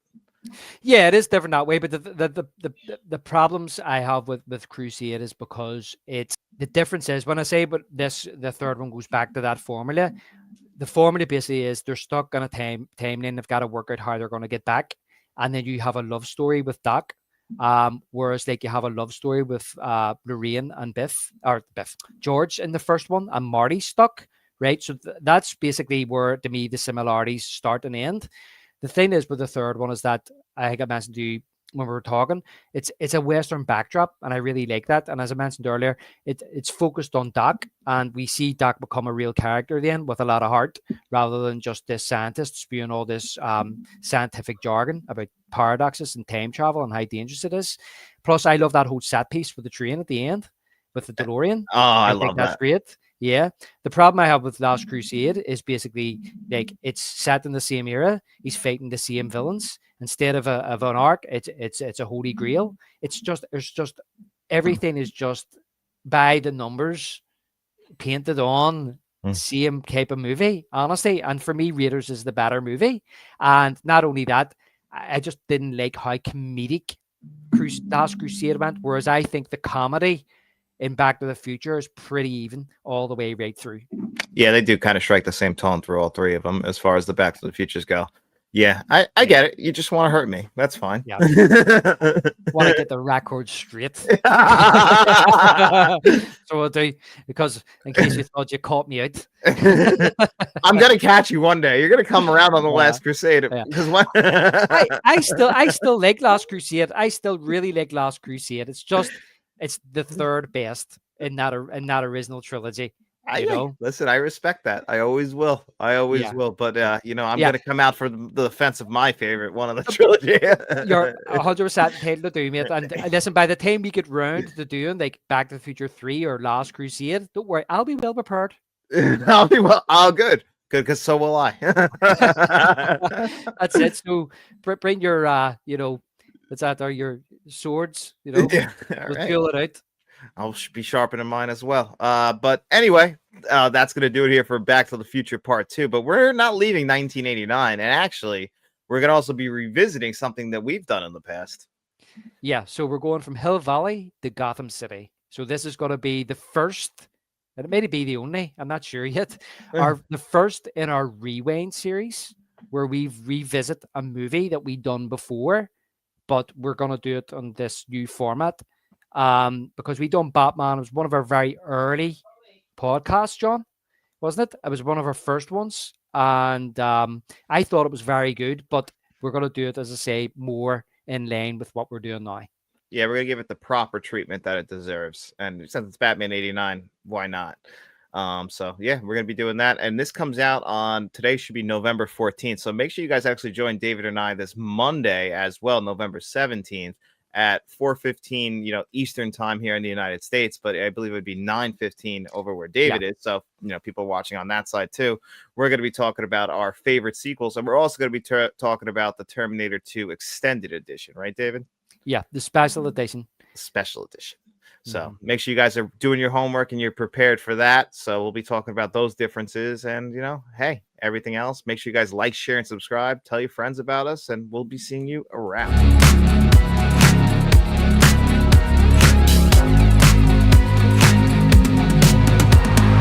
Yeah, it is different that way. But the problems I have with Crusade is because the difference is when I say, but the third one goes back to that formula. The formula basically is they're stuck on a timeline. They've got to work out how they're going to get back. And then you have a love story with Doc, whereas like you have a love story with Lorraine and George in the first one, and Marty stuck, right? So that's basically where, to me, the similarities start and end. The thing is with the third one is that I think I mentioned to you when we were talking, it's a Western backdrop, and I really like that. And as I mentioned earlier, it's focused on Doc, and we see Doc become a real character then with a lot of heart, rather than just this scientist spewing all this scientific jargon about paradoxes and time travel and how dangerous it is. Plus, I love that whole set piece with the train at the end with the DeLorean. Oh, I think love that's that. great. Yeah. The problem I have with Last Crusade is basically like it's set in the same era. He's fighting the same villains. Instead of an arc, it's a holy grail. It's just everything is just by the numbers, painted on, same type of movie, honestly. And for me, Raiders is the better movie. And not only that, I just didn't like how comedic Last Crusade went, whereas I think the comedy in Back to the Future is pretty even all the way right through. Yeah, they do kind of strike the same tone through all three of them as far as the Back to the Futures go. Yeah, I get it. You just want to hurt me. That's fine. Yeah. Want to get the record straight. So I'll do, because in case you thought you caught me out. I'm gonna catch you one day. You're gonna come around on the Last Crusade. Because I still like Last Crusade. I still really like Last Crusade. It's just it's the third best in that original trilogy. Listen, I respect that. I always will. But I'm gonna come out for the defense of my favorite one of the trilogy. You're 100% entitled to do, mate. And listen, by the time we get round to doing like Back to the Future 3 or Last Crusade, don't worry, I'll be well prepared. I'll be well. Oh, good, because so will I. That's it. So bring your what's that there? Your swords. We'll pull it out. I'll be sharpening mine as well. But anyway, that's going to do it here for Back to the Future Part 2. But we're not leaving 1989. And actually, we're going to also be revisiting something that we've done in the past. Yeah, so we're going from Hill Valley to Gotham City. So this is going to be the first, and it may be the only, I'm not sure yet, the first in our Rewind series where we revisit a movie that we've done before, but we're going to do it on this new format. Because we done Batman. It was one of our very early podcasts, John, wasn't it? It was one of our first ones, and I thought it was very good. But we're going to do it, as I say, more in line with what we're doing now. Yeah, we're going to give it the proper treatment that it deserves, and since it's Batman '89, why not? So yeah, we're going to be doing that, and this comes out on today. Should be November 14th. So make sure you guys actually join David and I this Monday as well, November 17th. At 4:15, Eastern time here in the United States, but I believe it would be 9:15 over where David is. So, people watching on that side too. We're going to be talking about our favorite sequels, and we're also going to be talking about the Terminator 2 Extended Edition, right, David? Yeah, the special edition. Special edition. So make sure you guys are doing your homework and you're prepared for that. So we'll be talking about those differences, and hey, everything else. Make sure you guys like, share, and subscribe. Tell your friends about us, and we'll be seeing you around.